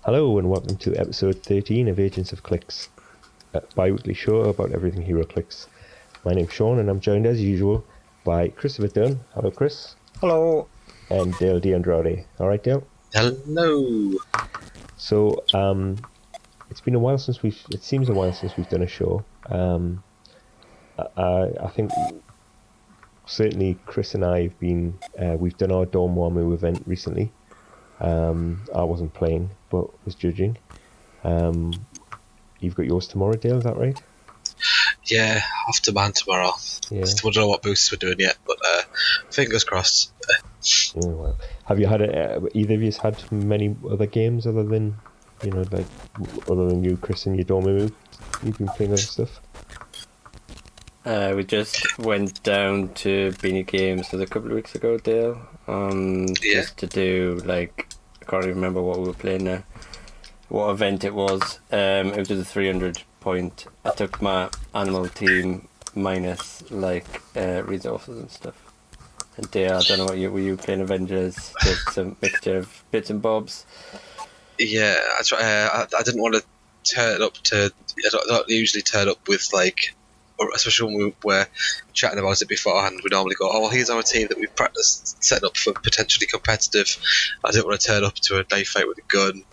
Hello and welcome to episode 13 of Agents of Clix, a bi-weekly show about everything HeroClix. My name's Sean and I'm joined as usual by Christopher Dunn. Hello Chris. Hello. And Dale D'Andrade. Alright Dale? Hello. So, it's been a while since we've done a show. I think certainly Chris and I have been, we've done our Dormammu event recently. I wasn't playing, but was judging. You've got yours tomorrow, Dale, is that right? Yeah, off to man tomorrow. Yeah. Still don't know what boosts we're doing yet, but fingers crossed. Oh, well. Have you had either of you had many other games other than you, Chris, and your Dormammu? You've been playing other stuff? We just went down to Beanie Games a couple of weeks ago, Dale. Just to do, I can't even remember what we were playing now. What event it was. It was just a 300 point. I took my animal team minus, resources and stuff. And Dale, I don't know were you playing Avengers? Just a mixture of bits and bobs? Yeah, I didn't want to turn up to... I don't usually turn up with, especially when we were chatting about it beforehand, we normally go, oh, well, here's our team that we've practiced setting up for potentially competitive. I didn't want to turn up to a knife fight with a gun,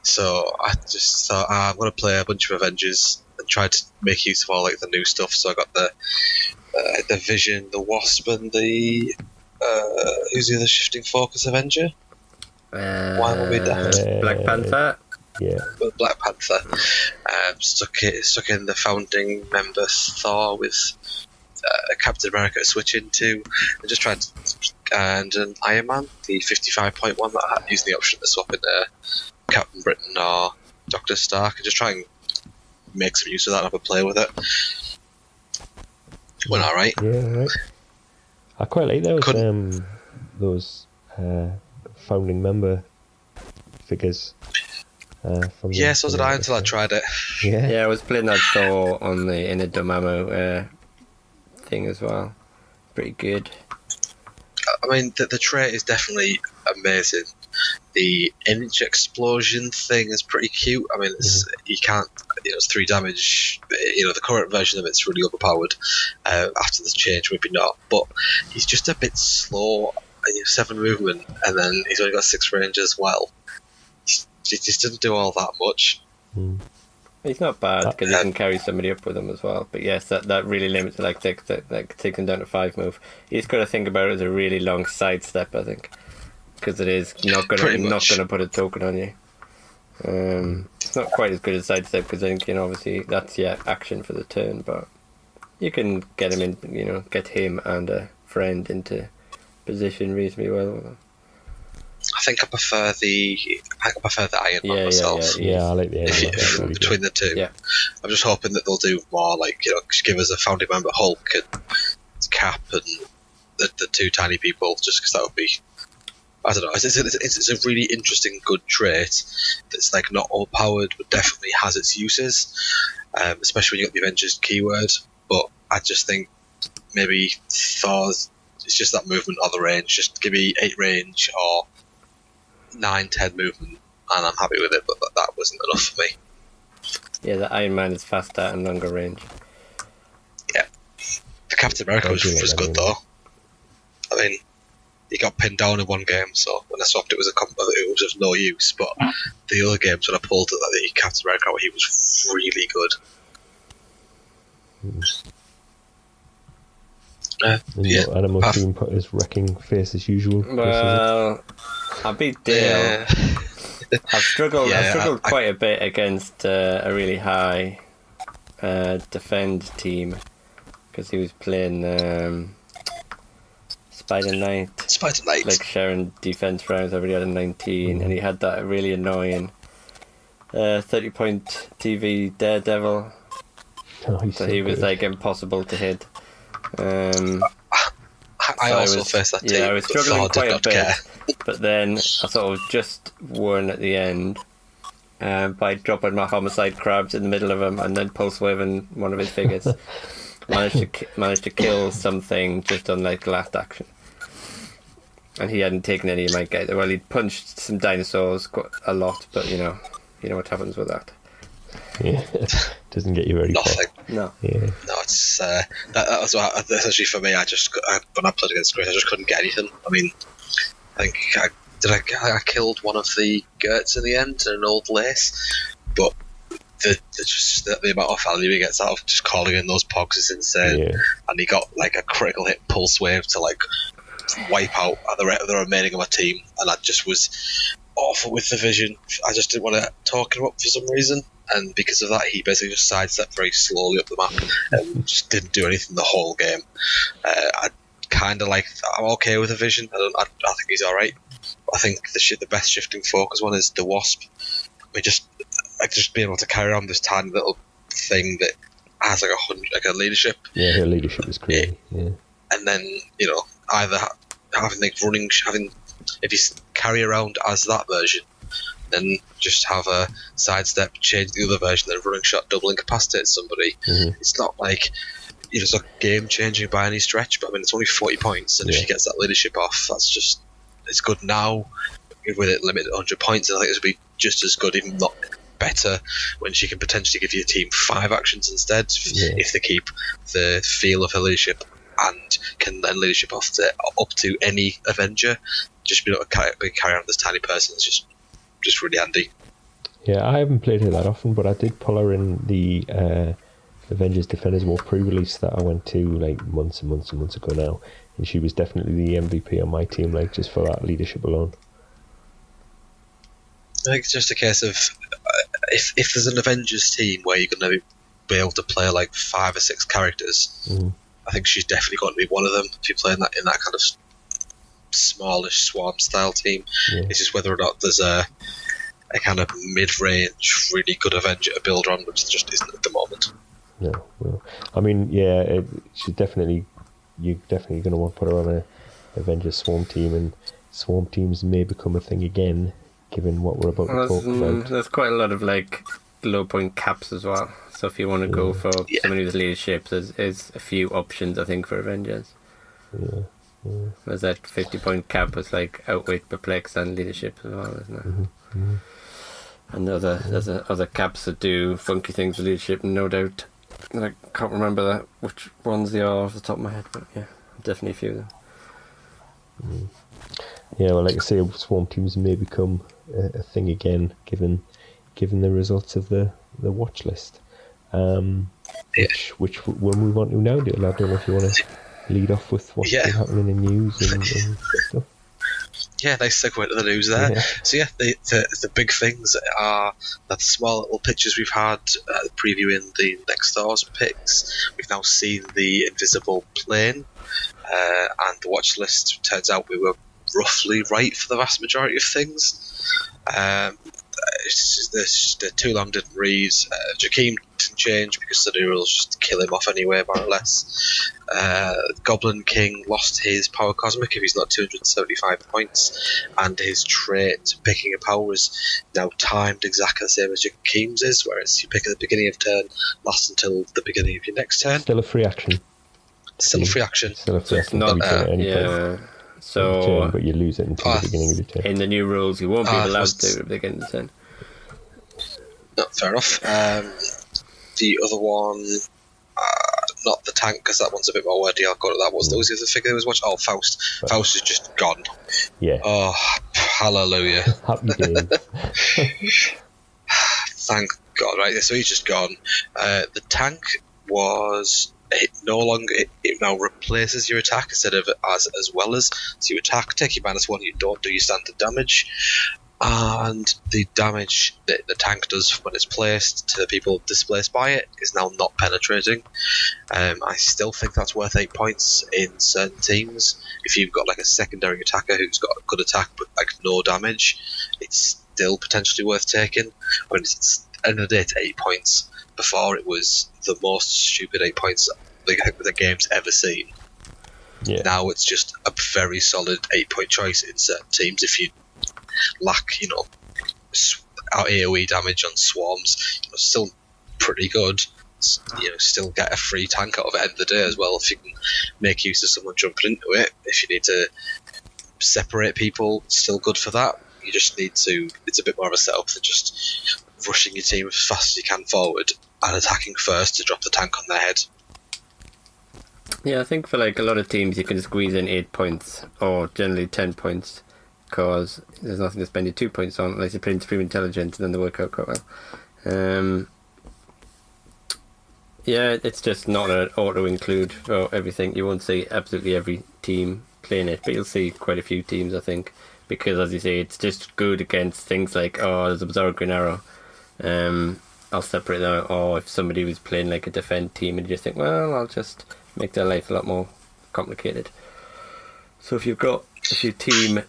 so I just thought, I'm going to play a bunch of Avengers and try to make use of all the new stuff. So I got the Vision, the Wasp, and the who's the other shifting focus Avenger? Why would we that? Black Panther. Yeah. Black Panther. Stuck in the founding member Thor with Captain America to switch into, and just tried to, and an Iron Man, the 55.1 that I had, using the option to swap into Captain Britain or Dr. Stark, and just try and make some use of that and have a play with it. Went alright. Yeah, right. I quite like those founding member figures. So did I until I tried it. Yeah, I was playing that Thor on the inner Dormammu thing as well. Pretty good. I mean, the trait is definitely amazing. The energy explosion thing is pretty cute. I mean, you can't, it's 3 damage. The current version of it's really overpowered. After the change, maybe not. But he's just a bit slow. And you have 7 movement, and then he's only got 6 range as well. He just didn't do all that much. He's not bad because he can carry somebody up with him as well. But yes, that really limits takes him down to 5 move. He's got to think about it as a really long sidestep, I think, because it is not going to put a token on you. It's not quite as good as sidestep because I think obviously that's action for the turn, but you can get him in, get him and a friend into position reasonably well. I think I prefer the Iron Man myself. Yeah, I like the Iron Man. Between the two. Yeah. I'm just hoping that they'll do more, just give us a founding member Hulk and Cap and the 2 tiny people, just because that would be, I don't know, it's a really interesting, good trait that's not overpowered, but definitely has its uses, especially when you got the Avengers keyword. But I just think maybe Thor's, it's just that movement or the range. Just give me 8 range or 9-10 movement and I'm happy with it, but that wasn't enough for me. Yeah, the Iron Man is faster and longer range. Yeah. The Captain America was good though. I mean, he got pinned down in one game, so when I swapped it was of no use, but the other games when I pulled the Captain America, he was really good. Animal team put his wrecking face as usual. Well, I beat Dale. I've struggled quite a bit against a really high defend team because he was playing Spider Knight. Sharing defense rounds. I already had a 19, and he had that really annoying 30-point TV Daredevil. So he was impossible to hit. I also faced that team. Yeah, I was struggling quite a bit, but then I sort of just won at the end by dropping my homicide crabs in the middle of him and then pulse waving one of his figures. managed to kill something just on last action. And he hadn't taken any of my guys. Well, he'd punched some dinosaurs quite a lot, but you know what happens with that. Yeah, doesn't get you very far. Nothing. No. Yeah, No, it's that was what, essentially for me. When I played against Chris, I just couldn't get anything. I mean, I think I killed one of the Gerts in the end in an old lace, but the amount of value he gets out of just calling in those pogs is insane. yeah, And he got like a critical hit pulse wave to like wipe out the remaining of my team, and I just was awful with the vision. I just didn't want to talk him up for some reason, and because of that, he basically just sidestepped very slowly up the map and just didn't do anything the whole game. I kind of I'm okay with the vision. I think he's all right. I think the best shifting focus one is the Wasp. Just being able to carry on this tiny little thing that has like a leadership. yeah. Her leadership is crazy. Yeah, And then either if you carry around as that version, then just have a sidestep, change the other version, then running shot, double incapacitate somebody. It's not like it's not game changing by any stretch, but I mean it's only 40 points, and if she gets that leadership off, it's good now. With it limited at 100 points, and I think it would be just as good, even not better, when she can potentially give your team 5 actions instead, if they keep the feel of her leadership and can then leadership up to any Avenger. Just being able to carry on this tiny person is just really handy. yeah. I haven't played her that often, but I did pull her in the Avengers Defenders War pre-release that I went to like months and months and months ago now, and she was definitely the MVP on my team, like just for that leadership alone. I think it's just a case of if there's an Avengers team where you're going to be able to play like 5 or 6 characters, I think she's definitely going to be one of them. If you're playing that in that kind of smallish swarm style team, it's just whether or not there's a kind of mid-range, really good Avenger to build on, which just isn't at the moment. No, well, I mean, yeah, you're definitely going to want to put her on a Avengers Swarm team, and Swarm teams may become a thing again, given what we're about to talk about. There's quite a lot of like low point caps as well. So if you want to go for someone who's leadership, there's a few options I think for Avengers. Yeah. There's that 50 point cap with like outwit, perplex, and leadership as well, isn't it? And there's other caps that do funky things with leadership, no doubt. I can't remember which ones they are off the top of my head, but yeah, definitely a few of them. Yeah, well, like I say, Swarm teams may become a thing again, given the results of the watch list. Which we'll move on to now, Dylan. I don't know if you want to lead off with what's been happening in news and stuff. Yeah, nice segue to the news there. Yeah. So the big things are that small little pictures we've had previewing the next Thor's picks. We've now seen the invisible plane, and the watch list. Turns out we were roughly right for the vast majority of things. The too long didn't read. Jakeem didn't change because the new rules just kill him off anyway, more or less. Goblin King lost his power cosmic if he's not 275 points, and his trait picking a power is now timed exactly the same as Jakeem's is, whereas you pick at the beginning of turn, lasts until the beginning of your next turn. Still a free action. Still a free action. Still a free action. Not, at any point. yeah. Turn, So but you lose it until the beginning of your turn. in the new rules, you won't be allowed to begin the turn. No, fair enough. The other one, not the tank, because that one's a bit more wordy. I'll go to that. What was the other figure that was watching? Oh, Faust. Faust is just gone. Yeah. Oh, hallelujah. Happy days. Thank God. Right, so he's just gone. The tank was... It now replaces your attack instead of as well as. So you attack, take your -1, you don't do your standard damage. And the damage that the tank does when it's placed to the people displaced by it is now not penetrating. I still think that's worth 8 points in certain teams. If you've got like a secondary attacker who's got a good attack but like no damage, it's still potentially worth taking. I mean, it's at the end of the day, it's 8 points. Before it was the most stupid 8 points the game's ever seen. Yeah. Now it's just a very solid 8-point choice in certain teams. If you lack, our AoE damage on swarms, still pretty good. Still get a free tank out of it at the end of the day as well. If you can make use of someone jumping into it, if you need to separate people, still good for that. You just need to. It's a bit more of a setup than just rushing your team as fast as you can forward and attacking first to drop the tank on their head. Yeah, I think for like a lot of teams you can squeeze in 8 points or generally 10 points because there's nothing to spend your 2 points on unless you're playing Supreme Intelligence and then they work out quite well. Yeah, it's just not an auto-include for everything. You won't see absolutely every team playing it, but you'll see quite a few teams, I think, because, as you say, it's just good against things like, oh, there's a Bizarre Green Arrow. I'll separate them out. Or if somebody was playing like a defend team and you just think, well, I'll just make their life a lot more complicated. So if you've got, if your team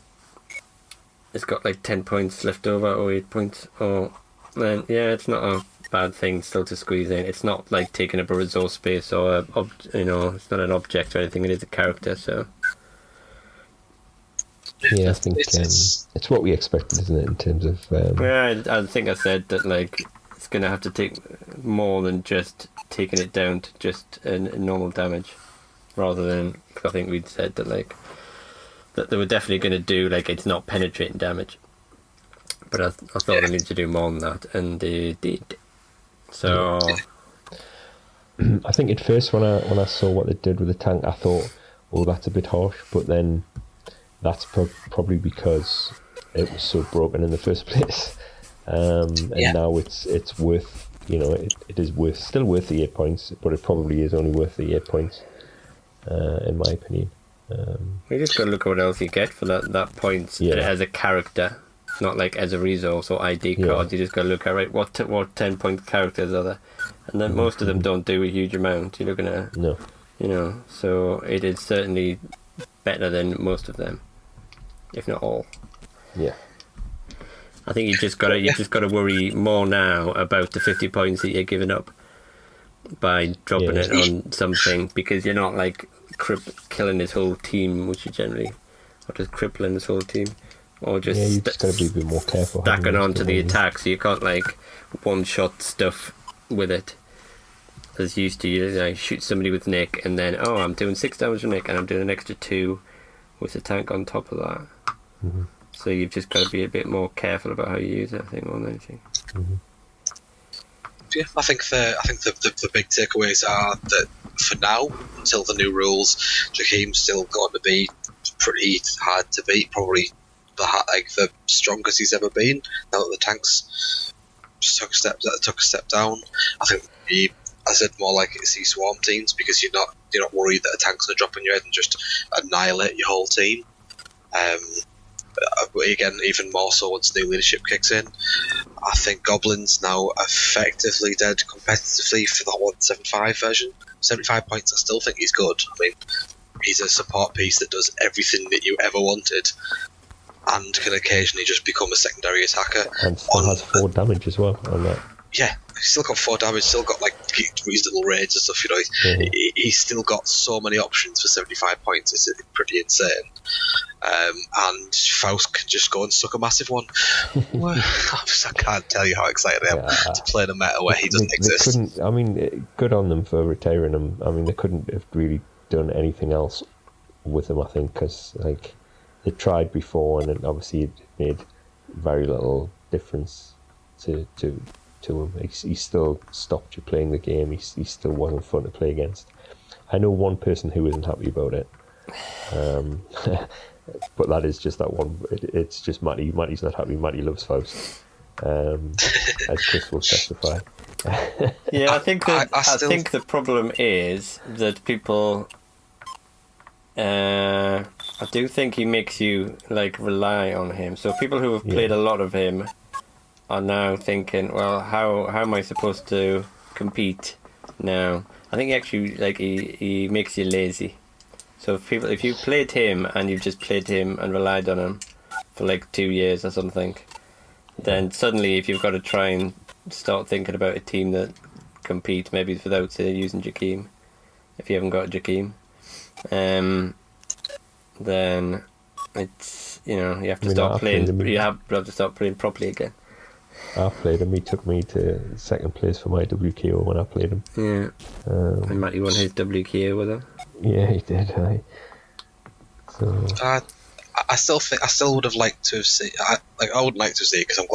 has got like 10 points left over or 8 points, then yeah, it's not a bad thing still to squeeze in. It's not like taking up a resource space or it's not an object or anything. It is a character. So yeah, I think it's what we expected, isn't it? In terms of yeah, I think I said that like it's going to have to take more than just taking it down to just a normal damage, rather than, cause I think we'd said that like that they were definitely going to do like it's not penetrating damage, but I thought they needed to do more than that, and they did. So I think at first when I saw what they did with the tank, I thought, oh, that's a bit harsh, but then that's probably because it was so broken in the first place, and now it's worth, it is still worth the 8 points, but it probably is only worth the 8 points, in my opinion. You just got to look at what else you get for that points as a character. Not like as a resource or ID cards. You just got to look at, right, what 10-point characters are there, and then most of them don't do a huge amount. You're looking at so it is certainly better than most of them, if not all. Yeah, I think you just got to worry more now about the 50 points that you're giving up by dropping it on something, because you're not like killing this whole team, which you generally, or just crippling this whole team. Or just you just got to be a bit more careful. Stacking onto the attack, so you can't like one-shot stuff with it. As used to, you shoot somebody with Nick, and then I'm doing 6 damage with Nick, and I'm doing an extra 2 with the tank on top of that. Mm-hmm. So you've just got to be a bit more careful about how you use it, I think, more than anything. Mm-hmm. Yeah, I think the big takeaways are that for now, until the new rules, Jakeem's still going to be pretty hard to beat, probably the strongest he's ever been. Now that the tanks took a step down, I think I said more like see swarm teams, because you're not worried that a tank's gonna drop on your head and just annihilate your whole team. But again, even more so once new leadership kicks in. I think Goblin's now effectively dead competitively for the 175 version. 75 points, I still think he's good. I mean, he's a support piece that does everything that you ever wanted, and can occasionally just become a secondary attacker. And still has 4 damage as well on that. Yeah, he's still got 4 damage, still got like reasonable range and stuff, He's still got so many options for 75 points, it's pretty insane. And Faust can just go and suck a massive one. I can't tell you how excited I am to play the meta where he doesn't exist. Good on them for retiring him. I mean, they couldn't have really done anything else with him, I think, because like they tried before, and obviously it made very little difference to him. He still stopped you playing the game. He still wasn't fun to play against. I know one person who isn't happy about it, but that is just that one. It's just Matty. Matty's not happy. Matty loves Faust, as Chris will testify. Yeah, I think the problem is that people. I do think he makes you like rely on him. So people who have played a lot of him are now thinking, well, how am I supposed to compete now? I think actually he makes you lazy. So if you played him and you've just played him and relied on him for like 2 years or something, then suddenly if you've got to try and start thinking about a team that compete, maybe without using Jakeem, if you haven't got Jakeem, then it's you have to start playing. You have to start playing properly again. I played him. He took me to second place for my WKO when I played him. Yeah. And Matty won his WKO with him. Yeah, he did. So I still would have liked to have seen. I would like to see, because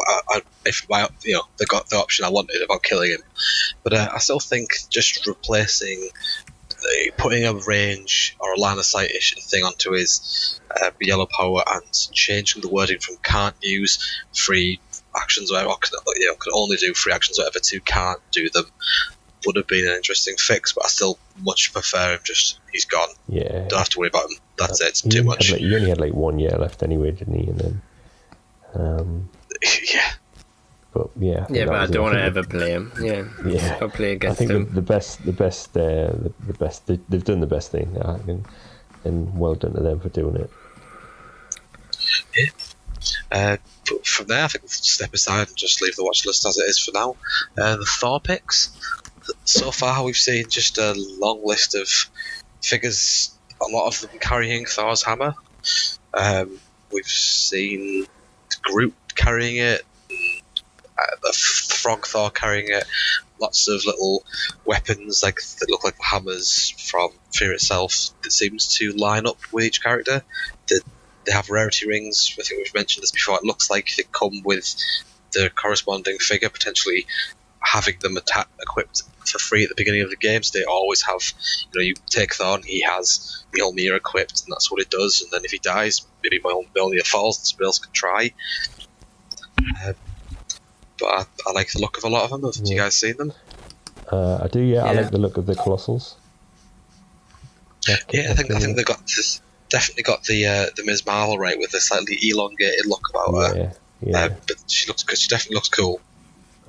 if they got the option I wanted about killing him, but I still think just replacing, putting a range or a line of sight-ish thing onto his yellow power and changing the wording from can't use free actions or whatever, can only do free actions or whatever to can't do them, would have been an interesting fix. But I still much prefer him just, he's gone. Yeah. Don't have to worry about him. That's it. It's too much. He only had like 1 year left anyway, didn't he? And then, yeah. But yeah. Yeah, but I don't want to ever play him. Yeah. Yeah. I'll play I against think him. the best. They've done the best thing, I think, and well done to them for doing it. Yeah. But from there, I think we'll step aside and just leave the watch list as it is for now. The Thor picks. So far, we've seen just a long list of figures, a lot of them carrying Thor's hammer. We've seen Groot carrying it, the Frog Thor carrying it, lots of little weapons that look like the hammers from Fear itself that seems to line up with each character. They have rarity rings. I think we've mentioned this before. It looks like they come with the corresponding figure, potentially having them equipped for free at the beginning of the game. So they always have, you take Thor and he has Mjolnir equipped, and that's what it does. And then if he dies, maybe Mjolnir falls and somebody else can try. But I like the look of a lot of them. Have you guys seen them? I do, yeah. I like the look of the Colossals. Yeah, I think they definitely got the Ms. Marvel right, with the slightly elongated look about her. Yeah. But she definitely looks cool.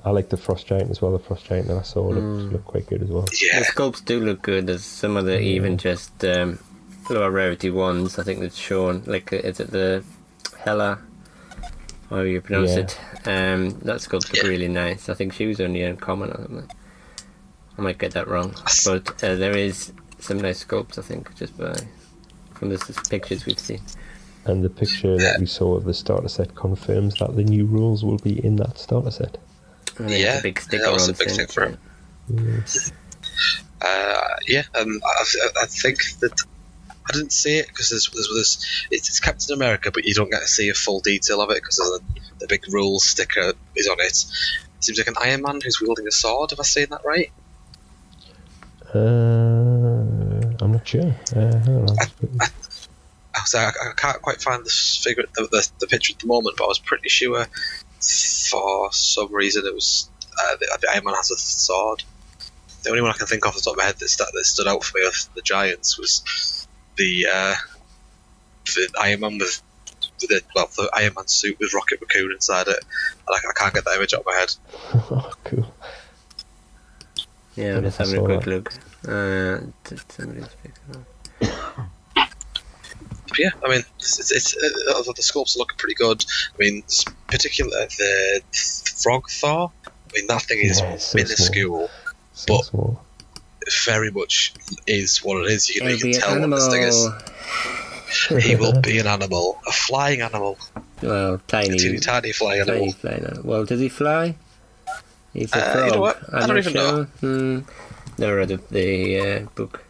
I like the Frost Giant as well. The Frost Giant that I saw looked quite good as well. Yeah. The sculpts do look good. There's some of the even just lower rarity ones. I think that's shown. Like, is it the Hela? How you pronounce it? That sculpt looked really nice. I think she was only uncommon. I might get that wrong, but there is some nice sculpts. I think from the pictures we've seen. And the picture that we saw of the starter set confirms that the new rules will be in that starter set. And there's a big sticker that was on a big thing for him. I think that I didn't see it because it's Captain America, but you don't get to see a full detail of it because the big rules sticker is on it. It seems like an Iron Man who's wielding a sword. Have I seen that right? I'm not sure. I can't quite find the picture at the moment, but I was pretty sure for some reason it was the Iron Man has a sword. The only one I can think of off the top of my head that stood out for me of the Giants was the Iron Man with the Iron Man suit with Rocket Raccoon inside it. And I can't get that image out of my head. Oh, cool. Yeah, I'm just having a quick look. Somebody's picked it up. But yeah, I mean, the sculpts are looking pretty good. I mean, particularly the Frog Thor. I mean, that thing is minuscule, but small. Very much is what it is. You can tell what what this thing is. He will be an animal, a flying animal. Well, tiny flying animal. Well, does he fly? He's a frog. You know what? I don't even know. Never read the book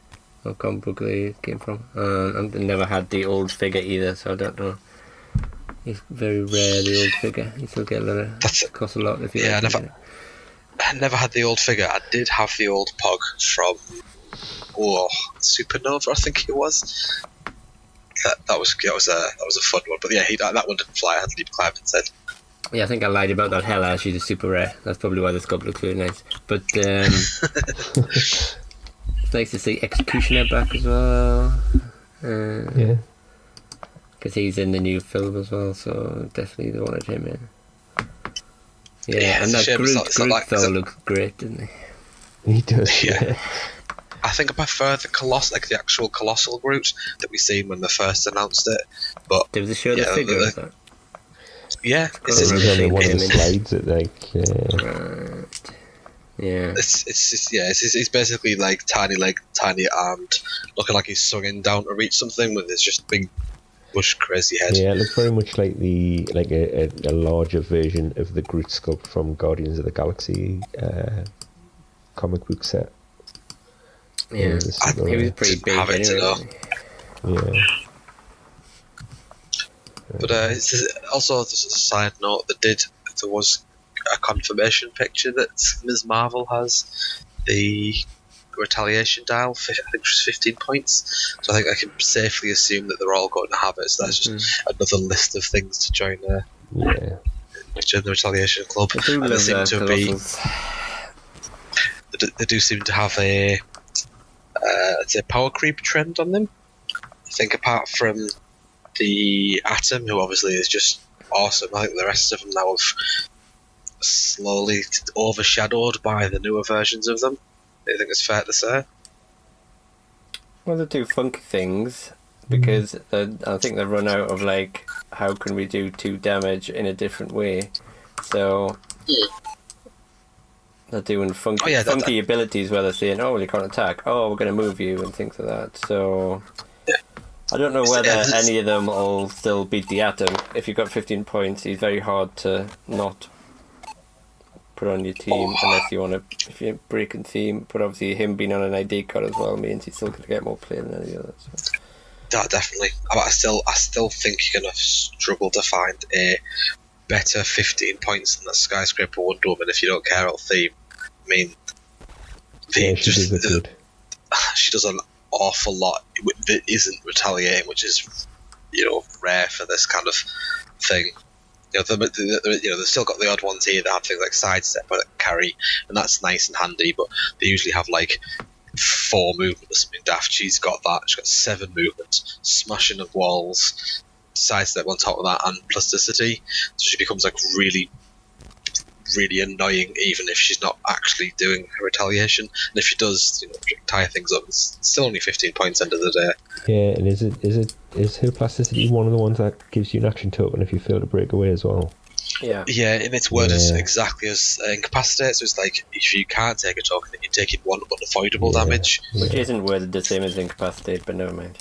or comic book they came from. I've never had the old figure either, so I don't know. It's very rare, the old figure. You still get a lot of... costs a lot if you... Yeah, I never had the old figure. I did have the old Pog from Supernova, I think it was. That was a fun one. But yeah, that one didn't fly. I had to leave climb instead. Yeah, I think I lied about that Hela. She's a super rare. That's probably why the sculpt looks really nice. But it's nice to see Executioner back as well. Yeah. Because he's in the new film as well, so definitely they wanted him in. Yeah, and that Groot Thor looks great, didn't he? He does, yeah. I think I prefer the actual colossal Groot that we seen when they first announced it. But did they show the figure of that? Yeah, it's one of the slides that Yeah. It's basically like tiny armed, looking like he's swinging down to reach something with his just big bush crazy head. Yeah, it looks very much like a larger version of the Groot sculpt from Guardians of the Galaxy comic book set. Yeah, he was pretty big anyway. Yeah. But also, there's a side note there was a confirmation picture that Ms. Marvel has the retaliation dial. I think it was 15 points. So I think I can safely assume that they're all going to have it. So that's just another list of things to join the retaliation club. And they seem to be. They do seem to have a power creep trend on them. I think apart from the Atom, who obviously is just awesome, I think the rest of them now have slowly overshadowed by the newer versions of them. I think it's fair to say. Well, they do funky things because I think they've run out of like, how can we do 2 damage in a different way? So they're doing funky abilities where they're saying, "Oh, well, you can't attack. Oh, we're going to move you," and things like that. So I don't know whether any of them will still beat the Atom. If you've got 15 points, he's very hard to not put on your team unless you want to. If you're breaking theme, but obviously him being on an ID card as well means he's still going to get more play than any others. So. That definitely. I still think you're going to struggle to find a better 15 points than the Skyscraper Wonder Woman if you don't care about theme. I mean, she does an awful lot that isn't retaliating, which is rare for this kind of thing. They've still got the odd ones here that have things like sidestep that carry, and that's nice and handy. But they usually have like 4 movement or something daft. She's got that. She's got 7 movement, smashing of walls, sidestep on top of that, and plasticity. So she becomes like really, really annoying, even if she's not actually doing her retaliation. And if she does, tie things up, it's still only 15 points end of the day. Yeah, and is her plasticity one of the ones that gives you an action token if you fail to break away as well? Yeah, and it's worded exactly as incapacitate. So it's like if you can't take a token, then you're taking 1 unavoidable damage, which isn't worded the same as incapacitate, but never mind.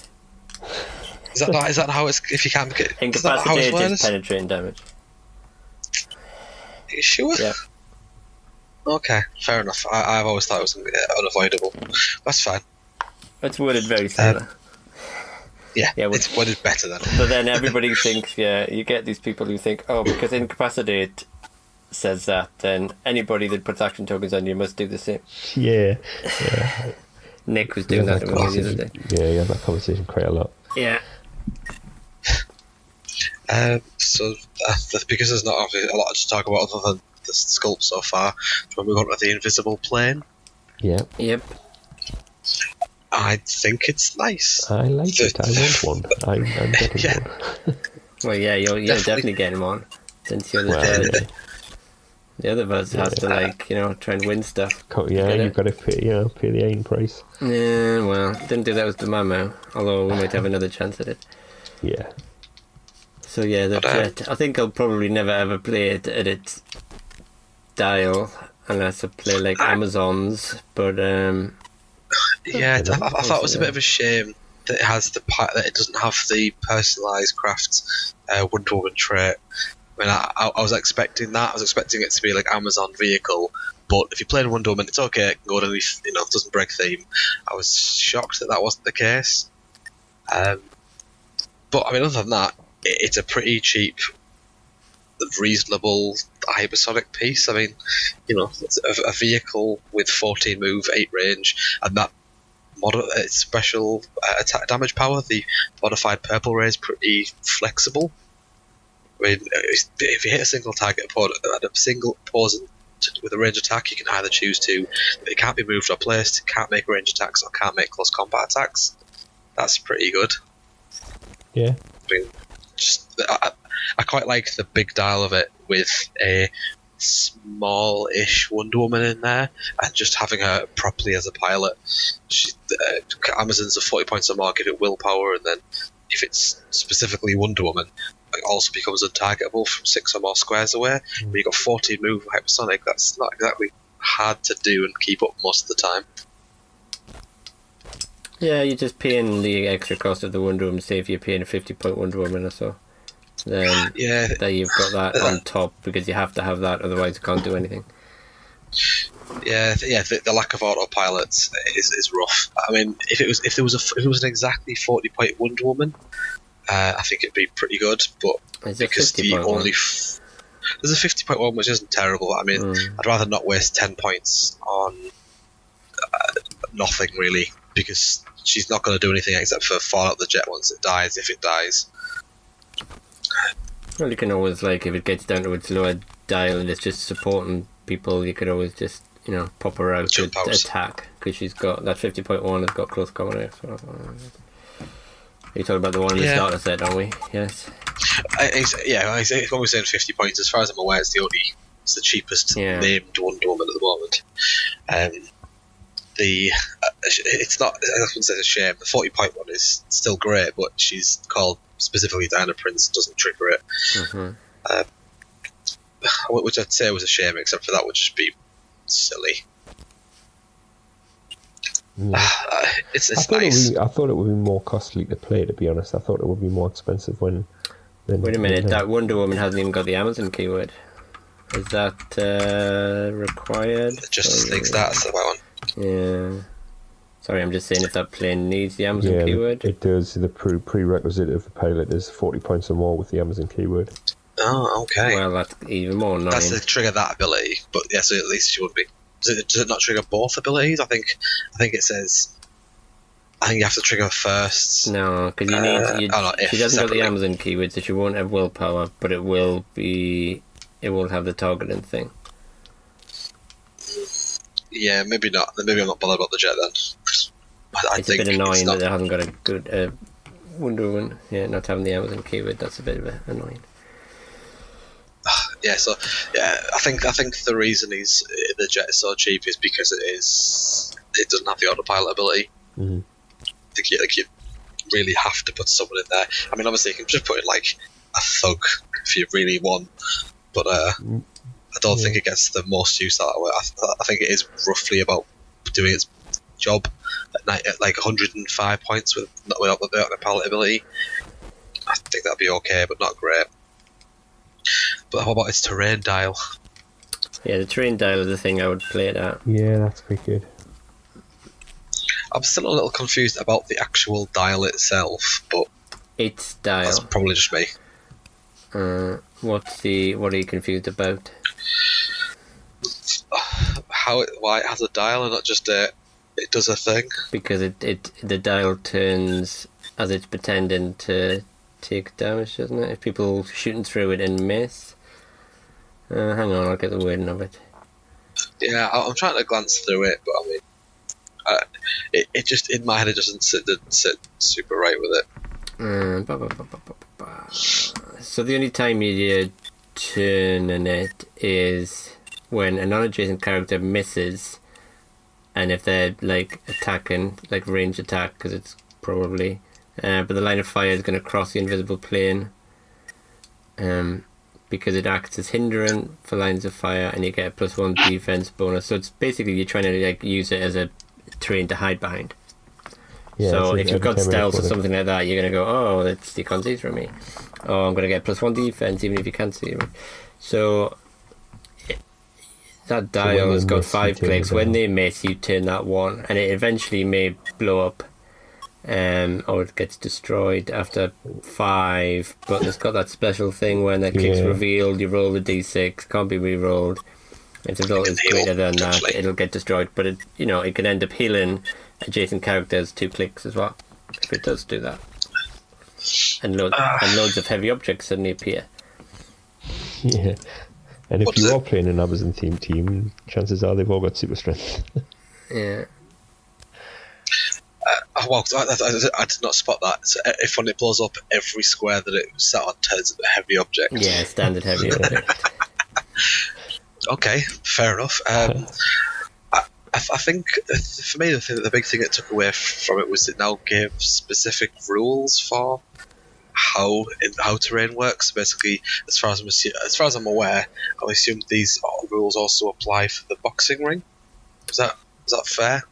Is that how it's if you can't get incapacitate is penetrating damage? Are you sure? Yeah. Okay, fair enough. I've always thought it was unavoidable. That's fine. It's worded very similar. It's worded better than. But then everybody thinks, you get these people who think, oh, because incapacitate says that, then anybody that puts action tokens on you must do the same. Yeah. Nick was doing that with me the other day. Yeah, you have that conversation quite a lot. Yeah. Because there's not obviously a lot to talk about other than the sculpt so far, when we move on to the invisible plane. Yeah. Yep. I think it's nice. I like it. I want one. I'm getting one. Well, yeah, you're definitely getting one. Since you're the the other of us has to try and win stuff. You've got to pay the aim price. Yeah, well, didn't do that with the Mamo, although we might have another chance at it. Yeah. So yeah, that's it. I think I'll probably never ever play it at its dial unless I play like Amazon's, but I thought it was a bit of a shame that that it doesn't have the personalised crafts Wonder Woman trait. I mean, I was expecting that. I was expecting it to be like Amazon vehicle, but if you're playing Wonder Woman, it's okay. It can go underneath, it doesn't break theme. I was shocked that wasn't the case. But I mean, other than that, it's a pretty cheap, reasonable hypersonic piece. I mean, it's a vehicle with 14 move, 8 range, and that special attack damage power, the modified purple ray, is pretty flexible. I mean, if you hit a single target opponent and a single opponent with a range attack, you can either choose to it can't be moved or placed, can't make range attacks, or can't make close combat attacks. That's pretty good. Yeah. I mean, I quite like the big dial of it with a small-ish Wonder Woman in there, and just having her properly as a pilot. Amazon's a 40 points or more, give it willpower, and then if it's specifically Wonder Woman, it also becomes untargetable from 6 or more squares away. When you've got 14 move hypersonic, that's not exactly hard to do and keep up most of the time. Yeah, you're just paying the extra cost of the Wonder Woman. Say if you're paying a 50-point Wonder Woman or so, then there you've got that on top, because you have to have that, otherwise you can't do anything. The lack of autopilot is rough. I mean, if it was an exactly 40-point Wonder Woman, I think it'd be pretty good. But Is because it 50.1? There's a 50.1, which isn't terrible. I mean, I'd rather not waste 10 points on nothing really, because she's not going to do anything except for fall out the jet once it dies, if it dies. Well, you can always, like, if it gets down to its lower dial and it's just supporting people, you could always just, pop her out to attack, because she's got that 50.1 has got close combat. So, you talking about the one in the starter set, aren't we? Yes. It's always saying 50 points. As far as I'm aware, it's the cheapest named Wonder Woman at the moment. It's not. I wouldn't say it's a shame. The 40.1 is still great, but she's called specifically Diana Prince, doesn't trigger it. Which I'd say was a shame, except for that would just be silly. Yeah. It's nice. I thought it would be more costly to play, to be honest. I thought it would be more expensive when... Wait a minute, that Wonder Woman hasn't even got the Amazon keyword. Is that required? Justice League starts that one. Yeah. Sorry, I'm just saying if that plane needs the Amazon keyword. It does. The prerequisite of the pilot is 40 points or more with the Amazon keyword. Oh, okay. Well, that's even more annoying. That's to trigger that ability, but yeah, so at least she would be. Does it not trigger both abilities? I think it says. I think you have to trigger first. No, because you need. She doesn't got the Amazon keyword, so she won't have willpower, but it will have the targeting thing. Yeah, maybe not. Maybe I'm not bothered about the jet then. It's a bit annoying that it hasn't got a good Wonder Woman. Yeah, not having the Amazon keyword. That's a bit of annoying. Yeah, so I think the reason the jet is so cheap is because it doesn't have the autopilot ability. Mm-hmm. I think you really have to put someone in there. I mean, obviously you can just put in like a thug if you really want, but I don't think it gets the most use that way. I think it is roughly about doing its job at like 105 points without the autopilot ability. I think that'd be okay, but not great. But how about its terrain dial? Yeah, the terrain dial is the thing I would play it at. Yeah, that's pretty good. I'm still a little confused about the actual dial itself, but its dial. That's probably just me. What are you confused about? Why it has a dial and not just it does a thing? Because the dial turns as it's pretending to take damage, doesn't it? If people shooting through it and miss. Hang on, I'll get the wording of it. Yeah, I'm trying to glance through it, but I mean, it just in my head it doesn't sit super right with it. So the only time you turn in it is when a non-adjacent character misses, and if they're like attacking, like range attack, because it's probably. But the line of fire is going to cross the invisible plane, because it acts as hindering for lines of fire, and you get a +1 defense bonus. So it's basically you're trying to like use it as a terrain to hide behind. Yeah, so if you've got stealth or something like that, you're going to go, oh, you can't see through me. Oh, I'm going to get +1 defense even if you can't see me. So that dial has got 5 clicks. When they miss, you turn that 1, and it eventually may blow up. Or it gets destroyed after 5, but it's got that special thing when the kick's revealed, you roll the d6, can't be re-rolled. If the result is greater than that, it'll get destroyed, but it can end up healing adjacent characters 2 clicks as well, if it does do that. And loads of heavy objects suddenly appear. Yeah. And if you are playing an Amazon themed team, chances are they've all got super strength. Yeah. Well, I did not spot that. So if when it blows up, every square that it sat on turns into a heavy object. Yeah, standard heavy object. Okay, fair enough. I think for me the big thing that took away from it was it now gave specific rules for how terrain works. Basically, as far as I'm aware, I assume these rules also apply for the boxing ring. Is that fair?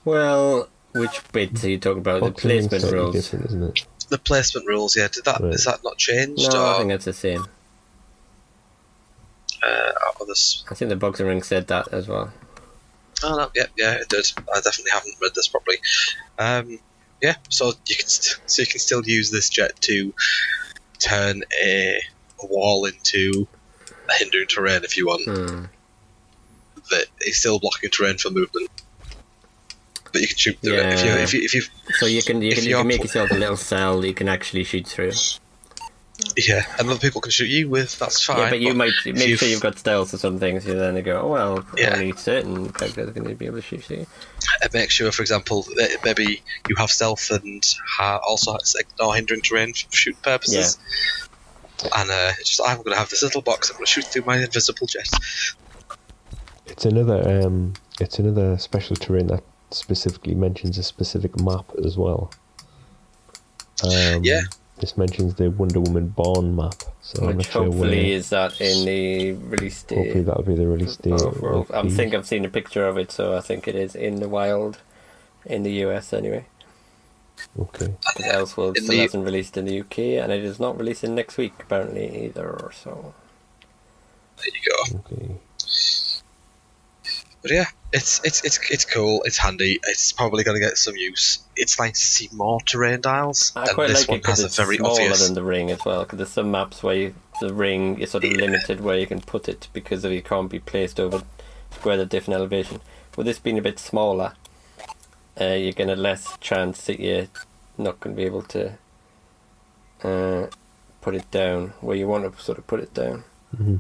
Well. Which bit are you talking about? The placement rules, different, isn't it? The placement rules, yeah. Is that not changed? No, I think that's the same. I think the boxing ring said that as well. Oh no, yeah, it did. I definitely haven't read this properly. Yeah, so you can still use this jet to turn a wall into a hindering terrain if you want. That is still blocking terrain for movement, but you can shoot through it if you. So you can make yourself a little cell that you can actually shoot through. Yeah, and other people can shoot you with. That's fine. Yeah, but you might make sure you've got stealth or something. So then they go, oh well, only certain characters are going to be able to shoot you. And make sure, for example, that maybe you have stealth and also ignore hindering terrain for shooting purposes. Yeah. And I'm going to have this little box. I'm going to shoot through my invisible jet. It's another special terrain that specifically mentions a specific map as well. This mentions the Wonder Woman Born map. So which hopefully is that in the release date. Hopefully that'll be the release date. I think I've seen a picture of it, so I think it is in the wild in the US anyway. Okay. Elseworlds still hasn't released in the UK, and it is not releasing next week apparently either. So there you go. Okay. But yeah, it's cool. It's handy. It's probably going to get some use. It's nice to see more terrain dials. I quite like it because it's smaller than the ring as well. Because there's some maps where the ring is sort of limited where you can put it because it can't be placed over square at different elevation. With this being a bit smaller, you're going to less chance that you're not going to be able to put it down where you want to sort of put it down. Mm-hmm.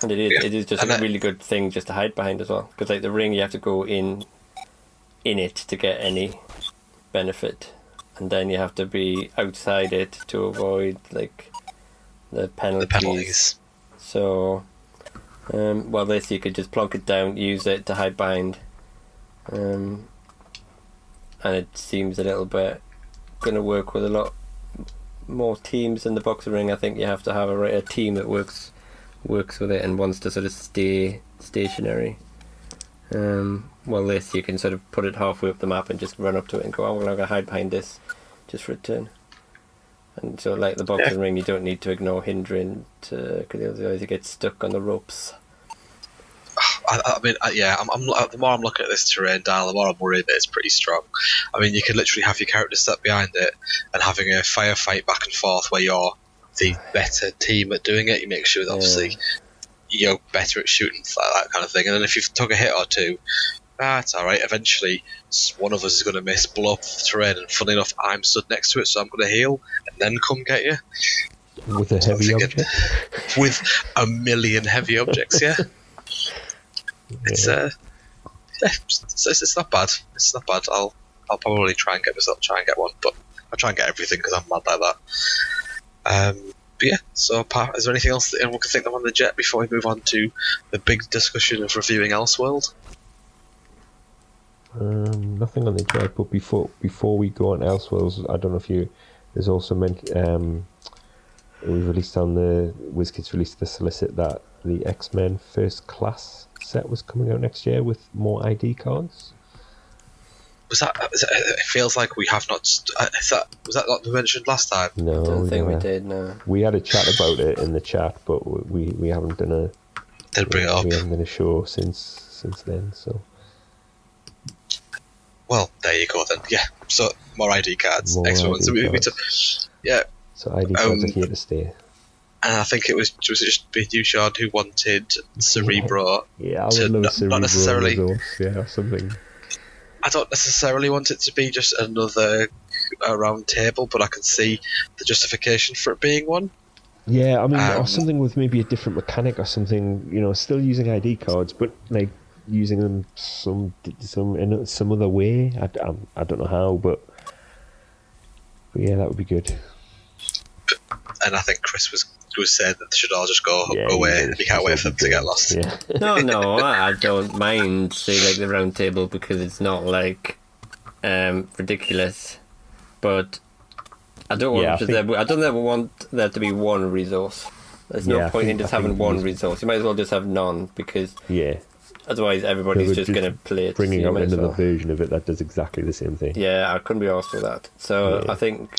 And it is just a really good thing just to hide behind as well. Because like the ring, you have to go in it to get any benefit, and then you have to be outside it to avoid like the penalties. So, this you could just plonk it down, use it to hide behind, and it seems a little bit going to work with a lot more teams than the boxer ring. I think you have to have a team that works with it and wants to sort of stay stationary. This you can sort of put it halfway up the map and just run up to it and go, I'm going to hide behind this just for a turn. And so like the boxing ring, you don't need to ignore hindering because otherwise you get stuck on the ropes. I'm the more I'm looking at this terrain dial, the more I'm worried that it's pretty strong. I mean, you could literally have your character set behind it and having a firefight back and forth where you're the better team at doing it. You make sure that obviously you're better at shooting, that kind of thing. And then if you've took a hit or two, it's alright. Eventually one of us is going to miss, blow up the terrain, and funny enough I'm stood next to it, so I'm going to heal and then come get you with a heavy object, with a million heavy objects. It's not bad. It's not bad. I'll probably try and get one, but I'll try and get everything because I'm mad like that. But yeah, so is there anything else that anyone can think of on the jet before we move on to the big discussion of reviewing Elseworld? Nothing on the jet, but before we go on Elseworlds, I don't know if there's also we released on the WizKids released the solicit that the X-Men First Class set was coming out next year with more ID cards. Was that? It feels like we have not. Was that not mentioned last time? No, I don't think we did. No, we had a chat about it in the chat, but we haven't done a. Didn't bring it up. We haven't done a show since then. So. Well, there you go then. Yeah. So more ID cards. Excellent. So we took. Yeah. So ID cards are here to stay. And I think it was just you, Sean, who wanted Cerebro. Yeah, I would love Cerebro. Not necessarily. Or something. I don't necessarily want it to be just another round table, but I can see the justification for it being one. Yeah, I mean, or something with maybe a different mechanic or something. Still using ID cards, but like using them in some other way. I don't know how, but yeah, that would be good. And I think Chris was saying that they should all just go away. You can't wait for them to get lost. Yeah. No, I don't mind say like the round table because it's not like ridiculous, but I don't want I don't ever want there to be one resource. There's no point in just having one resource. You might as well just have none because otherwise everybody's just going to play it. Bringing out another version of it that does exactly the same thing. Yeah, I couldn't be asked for that. So I think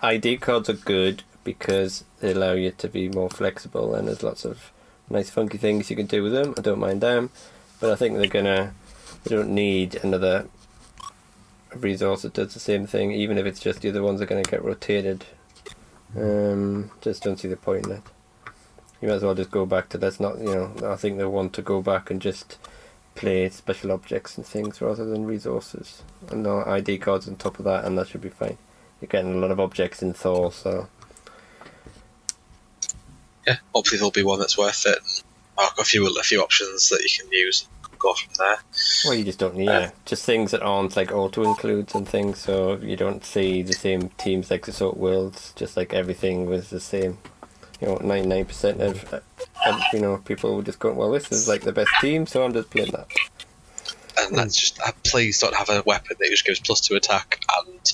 ID cards are good because they allow you to be more flexible and there's lots of nice funky things you can do with them. I don't mind them, but I think they don't need another resource that does the same thing, even if it's just the other ones are going to get rotated. Just don't see the point in it. You might as well just go back to, that's not, I think they want to go back and just play special objects and things rather than resources. And no ID cards on top of that, and that should be fine. You're getting a lot of objects in Thor, so... Yeah, hopefully there'll be one that's worth it. I've got a few options that you can use. Go from there. Well, you just don't need just things that aren't like auto-includes and things, so you don't see the same teams like the sort of Worlds, just like everything was the same. 99% of people will just go, well, this is like the best team, so I'm just playing that. And that's just, please don't have a weapon that just gives +2 attack and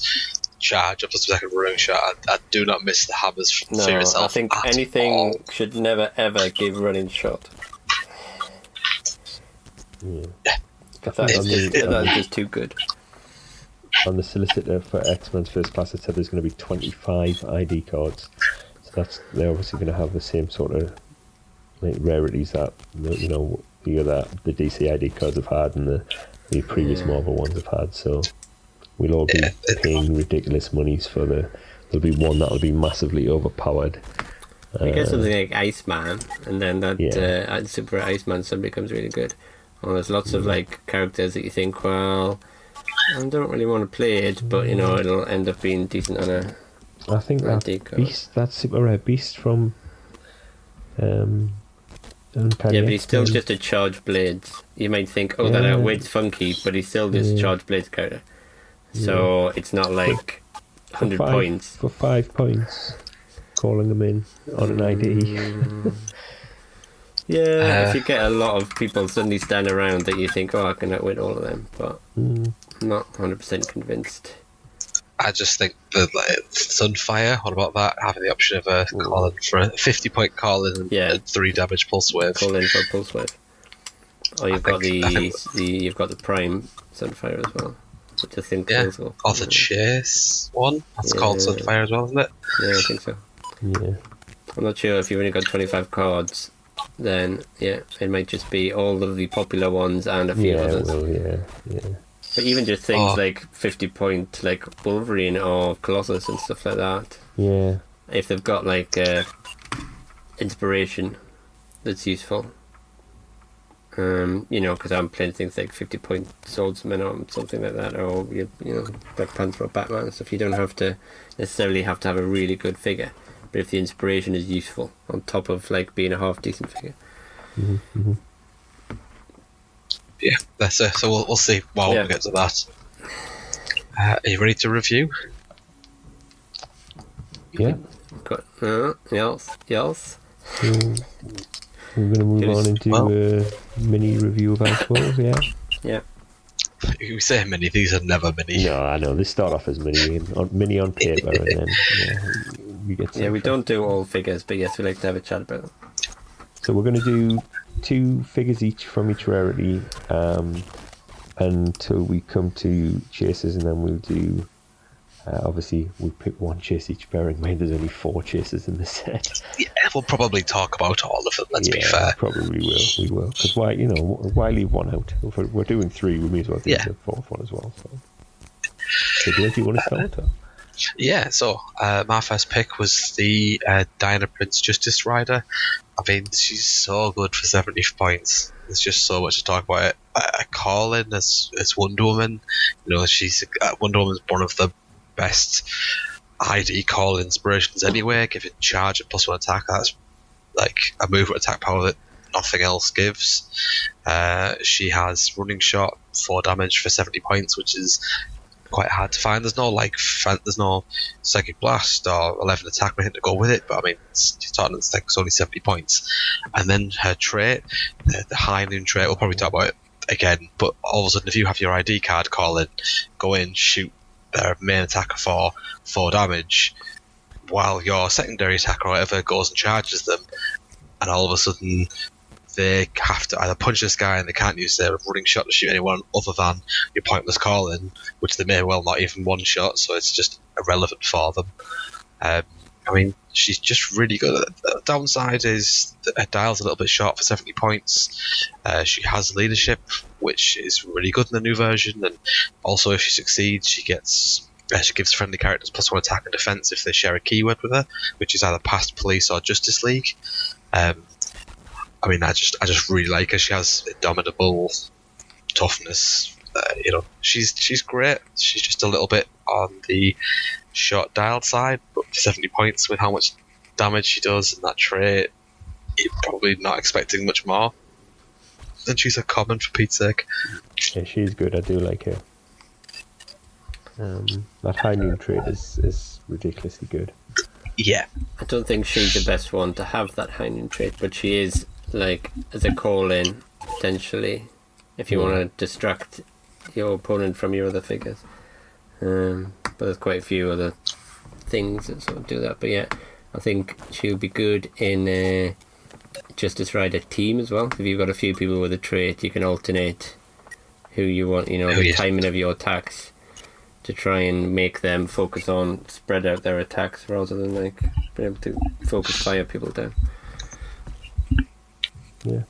charge, or +2 attack and running shot. I do not miss the hammers for yourself. I think anything should never ever give running shot. Yeah. That's just too good. On the solicitor for X-Men's First Class, it said there's going to be 25 ID cards. So they're obviously going to have the same sort of rarities that the DC ID cards have had and the previous Marvel ones have had. So we'll all be paying ridiculous monies for there'll be one that'll be massively overpowered. You get something like Iceman, and then that Super Iceman suddenly becomes really good. Well, there's lots of characters that you think, well, I don't really want to play it, but it'll end up being decent on a. I think that super rare beast from. But he's still just a charged blades. You might think, that outweighs Funky, but he's still just a charged blades character. So it's not like 100 points for 5 points. Calling them in on an ID. If you get a lot of people suddenly stand around that you think, I can outwit all of them, but I'm not 100% convinced. I just think that Sunfire, what about that? Having the option of a call in for a 50-point call in and 3 damage pulse wave. Call in for a pulse wave. Or you've got you've got the Prime Sunfire as well. Which I think or the Chase one. That's called Sunfire as well, isn't it? Yeah, I think so. Yeah. I'm not sure if you've only got 25 cards. Then it might just be all of the popular ones and a few others. But even just things like 50 point like Wolverine or Colossus and stuff like that. Yeah. If they've got inspiration that's useful. Because I'm playing things like 50 point Swordsman or something like that, or Black Panther or Batman and stuff. You don't have to necessarily have a really good figure. But if the inspiration is useful on top of being a half decent figure. Mm-hmm. Yeah, that's it. So we'll see while we get to that. Are you ready to review? Yeah. Got yes. We're going to move on into a mini review of Elseworlds, Yeah. You say mini, these are never mini. No, I know. They start off as mini on paper, and then we get. We don't do all figures, but yes, we like to have a chat about them. So we're going to do 2 figures each from each rarity, until we come to chases, and then we'll do. Obviously, we'll pick 1 chase each. Bearing in mind, there's only 4 chases in the set. Yeah, we'll probably talk about all of them. Let's be fair. Probably will. We will, because why leave 1 out? If we're doing 3, we may as well do the 4th one as well. So do you want to start? Yeah. So my first pick was the Diana Prince Justice Rider. I mean, she's so good for 70 points. There's just so much to talk about it. I call in as Wonder Woman. She's Wonder Woman's one of the best ID call inspirations anyway, giving charge and +1 attack. That's like a movement attack power that nothing else gives. She has running shot, 4 damage for 70 points, which is quite hard to find. There's no psychic blast or 11 attack or anything to go with it, but I mean, she's talking it's only 70 points. And then her trait, the High Noon trait, we'll probably talk about it again, but all of a sudden if you have your ID card call in, go in, shoot their main attacker for 4 damage, while your secondary attacker or whatever goes and charges them, and all of a sudden they have to either punch this guy and they can't use their running shot to shoot anyone other than your pointless call-in, which they may well not even one-shot, so it's just irrelevant for them. I mean, she's just really good. The downside is that her dial's a little bit short for 70 points. She has leadership, which is really good in the new version, and also if she succeeds, she gives friendly characters +1 attack and defense if they share a keyword with her, which is either past, police, or Justice League. I mean, I just really like her. She has indomitable toughness. She's great. She's just a little bit on the short dialed side, but 70 points with how much damage she does in that trait, you're probably not expecting much more. And she's a common, for Pete's sake. Yeah, she's good. I do like her. That high noon trait is ridiculously good. Yeah. I don't think she's the best one to have that high noon trait, but she is, like, as a call-in, potentially, if you want to distract your opponent from your other figures. But there's quite a few other things that sort of do that. But yeah, I think she'll be good in Justice Rider team as well. If you've got a few people with a trait, you can alternate who you want, the timing of your attacks to try and make them focus on, spread out their attacks rather than like being able to focus fire people down. Yeah.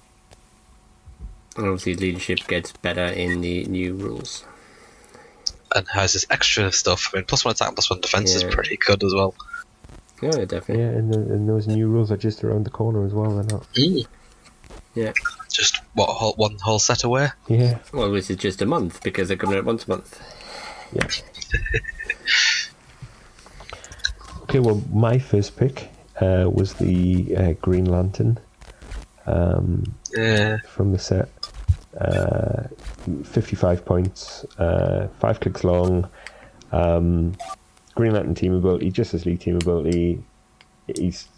And obviously leadership gets better in the new rules. And has this extra stuff. I mean, +1 attack and +1 defense is pretty good as well. Yeah, definitely. Yeah, and those new rules are just around the corner as well, they're not. Yeah. Just, one whole set away? Yeah. Well, this is just a month, because they're coming out once a month. Yeah. Okay, well, my first pick was the Green Lantern from the set. 55 points, 5 clicks long. Green Lantern team ability, Justice League team ability. He's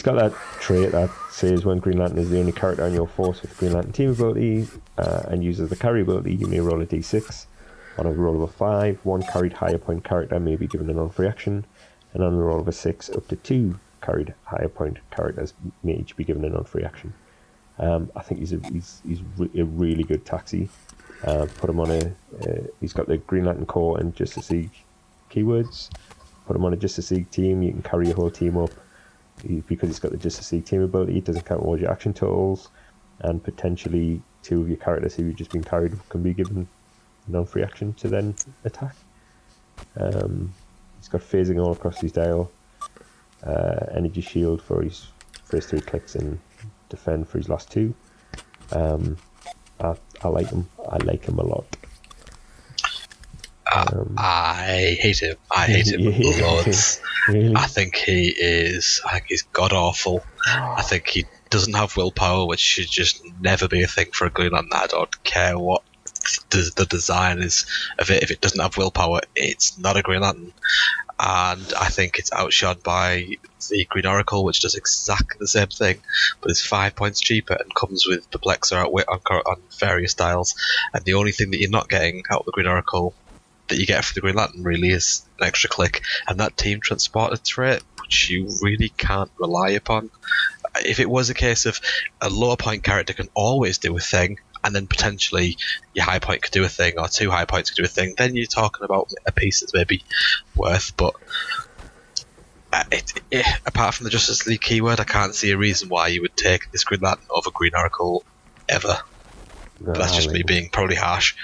got that trait that says when Green Lantern is the only character on your force with Green Lantern team ability and uses the carry ability, you may roll a d6. On a roll of a 5, 1 carried higher point character may be given a non-free action, and on a roll of a 6, up to 2 carried higher point characters may each be given a non-free action. I think he's a really good taxi. Put him on he's got the Green Lantern core and Justice League keywords. Put him on a Justice League team, you can carry your whole team up. Because he's got the Justice League team ability, it doesn't count towards your action totals, and potentially 2 of your characters who've just been carried can be given non-free action to then attack. He's got phasing all across his dial, energy shield for his first 3 clicks, and defend for his last 2. I like him. I like him a lot. I hate him. I hate him loads. Really? I think he's god awful. I think he doesn't have willpower, which should just never be a thing for a Green Lantern. I don't care what the design is of it. If it doesn't have willpower, it's not a Green Lantern. And I think it's outshone by the Green Oracle, which does exactly the same thing, but is 5 points cheaper and comes with Perplexer on various styles. And the only thing that you're not getting out of the Green Oracle that you get for the Green Lantern really is an extra click, and that team transporter trait, which you really can't rely upon. If it was a case of a lower point character can always do a thing, and then potentially your high point could do a thing, or 2 high points could do a thing, then you're talking about a piece that's maybe worth. But apart from the Justice League keyword, I can't see a reason why you would take this Green Lantern over Green Oracle ever. No, but that's just me being probably harsh.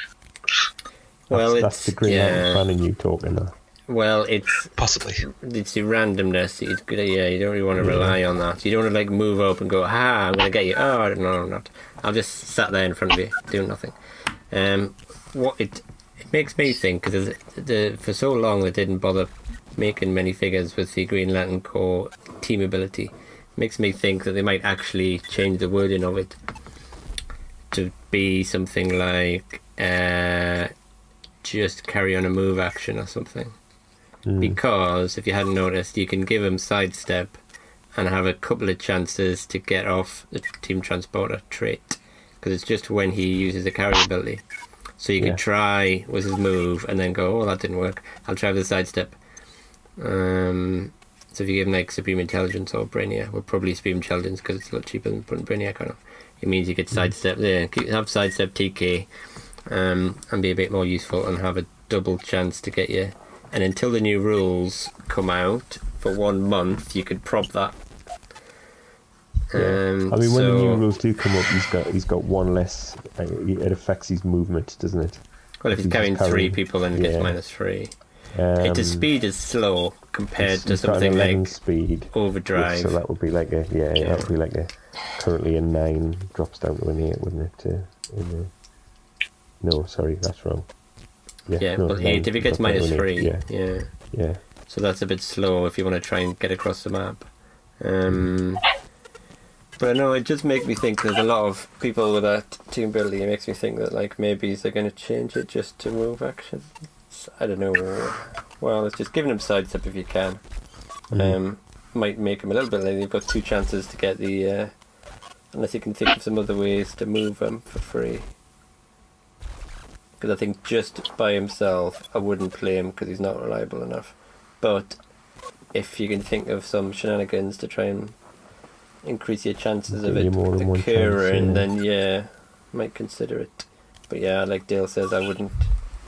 Well, that's the Green Lantern fan in you talking now. Well, it's possibly it's the randomness. You don't really want to rely on that. You don't want to like move up and go, I'm going to get you. Oh, no, I'm not. I'll just sat there in front of you doing nothing. What it makes me think, because for so long they didn't bother making many figures with the Green Lantern core team ability. It makes me think that they might actually change the wording of it to be something like just carry on a move action or something. Because if you hadn't noticed, you can give him sidestep and have a couple of chances to get off the team transporter trait, because it's just when he uses the carry ability. So you could try with his move and then go, that didn't work, I'll try with the sidestep. So if you give him like Supreme Intelligence or Brainiac, well, probably Supreme Intelligence because it's a lot cheaper than putting Brainiac on him. It means you could sidestep have sidestep TK and be a bit more useful and have a double chance to get your and until the new rules come out for 1 month, you could prop that. I mean, when the new rules do come up, he's got one less. It affects his movement, doesn't it? Well, if he's carrying 3 people, then he gets -3. Its speed is slow compared to something like speed overdrive. So that would be like that would be like currently a 9 drops down to an 8, wouldn't it? No, sorry, that's wrong. But 8 if it gets -3. Yeah. So that's a bit slow if you want to try and get across the map. But I know it just makes me think there's a lot of people with that team building. It makes me think that like maybe they're going to change it just to move action. I don't know. Well, it's just giving them sidestep if you can. Might make them a little bit later. You've got 2 chances to get the. Unless you can think of some other ways to move them for free. Because I think just by himself, I wouldn't play him because he's not reliable enough. But if you can think of some shenanigans to try and increase your chances of it occurring, then might consider it. But like Dale says, I wouldn't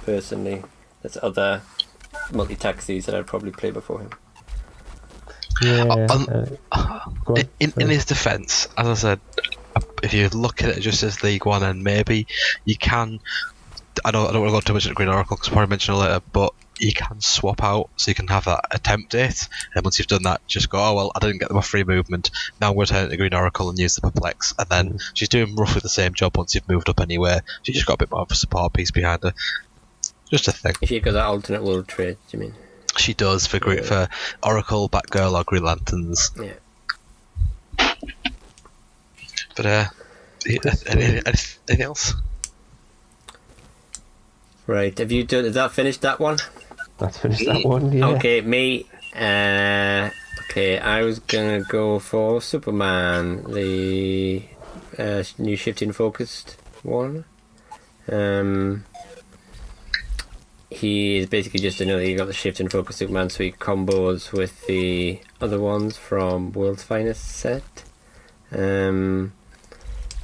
personally. There's other multi-taxis that I'd probably play before him. In his defence, as I said, if you look at it just as League One, and maybe you can. I don't want to go too much into Green Oracle because I'll probably mention it later, but you can swap out, so you can have that attempt date, and once you've done that, just go, oh well, I didn't get them a free movement, now I'm going to turn to Green Oracle and use the Perplex, and then she's doing roughly the same job once you've moved up anywhere, so you just got a bit more of a support piece behind her. Just a thing. If you've got that alternate world trade, do you mean? She does for for Oracle, Batgirl, or Green Lanterns. Yeah. But anything else? Right, have you done? Has that finished that one? That's finished that one. Yeah. Okay, me. Okay, I was gonna go for Superman, the new shifting focused one. He is basically just another. You got the shift and focus Superman, so he combos with the other ones from World's Finest set.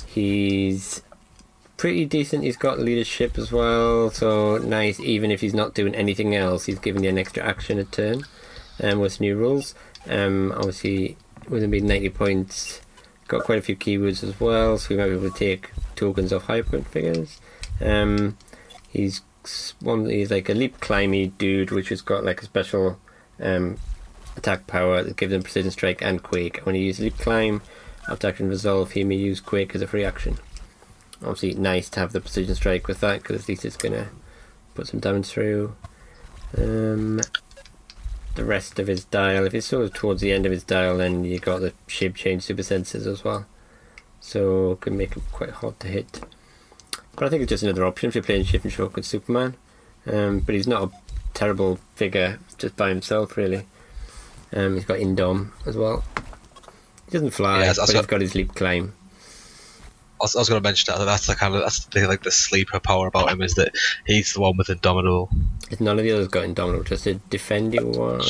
He's pretty decent. He's got leadership as well, so nice. Even if he's not doing anything else, he's giving you an extra action a turn. With new rules, obviously with him being 90 points, got quite a few keywords as well, so we might be able to take tokens off high point figures. He's like a leap climby dude, which has got like a special attack power that gives him precision strike and quake. When he uses leap climb, after action resolve, he may use quake as a free action. Obviously nice to have the precision strike with that, because at least it's gonna put some damage through. The rest of his dial, if it's sort of towards the end of his dial, then you got the shape change super senses as well, so it can make him quite hard to hit. But I think it's just another option if you're playing Shift and Shock with Superman. But he's not a terrible figure just by himself, really. He's got Indom as well. He doesn't fly, but he's got his leap climb. I was going to mention that. That's the sleeper power about him, is that he's the one with Indomitable. None of the others got Indomitable, just a defending one.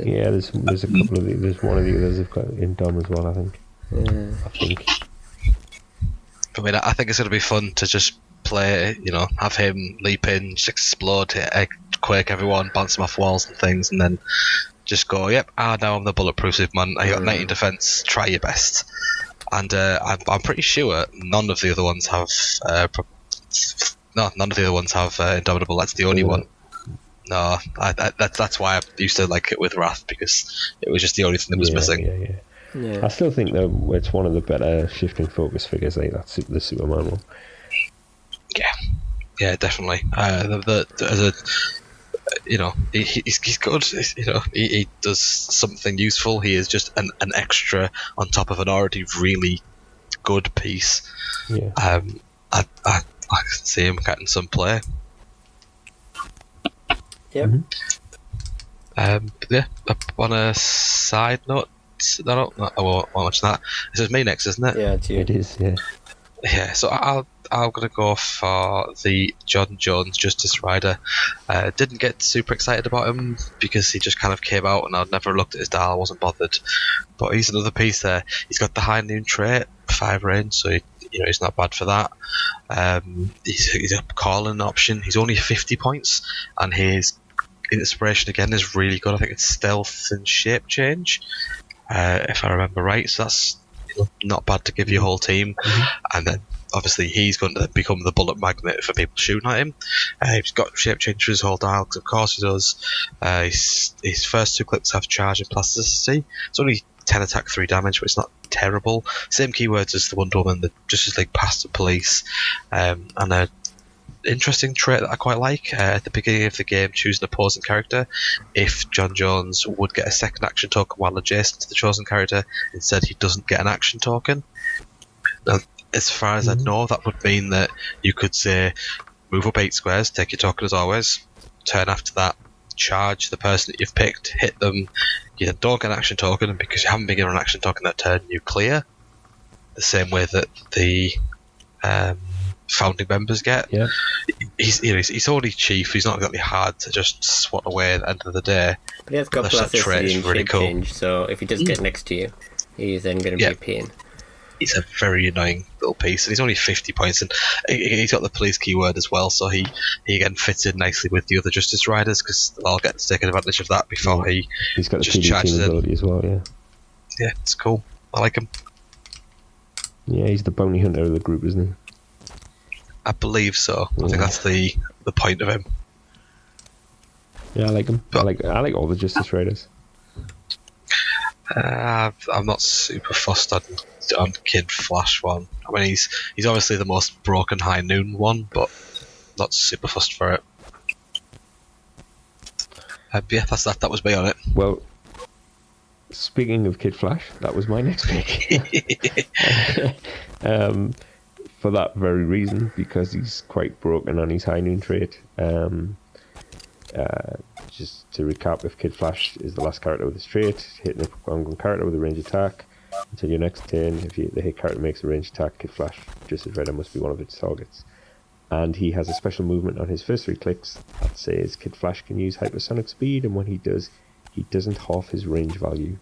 Yeah, there's a couple of there's one of the others have got Indom as well, I think. Yeah. I think. I mean, I think it's going to be fun to just play, have him leap in, just explode, quake everyone, bounce them off walls and things, and then just go, yep, now I'm the bulletproof Superman, I got 90 defense, try your best. And I'm pretty sure none of the other ones have Indomitable. That's the only one. No, that's why I used to like it with Wrath, because it was just the only thing that was missing. Yeah. I still think that it's one of the better shifting focus figures, like the Superman one. Yeah, definitely. He's good. He does something useful. He is just an extra on top of an already really good piece. Yeah. I can see him getting some play. Yep. On a side note, I won't mention that. This is me next, isn't it? Yeah, it's you. It is, yeah. Yeah, so I'm going to go for the John Jones Justice Rider. Didn't get super excited about him because he just kind of came out and I'd never looked at his dial, I wasn't bothered. But he's another piece there. He's got the high noon trait, 5 range, so he's not bad for that. He's a calling option. He's only 50 points and his inspiration again is really good. I think it's stealth and shape change, if I remember right. So that's not bad to give your whole team. And then obviously he's going to become the bullet magnet for people shooting at him. He's got shape change for his whole dial, because of course he does. His first 2 clicks have charge and plasticity. It's only 10 attack, 3 damage, but it's not terrible. Same keywords as the Wonder Woman, the Justice League Past and Police. And a interesting trait that I quite like, at the beginning of the game, choose an opposing character. If John Jones would get a second action token while adjacent to the chosen character, instead he doesn't get an action token. Now, as far as I know, that would mean that you could say, move up 8 squares, take your token as always, turn after that, charge the person that you've picked, hit them, you then don't get an action token, and because you haven't been given an action token that turn, you clear. The same way that the founding members get. Yeah. He's only chief, he's not exactly hard to just swat away at the end of the day. But he has got plasticity and shape change, so if he does get next to you, he's then going to be a pain. He's a very annoying little piece, and he's only 50 points, and he's got the police keyword as well, so he again fits in nicely with the other Justice Riders, because they'll all get to take advantage of that before he's got the just PD charges team ability as well, Yeah, it's cool. I like him. Yeah, he's the bounty hunter of the group, isn't he? I believe so. I think that's the point of him. Yeah, I like him. I like all the Justice Riders. I'm not super fussed on Kid Flash one. I mean, he's obviously the most broken High Noon one, but not super fussed for it. Yeah, that was me on it. Well, speaking of Kid Flash, that was my next pick. For that very reason, because he's quite broken on his High Noon trait. Just to recap, if Kid Flash is the last character with this trait, hitting a ongoing character with a range attack until your next turn. If the hit character makes a range attack, Kid Flash, Justice Rider, must be one of its targets. And he has a special movement on his first 3 clicks that says Kid Flash can use hypersonic speed, and when he does, he doesn't half his range value.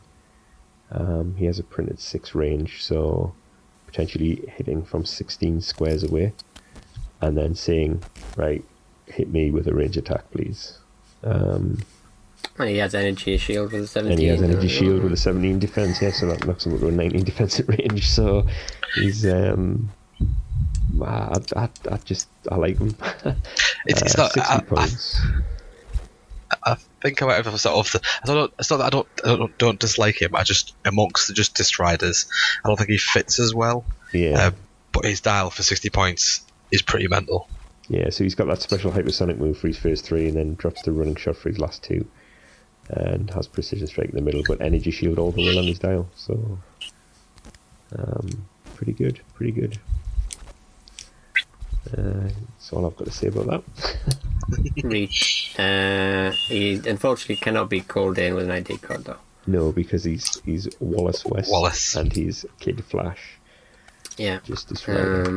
He has a printed 6 range, so potentially hitting from 16 squares away, and then saying, right, hit me with a range attack, please. And he has energy shield with a 17. And he has energy shield with a 17 defense, so that knocks him up to a 19 defensive range. So he's I like him. It's not 60 points. I think I don't dislike him. I just, amongst the Justice Riders, I don't think he fits as well. Yeah. But his dial for 60 points is pretty mental. Yeah, so he's got that special hypersonic move for his first 3, and then drops the running shot for his last 2, and has precision strike in the middle, but energy shield all the way on his dial. So, pretty good. That's all I've got to say about that. Reach. He unfortunately cannot be called in with an ID card, though. No, because he's Wallace West. And he's Kid Flash. Yeah. Justice Rider.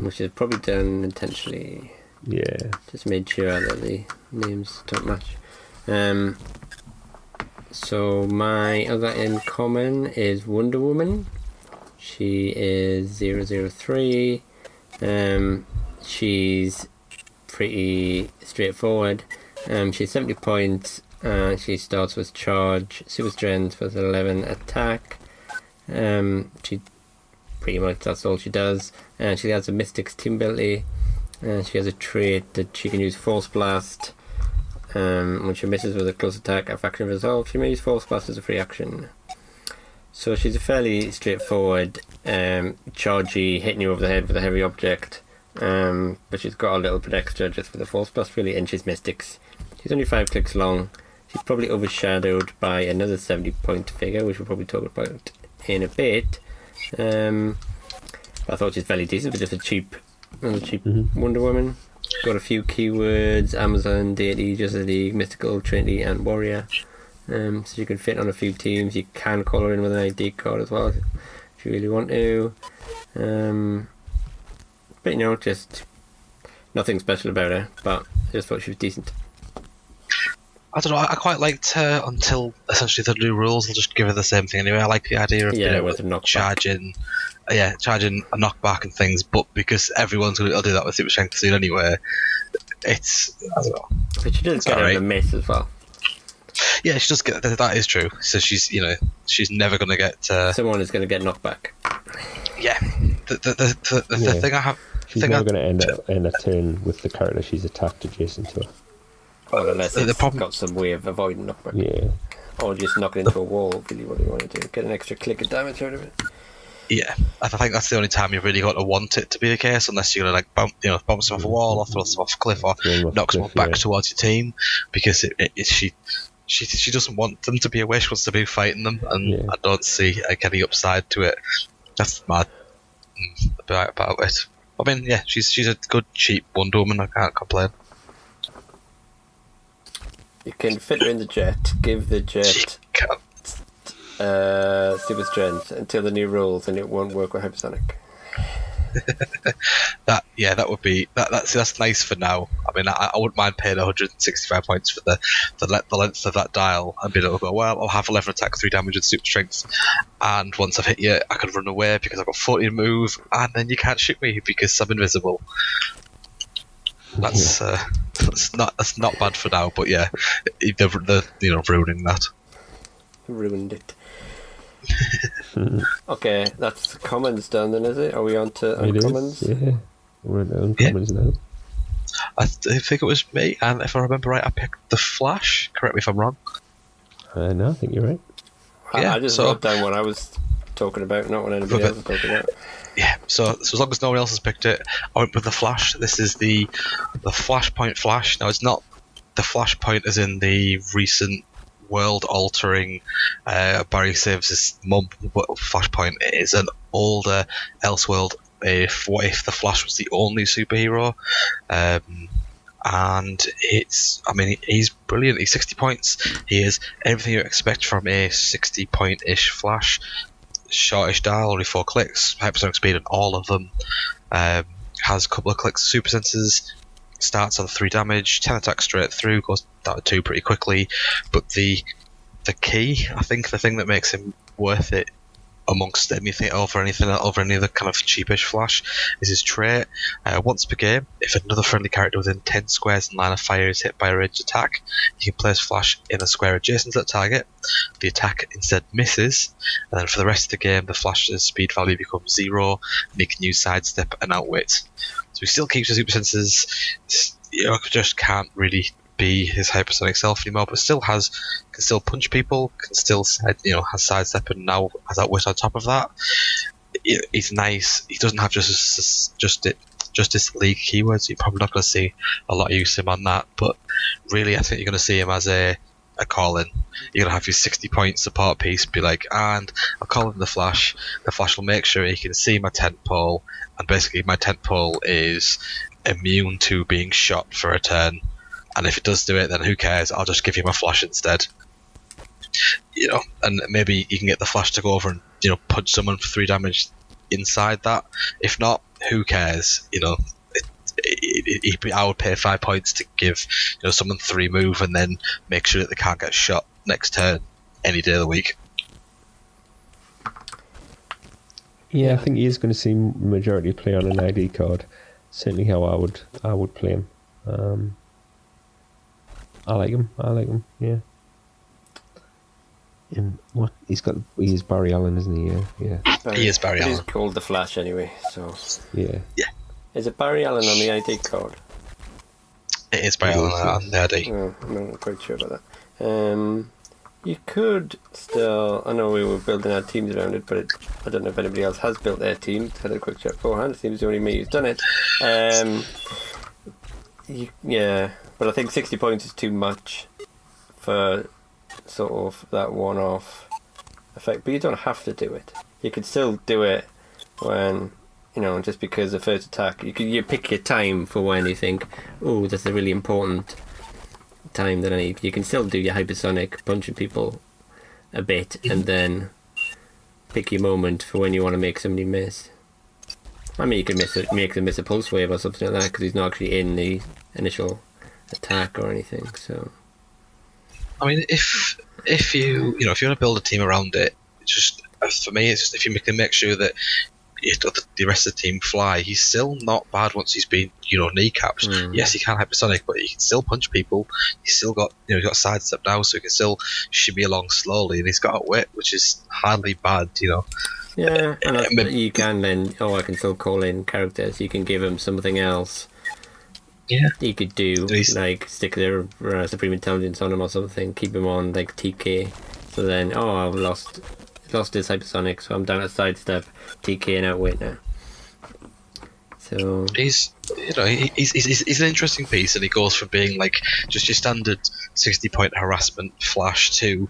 Which is probably done intentionally. Yeah. Just made sure that the names don't match. So my other in common is Wonder Woman. She is 003. She's pretty straightforward. She's 70 points. She starts with charge, super strength with 11 attack. She pretty much, that's all she does. She has a Mystic's team ability. She has a trait that she can use Force Blast. When she misses with a close attack, a faction resolve, she may use Force Blast as a free action. So she's a fairly straightforward, chargey, hitting you over the head with a heavy object. But she's got a little bit extra just for the Force Blast, really, and she's Mystics. She's only 5 clicks long. She's probably overshadowed by another 70-point figure, which we'll probably talk about in a bit. I thought she's fairly decent, but just a cheap Wonder Woman. Got a few keywords: Amazon, Deity, Justice League, Mystical, Trinity, and Warrior. So you can fit on a few teams. You can call her in with an ID card as well if you really want to. But just nothing special about her. But I just thought she was decent. I don't know, I quite liked her until essentially the new rules. I'll just give her the same thing anyway. I like the idea of charging a knockback and things, but because everyone's going to do that with super strength suit anyway, it's, I don't know. But she does get out of the miss as well. Yeah, she does get that is true. So she's she's never going to get. Someone is going to get knocked back. Yeah, the thing I have. She's thing never I- going to end a turn with the character she's attacked adjacent to her. Or unless it's the problem- got some way of avoiding knockback. Yeah. Or just knock it into a wall, really what do you want to do? Get an extra click of damage out of it. Yeah, I think that's the only time you've really got to want it to be the case, unless you're gonna like bounce them off a wall, or throw them off a cliff, or knock someone back towards your team, because she doesn't want them to be away. She wants to be fighting them, and I don't see any upside to it. That's mad about it. I mean, yeah, she's a good cheap Wonder Woman. I can't complain. You can fit her in the jet. Give the jet super strength until the new rules, and it won't work with hypersonic. That would be that's nice for now. I mean, I wouldn't mind paying 165 points for the length of that dial, and being able to go, well, I'll have 11 attack, 3 damage, and super strength, and once I've hit you, I can run away because I've got 14 move, and then you can't shoot me because I'm invisible. That's not bad for now, but yeah, they're ruining that. Ruined it. Okay, that's commons done then, is it? Are we on to uncommons? Yeah, we're on uncommons now. I think it was me, and if I remember right, I picked the Flash. Correct me if I'm wrong. No, I think you're right. I just wrote down what I was talking about, not what anybody else was talking about. Yeah, so as long as no one else has picked it, I went with the Flash. This is the Flashpoint Flash. Now, it's not the Flashpoint as in the recent world-altering Barry saves his mum Flashpoint. It is an older Elseworld. What if the Flash was the only superhero? And he's brilliant. He's 60 points. He is everything you expect from a 60-point-ish Flash. Shortish dial, only 4 clicks, hypersonic speed on all of them. Has a couple of clicks, super senses. Starts on 3 damage, 10 attack straight through, goes down to 2 pretty quickly. But the key, I think, the thing that makes him worth it amongst anything over any other kind of cheapish Flash is his trait. Once per game, if another friendly character within 10 squares in line of fire is hit by a ranged attack, you can place Flash in a square adjacent to that target. The attack instead misses, and then for the rest of the game, the Flash's speed value becomes 0, and he can use sidestep and outwit. So he still keeps his super senses, just can't really be his hypersonic self anymore, but can still punch people, can still has sidestep and now has outwit on top of that. He's nice. He doesn't have Justice League keywords. You're probably not going to see a lot of use of him on that, but really I think you're going to see him as a call-in. You're going to have your 60 point support piece be like, and I'll call in the Flash. The Flash will make sure he can see my tent pole, and basically my tent pole is immune to being shot for a turn. And if it does do it, then who cares? I'll just give you my Flash instead. And maybe you can get the Flash to go over and punch someone for 3 damage inside that. If not, who cares? I would pay 5 points to give someone 3 move and then make sure that they can't get shot next turn any day of the week. Yeah, I think he is going to see majority play on an ID card. Certainly how I would play him. I like him. Yeah. And what he is Barry Allen, isn't he? Yeah. He is Barry Allen. He's called the Flash anyway. So yeah. Is it Barry Allen on the ID card? It is Barry Allen on the ID. Oh, I'm not quite sure about that. You could still. I know we were building our teams around it, but I don't know if anybody else has built their team. Had a quick check beforehand. It seems only me who's done it. Yeah, but I think 60 points is too much for sort of that one-off effect. But you don't have to do it. You could still do it when, just because the first attack, you pick your time for when you think, oh, that's a really important time that I need. You can still do your hypersonic, punching people a bit, and then pick your moment for when you want to make somebody miss. I mean, you could make them miss a pulse wave or something like that because he's not actually in the initial attack or anything. So, I mean, if you want to build a team around it, just for me, it's just if you can make sure that the rest of the team fly, he's still not bad once he's been, kneecapped. Yes, he can hypersonic, but he can still punch people. He's still got, he's got sidestep now, so he can still shimmy along slowly, and he's got a wit, which is hardly bad, Yeah, and you can then, I can still call in characters. You can give him something else. Yeah. You could do, like, stick their Supreme Intelligence on him or something, keep him on, like, TK. So then, I've lost his hypersonic, so I'm down at sidestep, TK and outwit now. So he's an interesting piece, and he goes from being like just your standard 60-point harassment flash to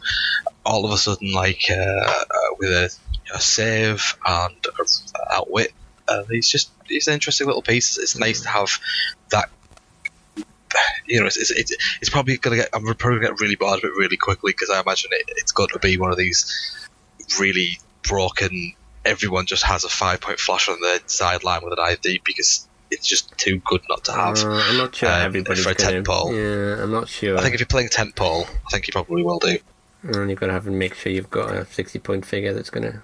all of a sudden like with a save and outwit. He's an interesting little piece. It's nice to have that. It's probably gonna get. I'm probably gonna get really bored of it really quickly, because I imagine it's going to be one of these really broken. Everyone just has a 5-point flash on the sideline with an ID, because it's just too good not to have. I'm not sure everybody's for a gonna. tentpole. Yeah, I'm not sure. I think if you're playing tentpole, I think you probably will do. And you've got to have and make sure you've got a 60-point figure that's gonna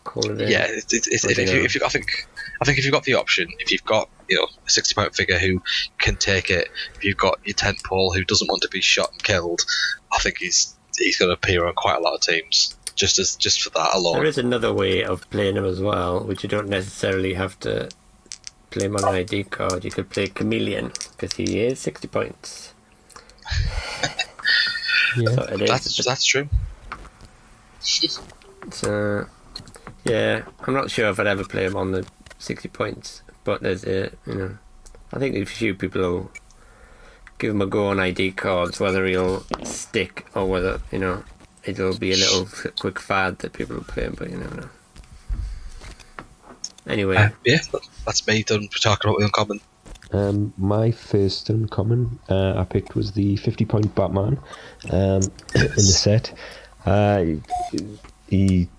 call it in. Yeah, I think if you've got the option, if you've got a 60-point figure who can take it, if you've got your tentpole who doesn't want to be shot and killed, I think he's going to appear on quite a lot of teams. Just for that alone. There is another way of playing him as well, which you don't necessarily have to play him on an ID card. You could play Chameleon, because he is 60 points. Yeah, so that's true. So, yeah, I'm not sure if I'd ever play him on the 60 points, but there's I think a few people will give him a go on ID cards, whether he'll stick or whether it'll be a little quick fad that people will play him, but you never know. Anyway. Yeah, that's me done for talking about the uncommon. My first uncommon I picked was the 50-point Batman in the set. He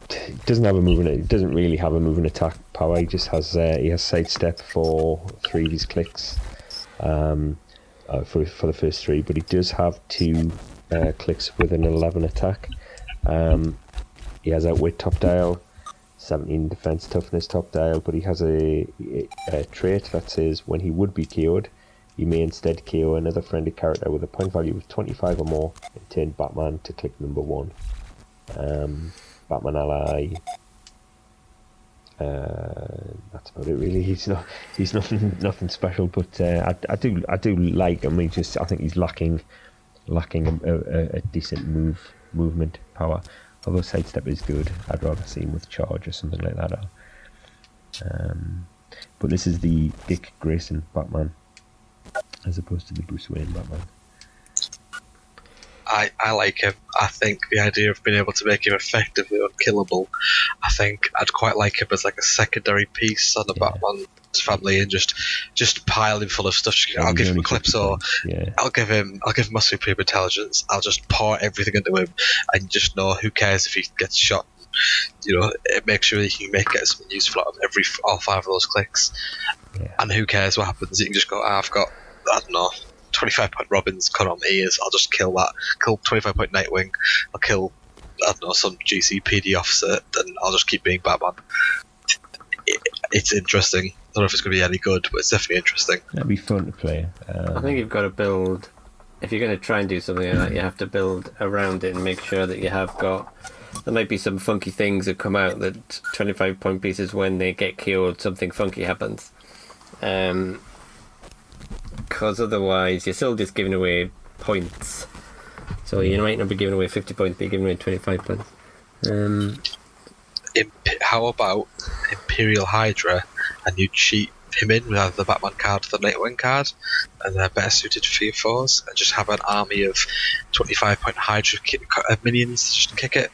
doesn't have a moving. He doesn't really have a moving attack power. He just has sidestep for 3 of his clicks for the first 3, but he does have 2 clicks with an 11 attack. He has outwit top dial, 17 defense toughness top dial, but he has a trait that says when he would be KO'd, you may instead KO another friendly character with a point value of 25 or more and turn Batman to click number 1. Batman ally. That's about it really. He's nothing special, but I do like him. I think he's lacking a decent movement power. Although sidestep is good, I'd rather see him with charge or something like that. But this is the Dick Grayson Batman, as opposed to the Bruce Wayne Batman. I like him. I think the idea of being able to make him effectively unkillable, I think I'd quite like him as like a secondary piece on the Batman family, and just pile him full of stuff. I'll give him Calypso. Yeah. I'll give him my supreme intelligence. I'll just pour everything into him, and just know who cares if he gets shot. Make sure he can get something useful out of all 5 of those clicks. Yeah. And who cares what happens? You can just go, I've got, I don't know, 25-point Robin's cut on my ears. I'll just kill that. Kill 25-point Nightwing. I'll kill, I don't know, some GCPD officer, and I'll just keep being Batman. It's interesting. I don't know if it's going to be any good, but it's definitely interesting. That'd be fun to play. I think you've got to build. If you're going to try and do something like that, you have to build around it and make sure that you have got. There might be some funky things that come out that 25-point pieces, when they get killed, something funky happens. Because otherwise you're still just giving away points. So you might not be giving away 50 points, but you're giving away 25 points. How about Imperial Hydra, and you cheat him in with either the Batman card or the Nightwing card, and they're better suited for your foes, and just have an army of 25-point Hydra minions just kick it.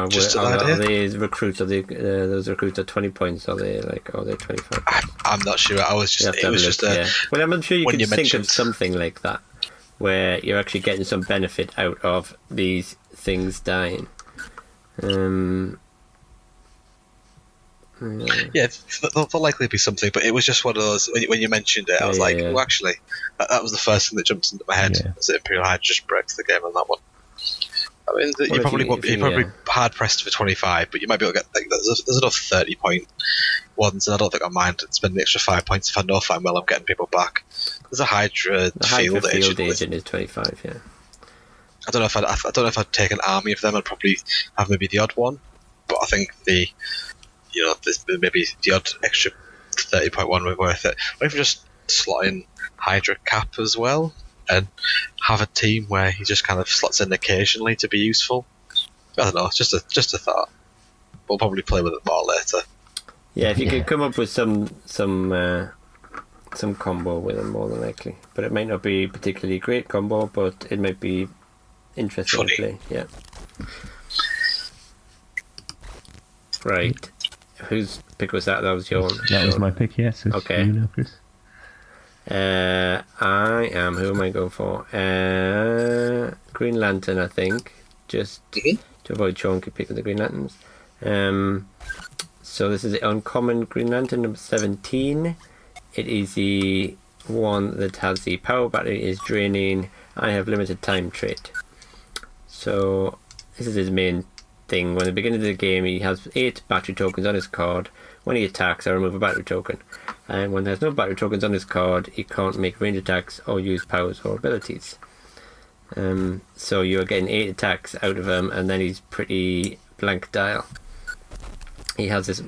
Just are these recruits? Are those recruits at 20 points? Are they 25? I'm not sure. It was just Well, I'm sure you can think of something like that, where you're actually getting some benefit out of these things dying. Yeah, there'll likely be something, but it was just one of those. When you mentioned it, I was well, actually, that was the first thing that jumped into my head. Was that Imperial Hydra just breaks the game on that one. I mean, Well, you're probably yeah. hard pressed for 25, but you might be able to get like there's enough 30-point ones, and I don't think I mind spending the extra 5 points if I know fine well I'm getting people back. There's a Hydra The Hydra field agent is 25. Yeah. I don't know if I'd take an army of them. I'd probably have maybe the odd one, but I think maybe the odd extra 30-point one would be worth it. Or if you just slot in Hydra Cap as well, and have a team where he just kind of slots in occasionally to be useful. I don't know, it's just a thought. We'll probably play with it more later. Yeah, if you could come up with some combo with him, more than likely. But it might not be particularly great combo, but it might be interesting Funny. to play. Yeah. Right. Whose pick was that? That was your one. That was my pick, yes. Yeah, so Okay. you now, Chris. I am. Who am I going for? Green Lantern, I think. Just to avoid chunky picking the Green Lanterns. So this is the uncommon Green Lantern number 17. It is the one that has the power battery is draining. I have limited time trait. So this is his main thing. When at the beginning of the game, he has 8 battery tokens on his card. When he attacks, I remove a battery token. And when there's no battery tokens on his card, he can't make range attacks or use powers or abilities. So you're getting 8 attacks out of him, and then he's pretty blank dial. He has this.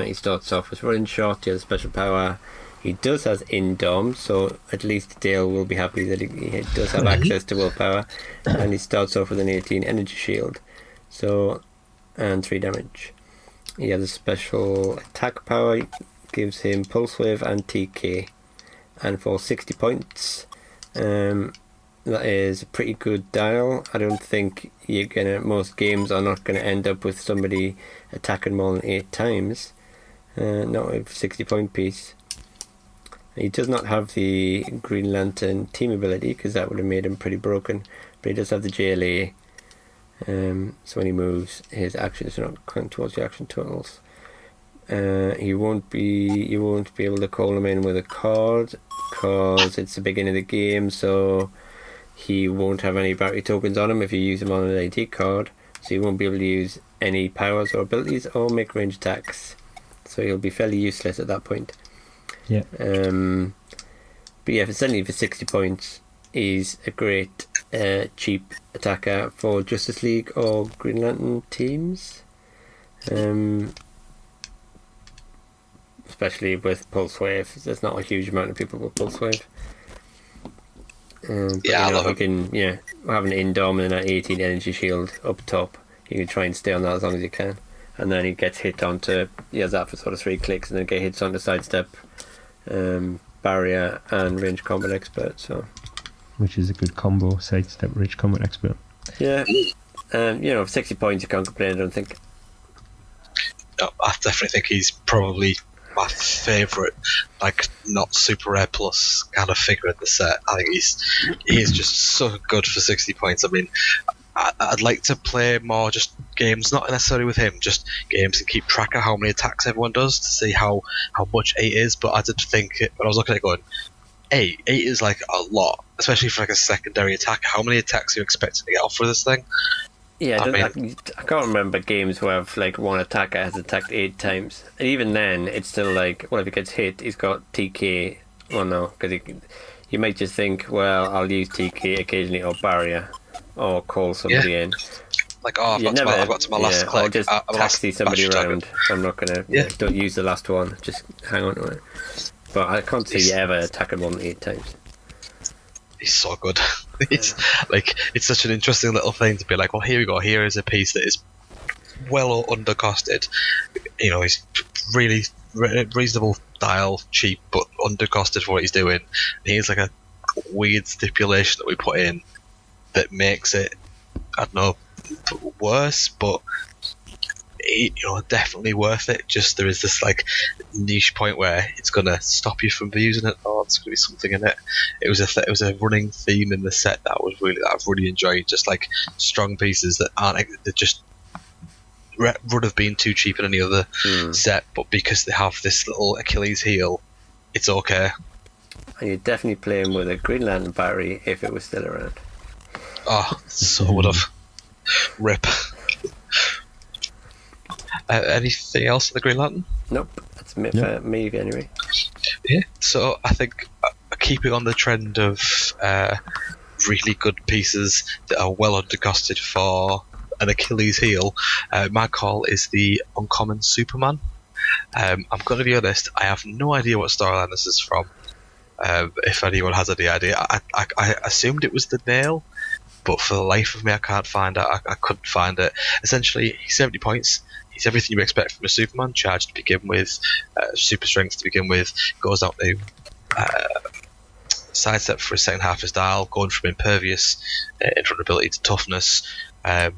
He starts off with running shot. He has a special power. He does has Indom, so at least Dale will be happy that he does have access to willpower. And he starts off with an 18 energy shield, so and 3 damage. He has a special attack power, gives him Pulse Wave and TK, and for 60 points, that is a pretty good dial. I don't think most games are not gonna end up with somebody attacking more than 8 times. Not with 60-point piece. He does not have the Green Lantern team ability because that would have made him pretty broken, but he does have the JLA. So when he moves, his actions are not count towards the action totals. You won't be able to call him in with a card because it's the beginning of the game, so he won't have any battery tokens on him if you use him on an AT card, so he won't be able to use any powers or abilities or make range attacks, so he'll be fairly useless at that point. Yeah. But yeah, certainly for 60 points, he's a great cheap attacker for Justice League or Green Lantern teams, especially with Pulse Wave. There's not a huge amount of people with Pulse Wave. Yeah, I love have an Indom and an 18 energy shield up top. You can try and stay on that as long as you can, and then he gets hit onto. He has that for sort of 3 clicks, and then get hits onto sidestep, barrier, and range combat expert. So, which is a good combo, sidestep, range combat expert. Yeah, for 60 points you can't complain. I don't think. No, I definitely think he's probably my favourite, like, not super rare plus kind of figure in the set. I think he's just so good for 60 points. I mean, I'd like to play more just games, not necessarily with him, just games and keep track of how many attacks everyone does to see how much 8 is. But I did think, when I was looking at it going, 8 is like a lot, especially for like a secondary attack. How many attacks are you expecting to get off with this thing? Yeah, I can't remember games where like one attacker has attacked 8 times. And even then, it's still like, well, if he gets hit, he's got TK. Well, no, because you might just think, well, I'll use TK occasionally or barrier or call somebody in. Like, I've got to my last click. Or just taxi somebody around. I'm not going to, don't use the last one, just hang on to it. But I can't see you ever attacking more than 8 times. He's so good. It's such an interesting little thing to be like, well, here we go. Here is a piece that is well undercosted. You know, he's really reasonable dial, cheap, but undercosted for what he's doing. And here's like a weird stipulation that we put in that makes it, I don't know, worse, but definitely worth it. Just there is this like niche point where it's gonna stop you from using it. Oh, there's gonna be something in it. It was a running theme in the set that I've really enjoyed. Just like strong pieces that just would have been too cheap in any other set, but because they have this little Achilles heel, it's okay. And you'd definitely play him with a Green Lantern battery if it was still around. Oh, so would have. Rip. Anything else on the Green Lantern? Nope, that's for me anyway. Yeah, so I think keeping on the trend of really good pieces that are well undercosted for an Achilles heel, my call is the Uncommon Superman. I'm going to be honest, I have no idea what storyline this is from. If anyone has any idea, I assumed it was the Nail, but for the life of me, I can't find it. I couldn't find it. Essentially, he's 70 points. He's everything you expect from a Superman. Charge to begin with, super strength to begin with. Goes out to sidestep for his second half of his dial, going from impervious, invulnerability to toughness. The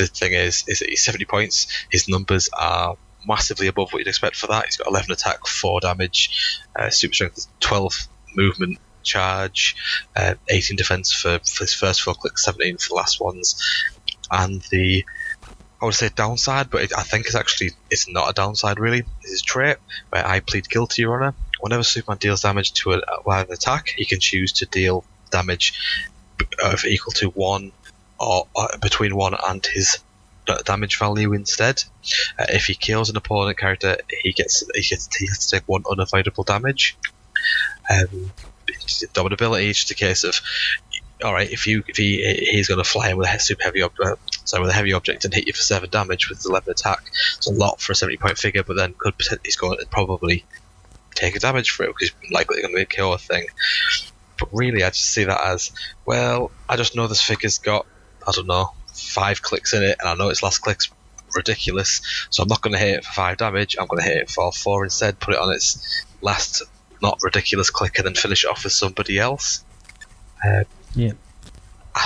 thing is that he's 70 points. His numbers are massively above what you'd expect for that. He's got 11 attack, 4 damage, super strength is 12 movement, charge, 18 defense for his first 4 clicks, 17 for the last ones. And I would say downside, but I think it's not a downside really, is his trait, where I plead guilty, Your Honour. Whenever Superman deals damage to an attack, he can choose to deal damage equal to 1 or between 1 and his damage value instead. If he kills an opponent character, he has to take 1 unavoidable damage. Dominability is just a case of, alright, if he's going to fly in with a heavy object and hit you for 7 damage with 11 attack, it's a lot for a 70 point figure, but then he's going to probably take a damage for it because he's likely going to be a KO thing. But really, I just see that as, well, I just know this figure's got, I don't know, 5 clicks in it, and I know its last click's ridiculous, so I'm not going to hit it for 5 damage, I'm going to hit it for 4 instead, put it on its last not ridiculous click, and then finish it off with somebody else. I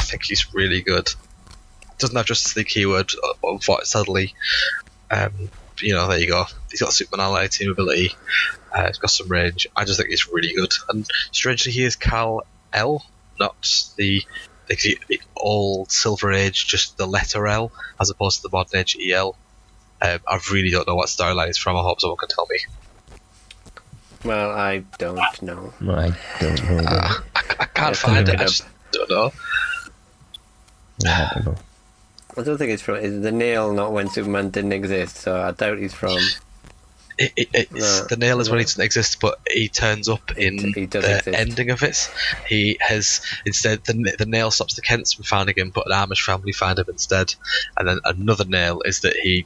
think he's really good. Doesn't have just the keyword, sadly. There you go. He's got Superman team ability, he's got some range. I just think he's really good. And strangely, he is Kal-El, not the old Silver Age, just the letter L, as opposed to the modern age EL. I really don't know what storyline it's from. I hope someone can tell me. Well, I don't know. I don't know. I can't find it. I just don't know. Yeah, I don't know. I don't think it's from. Is the Nail not when Superman didn't exist? So I doubt he's from. The Nail is when he doesn't exist, but he turns up in the ending of it. He has instead the Nail stops the Kents from finding him, but an Amish family find him instead. And then another Nail is that he's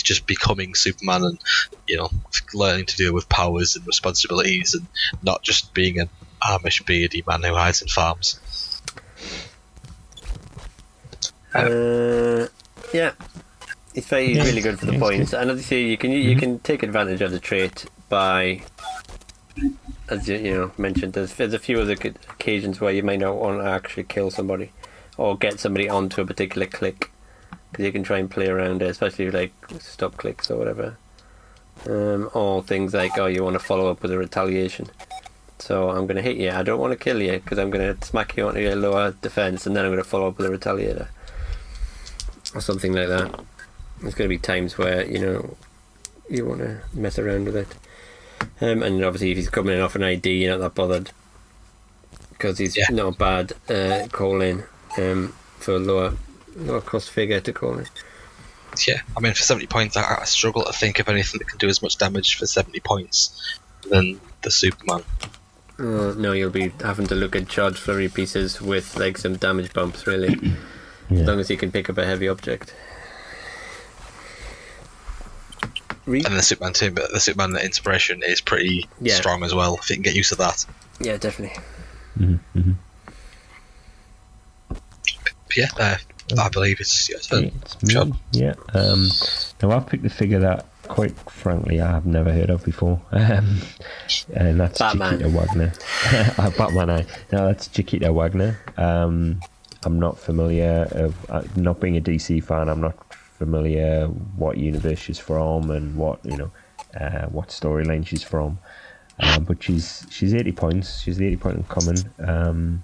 just becoming Superman and learning to deal with powers and responsibilities and not just being an Amish beardy man who hides in farms. He's really good for the points, and obviously you can take advantage of the trait by, as you mentioned, there's a few other occasions where you may not want to actually kill somebody or get somebody onto a particular click, because you can try and play around it, especially like stop clicks or whatever, or things like, you want to follow up with a retaliation. So I'm going to hit you, I don't want to kill you because I'm going to smack you onto your lower defense, and then I'm going to follow up with a retaliator or something like that. There's going to be times where you want to mess around with it, and obviously if he's coming in off an ID, you're not that bothered because he's not a bad call in for a lower cost figure to call in. Yeah, I mean, for 70 points, I struggle to think of anything that can do as much damage for 70 points than the Superman. No, you'll be having to look at charge flurry pieces with like some damage bumps, really. As long as you can pick up a heavy object. And the Superman team, but the Superman inspiration is pretty strong as well, if you can get used to that. Yeah, definitely. Mm-hmm. I believe it's your turn. It's me. Yeah. Now I've picked a figure that, quite frankly, I have never heard of before, and that's Batman. Chiquita Wagner. Batman. No, that's Chiquita Wagner. I'm not familiar not being a DC fan. I'm not familiar what universe she's from and what what storyline she's from. But she's 80 points. She's the 80 point uncommon,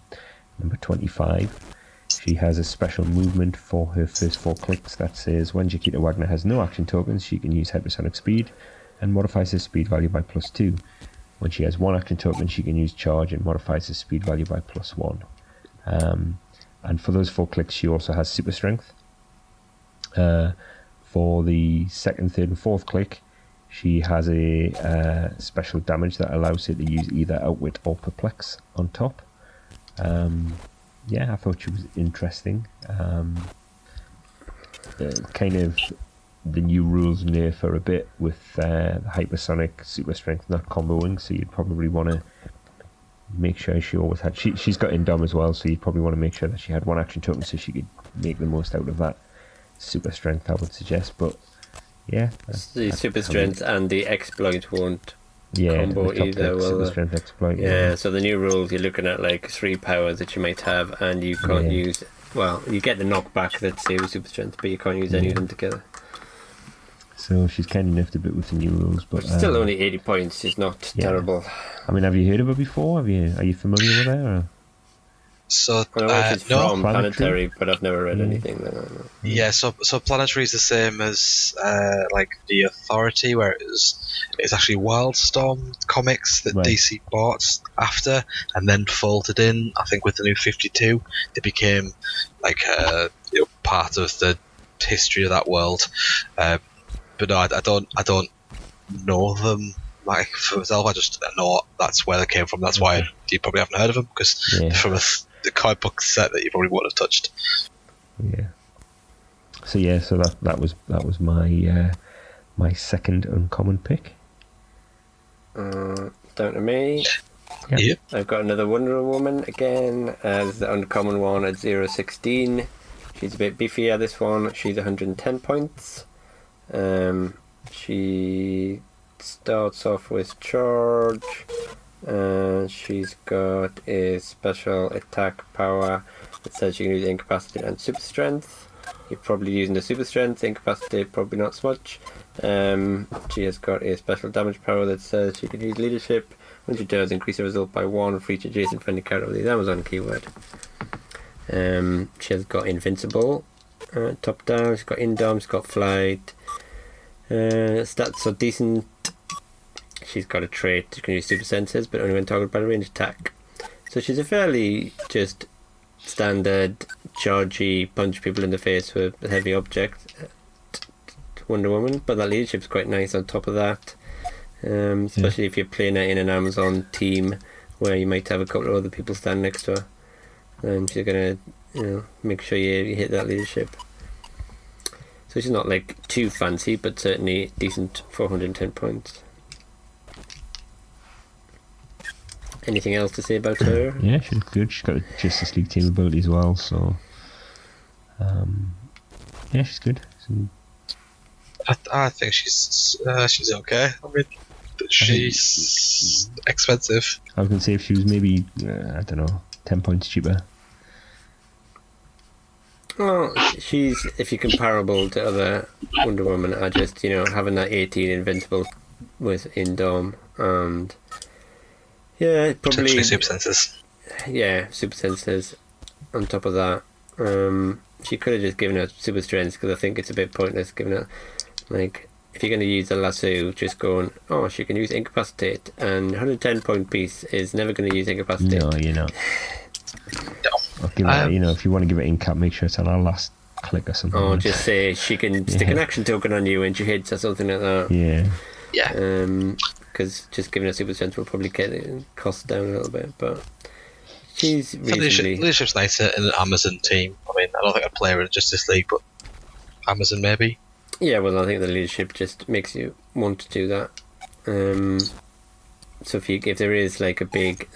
number 25. She has a special movement for her first 4 clicks that says, when Chiquita Wagner has no action tokens, she can use hypersonic speed and modifies her speed value by +2. When she has 1 action token, she can use charge and modifies her speed value by +1. And for those 4 clicks, she also has super strength. For the 2nd, 3rd, and 4th click, she has a special damage that allows her to use either Outwit or Perplex on top. I thought she was interesting. Kind of the new rules nerf her a bit with hypersonic super strength not comboing, so you'd probably want to make sure she always had. She's got Indom as well, so you'd probably want to make sure that she had 1 action token so she could make the most out of that super strength, I would suggest. But yeah, the super strength and the exploit won't combo either. Super strength exploit. Yeah, so the new rules, you're looking at like 3 powers that you might have, and you can't use. Well, you get the knockback that's say with super strength, but you can't use any of them together. So she's kind of niffed a bit with the new rules, but still only 80 points. She's not terrible. I mean, have you heard of her before? Are you familiar with her? Or? So I know she's from Planetary, but I've never read anything. Yeah, so Planetary is the same as like the Authority, where it's actually Wildstorm comics that DC bought after and then folded in. I think with the new 52, they became like part of the history of that world. But no, I don't know them. Like for myself, I just know that's where they came from. That's why you probably haven't heard of them, because they're from the comic book set that you probably wouldn't have touched. Yeah. So that was my my second uncommon pick. Down to me. Yep. I've got another Wonder Woman again. This is the uncommon one at 016. She's a bit beefier. This one. She's 110 points. She starts off with charge, and she's got a special attack power that says you can use Incapacitate and Super Strength. You're probably using the Super Strength, Incapacitate probably not so much. She has got a special damage power that says she can use Leadership. When she does, increase the result by 1 for each adjacent friendly character with the Amazon keyword. She has got Invincible, top down. She's got Indom, she's got Flight. Stats are decent. She's got a trait, she can use super senses, but only when targeted by a ranged attack. So she's a fairly just standard, chargy, punch people in the face with a heavy object Wonder Woman, but that leadership's quite nice on top of that. Especially if you're playing her in an Amazon team where you might have a couple of other people stand next to her. And she's going to make sure you hit that leadership. So she's not like too fancy, but certainly decent. 410 points. Anything else to say about her? Yeah, she's good. She's got a Justice League team ability as well, so she's good. I think she's okay. I mean, she's expensive. I was going to say if she was maybe 10 points cheaper. Well, she's, if you're comparable to other Wonder Woman, I just, having that 18 Invincible with Indom and probably super senses. Yeah, super senses on top of that. She could have just given her super strength, because I think it's a bit pointless giving her, like, if you're going to use the lasso, just going, she can use Incapacitate, and 110 point piece is never going to use Incapacitate. No, you're not. I'll give it, if you want to give it Incap, make sure it's on our last click or something. Or just say she can stick an action token on you when she hits or something like that. Yeah. Because just giving her super strength will probably get the cost down a little bit, but she's reasonably... Leadership's nice in an Amazon team. I mean, I don't think I'd play her in Justice League, but Amazon maybe. Yeah, well, I think the leadership just makes you want to do that. So if there is like a big...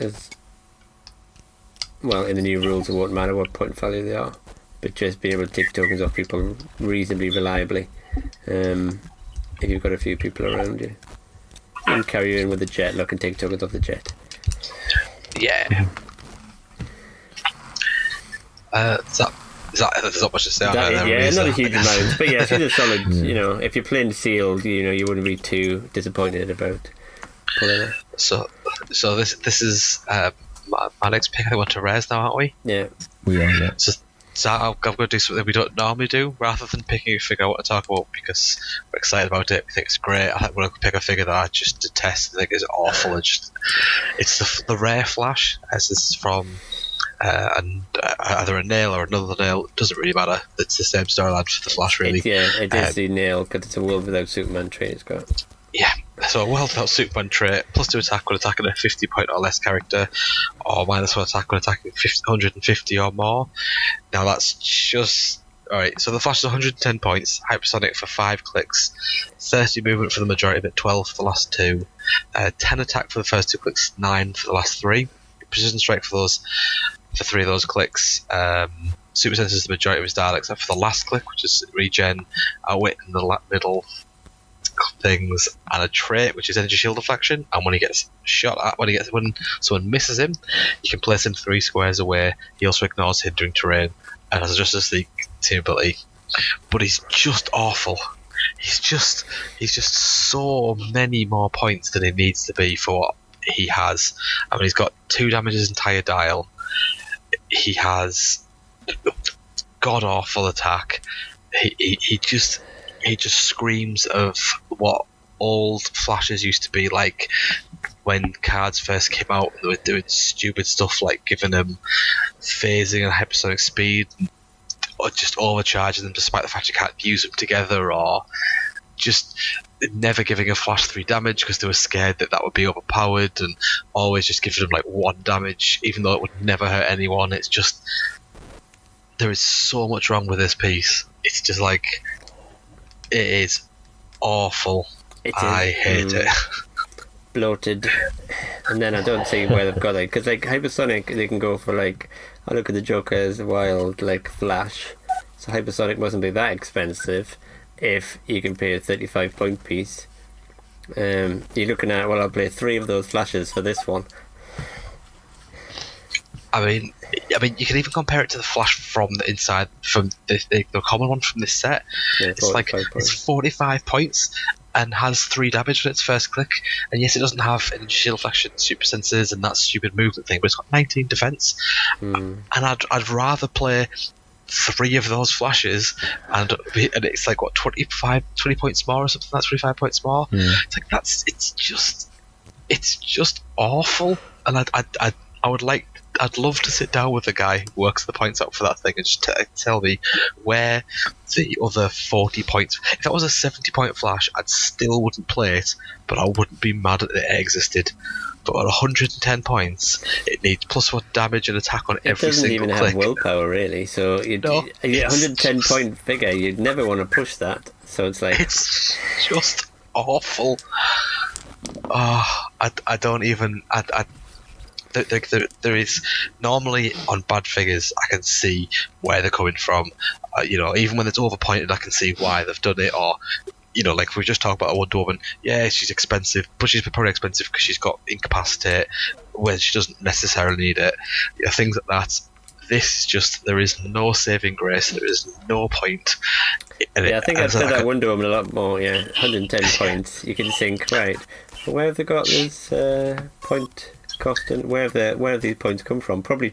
Well, in the new rules, it won't matter what point value they are, but just being able to take tokens off people reasonably reliably. If you've got a few people around you. You can carry you in with the jet lock and take tokens off the jet. Yeah. There's not much to say on her. Not a huge amount, but yeah, she's a solid. If you're playing sealed, you wouldn't be too disappointed about pulling her. So this is my next pick. I want to Res now, aren't we? Yeah, we are. Yeah. So I'm going to do something we don't normally do, rather than picking a figure I want to talk about because we're excited about it. We think it's great. I think we're going to pick a figure that I just detest. I think it's awful. It's the Rare Flash. This is from and either a nail or another nail, doesn't really matter. It's the same storyline for the Flash, really. It is the nail, because it's a world without Superman trait it's got. Yeah, so a world without Superman trait, +2 attack when attacking a 50 point or less character, or -1 attack when attacking 150 or more. Now that's just... Alright, so the Flash is 110 points, hypersonic for 5 clicks, 30 movement for the majority of it, 12 for the last 2, 10 attack for the first 2 clicks, 9 for the last 3, precision strike for 3 of those clicks, super senses the majority of his dial except for the last click, which is regen, outwit in the middle things, and a trait which is energy shield deflection. And when he gets shot at, when someone misses him, you can place him 3 squares away. He also ignores hindering terrain and has a Justice League team ability. But he's just awful. He's just so many more points than he needs to be for what he has. I mean, he's got 2 damage his entire dial. He has god awful attack. He just screams of what old Flashes used to be like when cards first came out. They were doing stupid stuff like giving them phasing and hypersonic speed, or just overcharging them despite the fact you can't use them together, or just never giving a Flash 3 damage because they were scared that would be overpowered, and always just giving them like 1 damage even though it would never hurt anyone. It's just, there is so much wrong with this piece. It's just like, it is awful. I hate it. Bloated. And then I don't see where they've got it, because like hypersonic, they can go for like, I look at the Joker as wild like Flash, so hypersonic mustn't be that expensive if you can pay a 35 point piece. You're looking at, well, I'll play 3 of those Flashes for this one. I mean, you can even compare it to the Flash from the inside, from the common one from this set. Yeah, it's like it's 45 points and has 3 damage on its first click. And yes, it doesn't have energy shield deflection, super senses, and that stupid movement thing, but it's got 19 defense. And I'd rather play 3 of those Flashes, and it's like what, 20 points more or something. That's 25 points more. It's like it's just awful. And I'd love to sit down with a guy who works the points out for that thing and just tell me where the other 40 points... If that was a 70 point Flash, I still wouldn't play it, but I wouldn't be mad that it existed. But at 110 points, it needs +1 damage and attack on every single click. It doesn't even have willpower, really, so a 110 point figure, you'd never want to push that. So it's like... It's just awful. I don't even... There is, normally on bad figures I can see where they're coming from, even when it's overpointed I can see why they've done it, or like we just talked about a Wonder Woman, yeah, she's expensive, but she's probably expensive because she's got incapacitate when she doesn't necessarily need it, things like that. This is just, there is no saving grace, there is no point. I think I've said that Wonder Woman a lot more. 110 points, you can think, right, but where have they got this point cost, and where have these points come from? Probably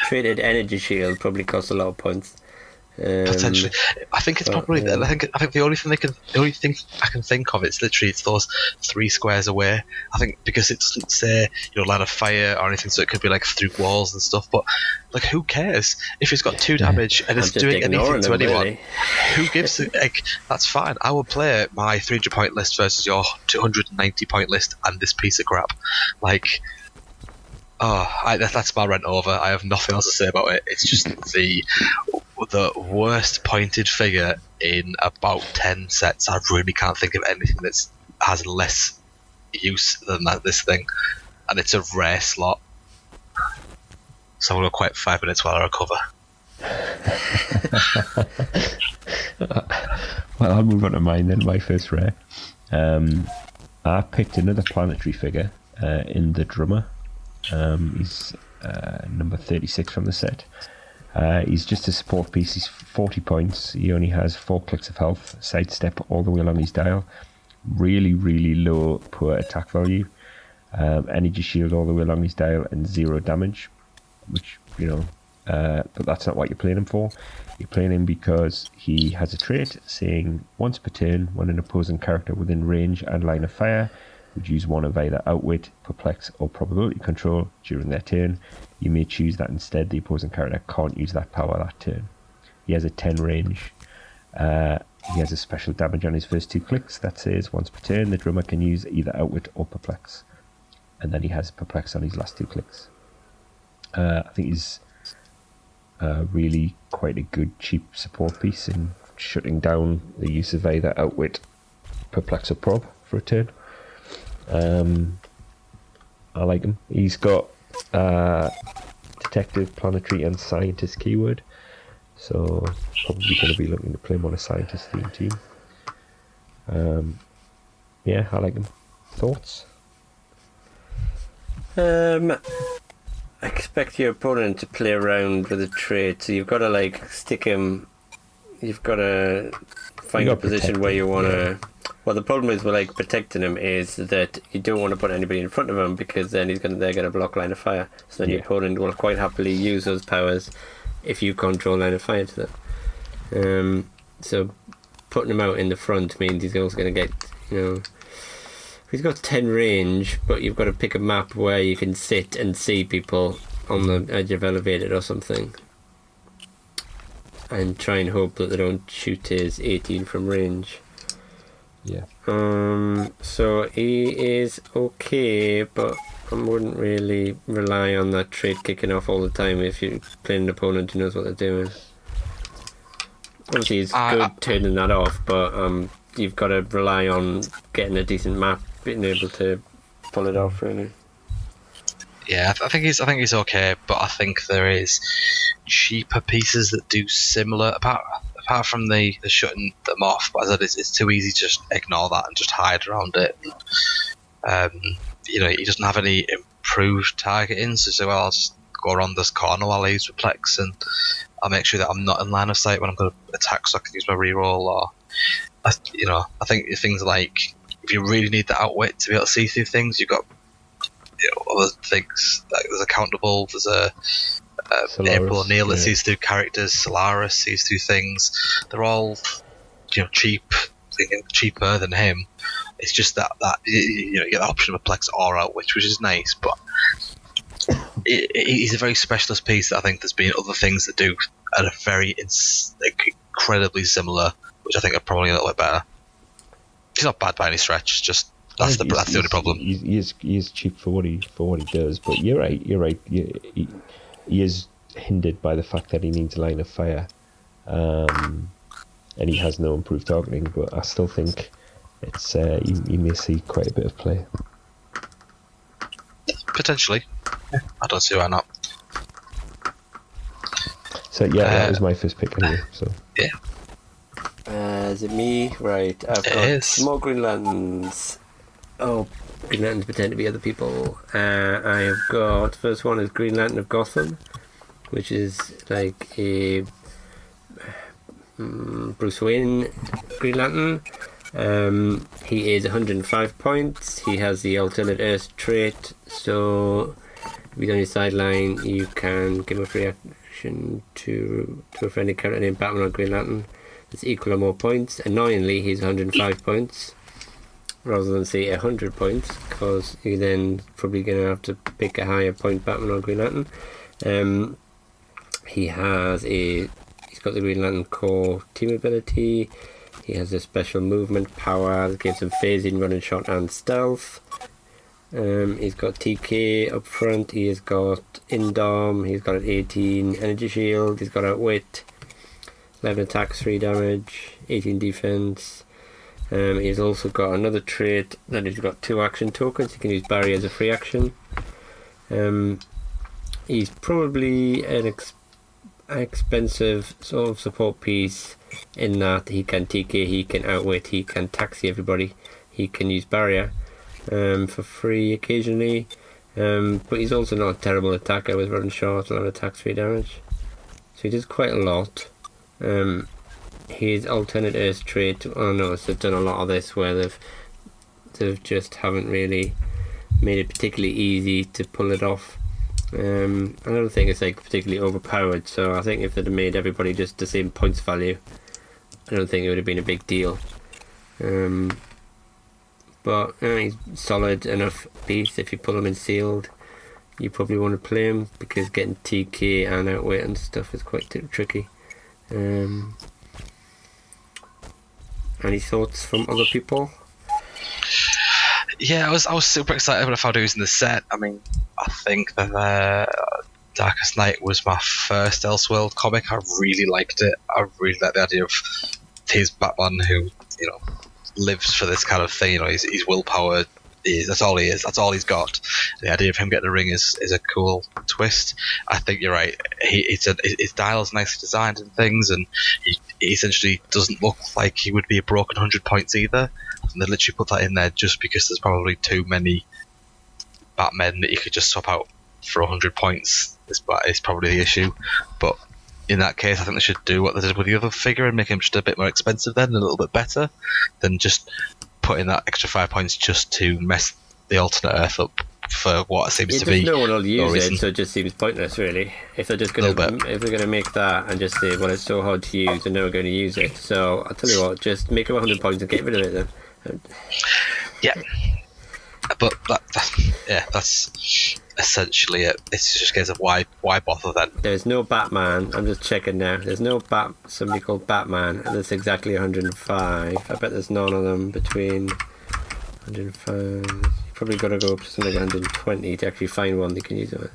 traded energy shield probably costs a lot of points. Potentially, I think it's probably. I think the only thing I can think of, it's literally those 3 squares away. I think because it doesn't say line of fire or anything, so it could be like through walls and stuff. But like, who cares if it's got 2 damage and it's doing anything to anyone? Really. Who gives it? Like, that's fine. I will play my 300 point list versus your 290 point list and this piece of crap. Like. That's my rant over. I have nothing else to say about it. It's just the worst pointed figure in about 10 sets. I really can't think of anything that has less use than this thing, and it's a rare slot. So I'm going to quit 5 minutes while I recover. Well, I'll move on to mine then. My first rare. I picked another planetary figure in the Drummer. He's number 36 from the set. He's just a support piece. He's 40 points. He only has 4 clicks of health, sidestep all the way along his dial, really, really low, poor attack value, energy shield all the way along his dial, and 0 damage, which, but that's not what you're playing him for. You're playing him because he has a trait saying once per turn, when an opposing character within range and line of fire would use one of either Outwit, Perplex, or Probability Control during their turn, You may choose that instead. The opposing character can't use that power that turn. He has a 10 range. He has a special damage on his first 2 clicks that says once per turn the drummer can use either Outwit or Perplex. And then he has Perplex on his last 2 clicks. I think he's really quite a good cheap support piece in shutting down the use of either Outwit, Perplex or Prob for a turn. I like him. He's got Detective, Planetary and Scientist keyword. So probably going to be looking to play him on a Scientist theme team. Yeah, I like him. Thoughts? Expect your opponent to play around with a trait, so you've got to like stick him. You've got to find a position where you want to. Yeah. Well, the problem is with like protecting him is that you don't want to put anybody in front of him because then they're going to block line of fire. So then your opponent will quite happily use those powers if you control line of fire to them. So putting him out in the front means he's also going to get, he's got 10 range, but you've got to pick a map where you can sit and see people on the edge of elevated or something. And try and hope that they don't shoot his 18 from range. Yeah. So he is okay, but I wouldn't really rely on that trait kicking off all the time if you're playing an opponent who knows what they're doing. Obviously, it's good turning that off, but you've got to rely on getting a decent map, being able to pull it off, really. Yeah, I think he's okay, but I think there is cheaper pieces that do similar. Apart from the shutting them off, but as I said, it's too easy to just ignore that and just hide around it. He doesn't have any improved targeting, so I'll just go around this corner while I use Perplex, and I'll make sure that I'm not in line of sight when I'm going to attack, so I can use my reroll. Or, I think things like if you really need the Outwit to be able to see through things, you've got other things. Like there's a Countable, there's a April O'Neil that sees through characters, Solaris sees through things. They're all cheaper than him. It's just that you get the option of Perplex or Outwit, which is nice, but he's a very specialist piece that I think there's been other things that do at a very incredibly similar, which I think are probably a little bit better. He's not bad by any stretch. It's just that's the only problem. He is cheap for what he does, but you're right. He is hindered by the fact that he needs a line of fire, and he has no improved targeting. But I still think it's you may see quite a bit of play. Potentially, I don't see why not. So that was my first pick anyway. So yeah. Is it me? Right, I've got small Green Lanterns. Oh, Green Lanterns pretend to be other people. I have got, first one is Green Lantern of Gotham, which is like a Bruce Wayne Green Lantern. He is 105 points. He has the alternate Earth trait, so if he's on your sideline, you can give him a free action to a friendly character named Batman or Green Lantern. It's equal or more points. Annoyingly, he's 105 points rather than say 100 points, because you're then probably going to have to pick a higher point Batman or Green Lantern. He's got the Green Lantern core team ability. He has a special movement power that gives him phasing, running shot and stealth. He's got TK up front. He has got Indom. He's got an 18 energy shield. He's got Outwit, 11 attacks, 3 damage, 18 defense. He's also got another trait that he's got 2 action tokens. He can use Barrier as a free action. He's probably an expensive sort of support piece in that he can TK, he can Outwit, he can taxi everybody, he can use Barrier for free occasionally, but he's also not a terrible attacker with running short, 11 attacks, 3 damage, so he does quite a lot. His alternate Earth trait, I noticed they've done a lot of this where they've just haven't really made it particularly easy to pull it off. I don't think it's like particularly overpowered, so I think if they'd have made everybody just the same points value, I don't think it would have been a big deal. But he's solid enough piece if you pull him in sealed. you probably want to play him because getting TK and outweight and stuff is quite tricky. Any thoughts from other people? Yeah, I was super excited when I found he was in the set. I mean, I think that Darkest Night was my first Elseworld comic. I really liked it. I really liked the idea of his Batman who, you know, lives for this kind of thing. You know, he's willpower. That's all he is. That's all he's got. The idea of him getting a ring is a cool twist. I think you're right. His dial's nicely designed and things, and he essentially doesn't look like he would be a broken 100 points either. And they literally put that in there just because there's probably too many Batmen that you could just swap out for 100 points. Is probably the issue. But in that case, I think they should do what they did with the other figure and make him just a bit more expensive then, and a little bit better than just put in that extra 5 points just to mess the alternate Earth up for what seems to be no one will use reason. it, so it just seems pointless, really. If they're just going to make that and just say, well, it's so hard to use, they're never going to use it. So I'll tell you what, just make it 100 points and get rid of it then. Yeah, but that's essentially it. It's just a case of why bother then? There's no Batman. I'm just checking now. There's no somebody called Batman, and that's exactly 105. I bet there's none of them between 105. You probably got to go up to something like 120 to actually find one that can use it.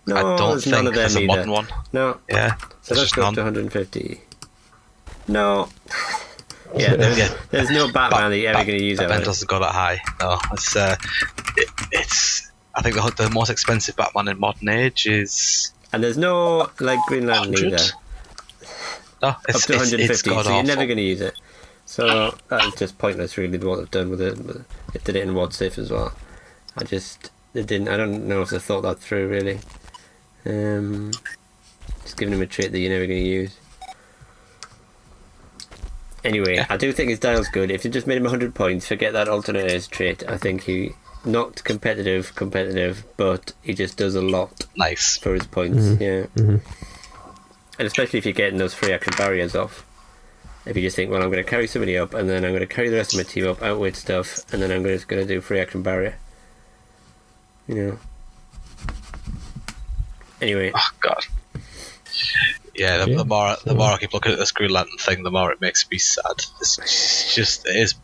No, I don't there's think none of them there's a either. modern one. No. Yeah. So let's go up to 150. No. Yeah, there's no Batman that you're ever going to use. Batman doesn't go that high. No, it's. I think the most expensive Batman in modern age is. And there's no like Green Lantern 100? either. No, Up to 150, so you're god-awful. never going to use it. So that is just pointless, really, what they've done with it. But they did it in What's If as well. I don't know if they thought that through, really. Just giving him a trait that you're never going to use. Anyway, Yeah. I do think his dial's good. If you just made him 100 points, forget that alternate Earth trait. I think he not competitive, but he just does a lot Nice. for his points. Mhm. Yeah, Mm-hmm. and especially if you're getting those free action barriers off. If you just think, well, I'm going to carry somebody up, and then I'm going to carry the rest of my team up, outwit stuff, and then I'm just going to do free action barrier. You know. Anyway, Oh god. Yeah, the more I keep looking at this Green Lantern thing, the more it makes me sad. It is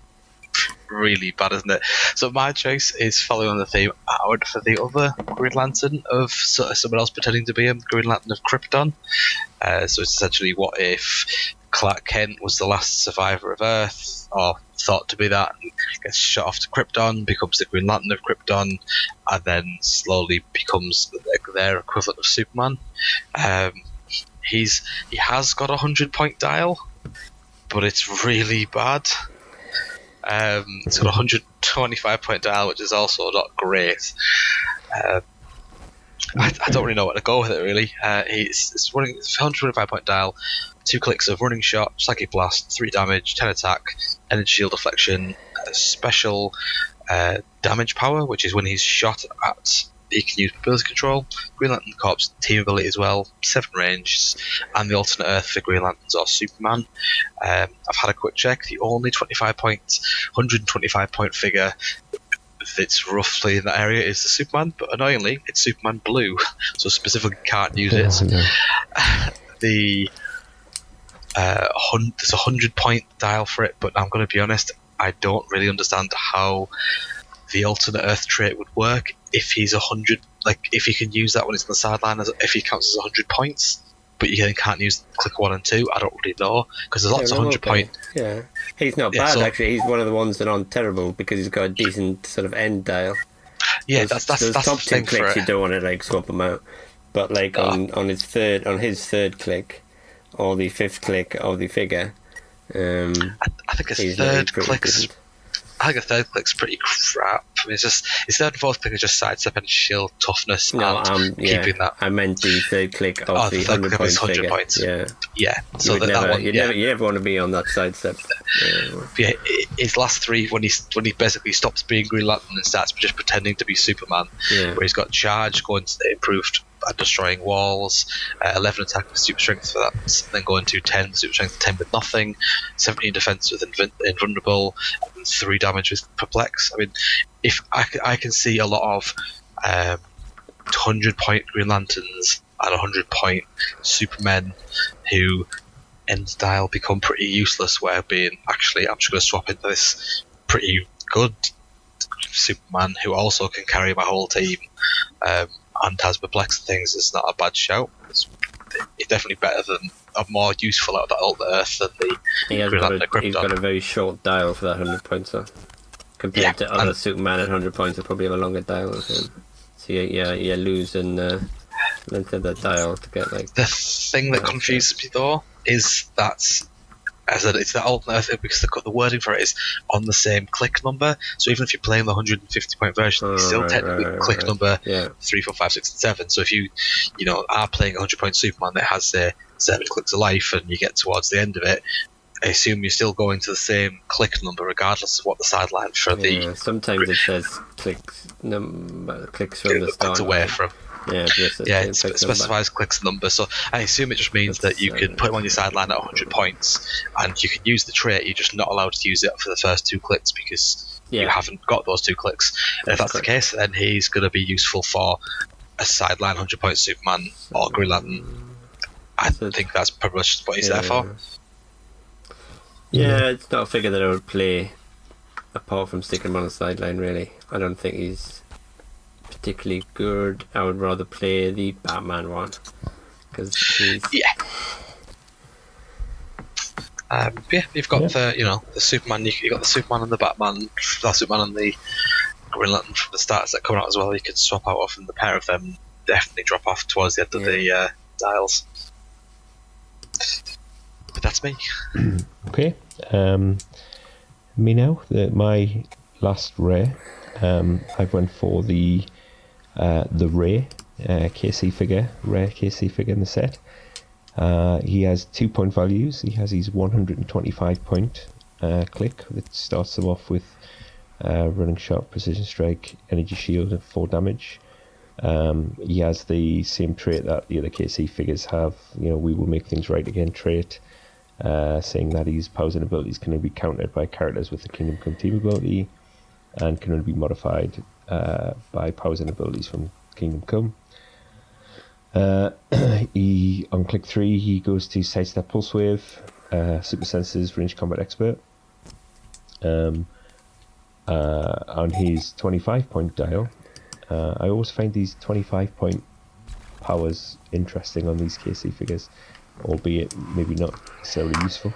really bad, isn't it? So my choice is following on the theme. I went for the other Green Lantern of someone else pretending to be him, Green Lantern of Krypton. So it's essentially, what if Clark Kent was the last survivor of Earth, or thought to be that, and gets shot off to Krypton, becomes the Green Lantern of Krypton, and then slowly becomes their equivalent of Superman. He has got a 100-point dial, but it's really bad. It's got a 125-point dial, which is also not great. I don't really know what to go with it, really. It's running 125-point dial, 2 clicks of running shot, psychic blast, 3 damage, 10 attack, energy shield deflection, special damage power, which is when he's shot at, he can use mobility control, Green Lantern Corps team ability as well, 7 range, and the alternate Earth for Green Lanterns or Superman. I've had a quick check. The only 125-point figure that's roughly in that area is the Superman, but annoyingly, it's Superman Blue, so specifically can't use it. There's a 100-point dial for it, but I'm going to be honest, I don't really understand how the alternate Earth trait would work if he's 100. Like, if he can use that when he's on the sideline, if he counts as 100 points, but you then can't use click 1 and 2. I don't really know, because there's lots of 100-point. Yeah, he's not bad actually. He's one of the ones that aren't terrible because he's got a decent sort of end dial. Yeah, those that's top the 2 thing for clicks it. you don't want to like swap them out. But like on his third click, or the 5th click of the figure, I think his third click's. I think a 3rd click's pretty crap. I mean, it's just his 3rd and 4th click is just sidestep and shield toughness and keeping that. I meant the 3rd click of the 100-point figure. Points. Yeah. So you never want to be on that sidestep. Yeah, his last 3, when he basically stops being Green Lantern and starts just pretending to be Superman, where he's got charge, going to improved at destroying walls, 11 attack with super strength for that, then going to 10 super strength, 10 with nothing, 17 defense with invulnerable, and 3 damage with perplex. I mean, if I can see a lot of 100-point Green Lanterns and 100-point Supermen who end dial become pretty useless, where being, actually, I'm just going to swap into this pretty good Superman who also can carry my whole team and has perplex things is not a bad shout. It's definitely better than, more useful out of that alternate Earth than the Green Lantern Krypton. He's got a very short dial for that 100 points, so compared to other Superman at 100 points, he'll probably have a longer dial with him. So you lose in length of that dial to get like. The thing that confuses me though is that, as it's the alternate, because the wording for it is on the same click number. So even if you're playing the 150 point version, you still technically click number 3, 4, 5, 6, and 7. So if you are playing a 100 point Superman that has 7 clicks of life, and you get towards the end of it, I assume you're still going to the same click number regardless of what the sideline for the. Sometimes it says clicks from the start. It's away from. It specifies clicks number, so I assume it just means that you can put him on your sideline at 100 points, and you can use the trait. You're just not allowed to use it for the first 2 clicks because you haven't got those 2 clicks. And if that's the case, then he's going to be useful for a sideline 100-point Superman or Green Lantern. I think that's pretty much what he's there for. Yeah, it's not a figure that I would play apart from sticking him on the sideline, really. I don't think he's particularly good. I would rather play the Batman one because he's you've got the Superman. You've got the Superman and the Batman. The Superman and the Green Lantern from the starters that come out as well. You can swap out off, and the pair of them definitely drop off towards the end of the dials. But that's me. Okay. Me now. My last rare. I went for the Ray KC figure, rare KC figure in the set. He has 2 point values. He has his 125 point click that starts him off with running shot, precision strike, energy shield, and 4 damage. He has the same trait that the other KC figures have. We will make things right again trait, saying that his powers and abilities can only be countered by characters with the Kingdom Come team ability, and can only be modified by powers and abilities from Kingdom Come. On click 3, he goes to Sidestep Pulse Wave, Super Senses, Range Combat Expert. On his 25 point dial, I always find these 25 point powers interesting on these KC figures, albeit maybe not necessarily useful.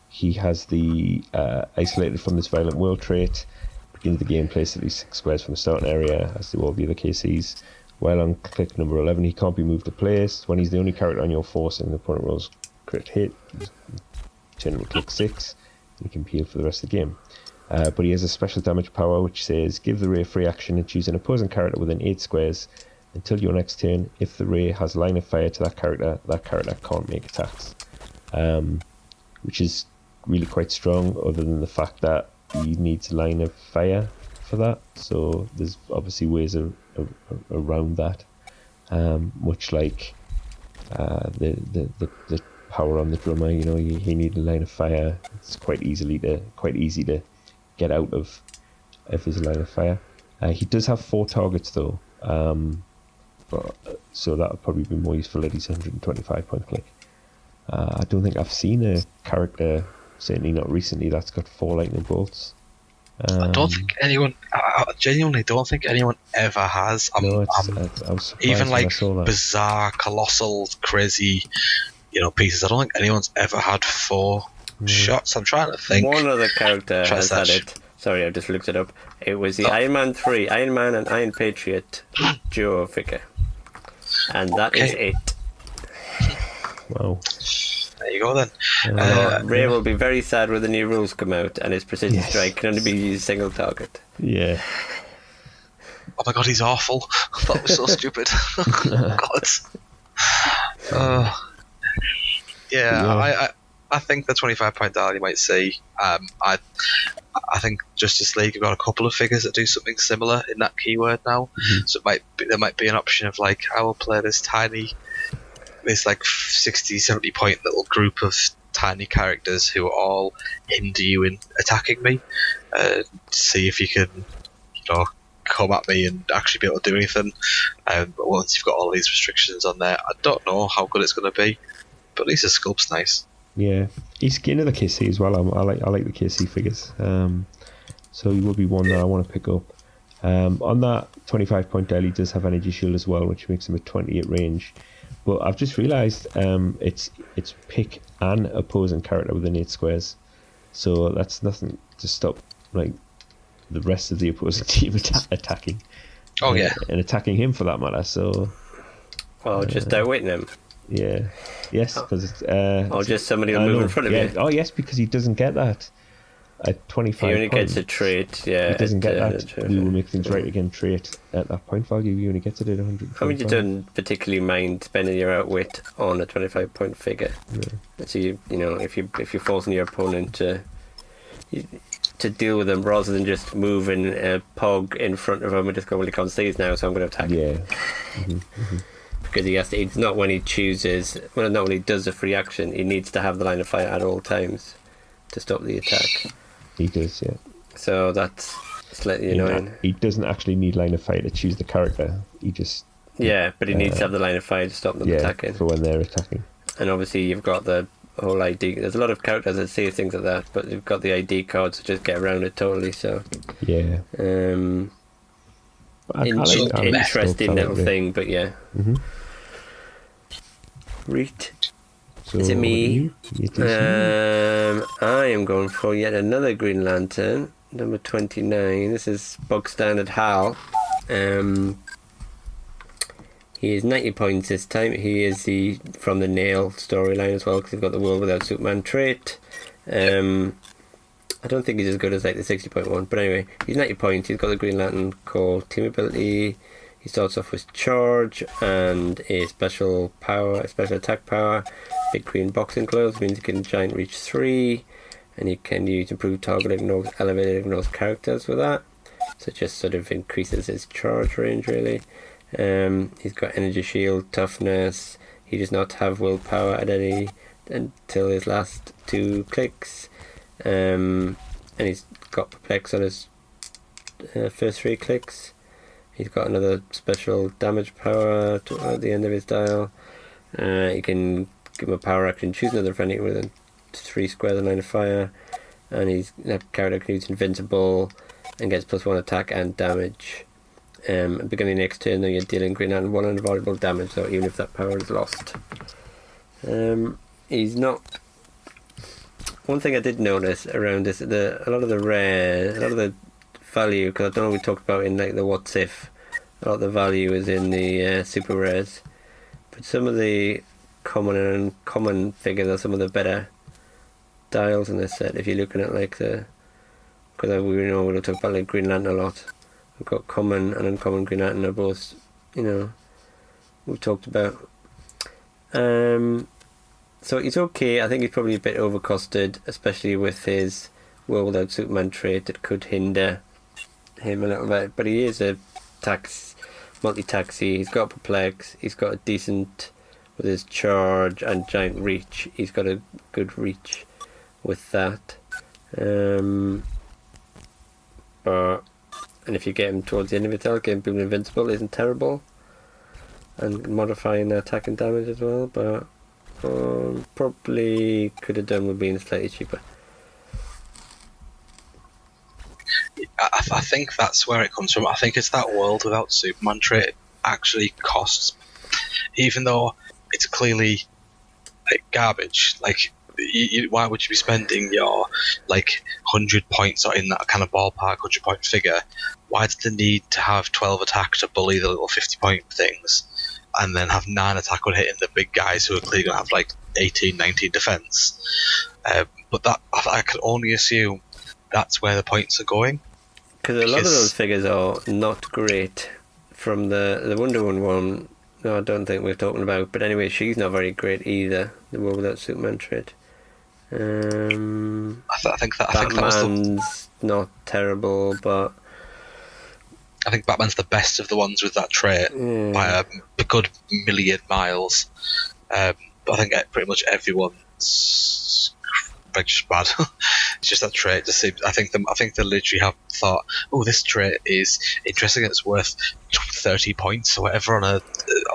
He has the Isolated from this Violent World trait. Begins the game, place at least 6 squares from the starting area, as do all the other KCs. While on click number 11, he can't be moved to place. When he's the only character on your force and the opponent rolls crit hit, turn him to click 6, and he can heal for the rest of the game. But he has a special damage power which says, give the Ray a free action and choose an opposing character within 8 squares until your next turn. If the Ray has line of fire to that character can't make attacks. Which is really quite strong, other than the fact that he needs line of fire for that. So there's obviously ways around that. Much like the power on the drummer, he needed a line of fire. It's quite easy to get out of his line of fire. He does have 4 targets though, so that would probably be more useful at his 125 point click. I don't think I've seen a character, certainly not recently, that's got 4 lightning bolts. I don't think anyone. I genuinely don't think anyone ever has. I was even like bizarre, colossal, crazy, pieces. I don't think anyone's ever had 4 shots. I'm trying to think. One other character has had it. Sorry, I just looked it up. It was the Iron Man 3, Iron Man and Iron Patriot duo figure, and that is it. Wow. There you go then. Ray will be very sad when the new rules come out and his precision strike can only be used single target. Yeah. Oh my god, he's awful. That was so stupid. God. I think the 25 point dial you might see. I think Justice League have got a couple of figures that do something similar in that keyword now. Mm-hmm. So there might be an option of like, I will play this like 60, 70 point little group of tiny characters who all hinder you in attacking me. See if you can, come at me and actually be able to do anything. But once you've got all these restrictions on there, I don't know how good it's going to be. But at least the sculpt's nice. Yeah, he's into the KC as well. I like the KC figures. So he will be one that I want to pick up. On that 25-point dial, he does have energy shield as well, which makes him a 28 range. But I've just realised it's pick an opposing character within 8 squares. So that's nothing to stop like the rest of the opposing team attacking. Oh yeah, and attacking him for that matter. So, just outwitting him. Yeah, yes, because just somebody will move in front of you. Oh yes, because he doesn't get that at 25. He only points. gets a trait. Yeah, he doesn't get that. We will make things right again. Trait at that point value. He only gets it at 100. I mean, you don't particularly mind spending your outwit on a 25-point figure. No. So you know if you're forcing your opponent to deal with them rather than just moving a pog in front of him and just go, well, he can't see us now, so I'm going to attack him. Yeah. Because he has to. It's not when he chooses. Well, not when he does a free action. He needs to have the line of fire at all times to stop the attack. He does, yeah. So that's slightly annoying. He doesn't actually need line of fire to choose the character. He just but he needs to have the line of fire to stop them attacking. For when they're attacking. And obviously, you've got the whole ID. There's a lot of characters that say things like that, but you've got the ID cards to just get around it totally. So yeah. Interesting little thing, but yeah. Mm-hmm. Right. So is it me? I am going for yet another Green Lantern, number 29. This is bog standard Hal. He is 90 points this time. He is from the Nail storyline as well, because he's got the World Without Superman trait. I don't think he's as good as like the 60-point one, but anyway, he's 90 points. He's got the Green Lantern called Team Ability. He starts off with Charge and a special attack power. Big green boxing gloves means he can giant reach 3, and he can use improved target elevated ignores characters with that. So it just sort of increases his charge range really. He's got energy shield, toughness. He does not have willpower until his last 2 clicks. And he's got perplex on his first 3 clicks. He's got another special damage power at the end of his dial. You can give him a power action, choose another friendly within 3 squares of line of fire, and that character can use invincible and gets +1 attack and damage. Beginning next turn, though, you're dealing Green Lantern 1 unavoidable damage, so even if that power is lost. He's not. One thing I did notice around this, a lot of the value, because I don't know, we talked about in like the what's if, a lot of the value is in the super rares, but some of the common and uncommon figures are some of the better dials in this set. If you're looking at like because we'll talk about like Green Lantern a lot. We've got common and uncommon Green Lantern are both, we've talked about. So he's okay. I think he's probably a bit overcosted, especially with his World Without Superman trait. It could hinder him a little bit, but he is a multi-taxi. He's got perplex. He's got a decent with his charge and giant reach. He's got a good reach with that. And if you get him towards the end of it, getting people invincible isn't terrible, and modifying attack and damage as well. But probably could have done with being slightly cheaper. I think that's where it comes from. I think it's that World Without Superman trait actually costs, even though it's clearly like garbage. Like, why would you be spending your like 100 points or in that kind of ballpark 100-point figure? Why does the need to have 12 attack to bully the little 50-point things, and then have 9 attack on hitting the big guys who are clearly going to have like 18, 19 defense? But that I can only assume that's where the points are going. Because a lot of those figures are not great. From the Wonder Woman one, no, I don't think we're talking about. But anyway, she's not very great either. The World Without Superman trait. I think that was not terrible, but I think Batman's the best of the ones with that trait by a good million miles. But I think pretty much everyone's like just bad. It's just that trait. Just seems, I think they literally have thought, oh, this trait is interesting. It's worth 30 points or whatever on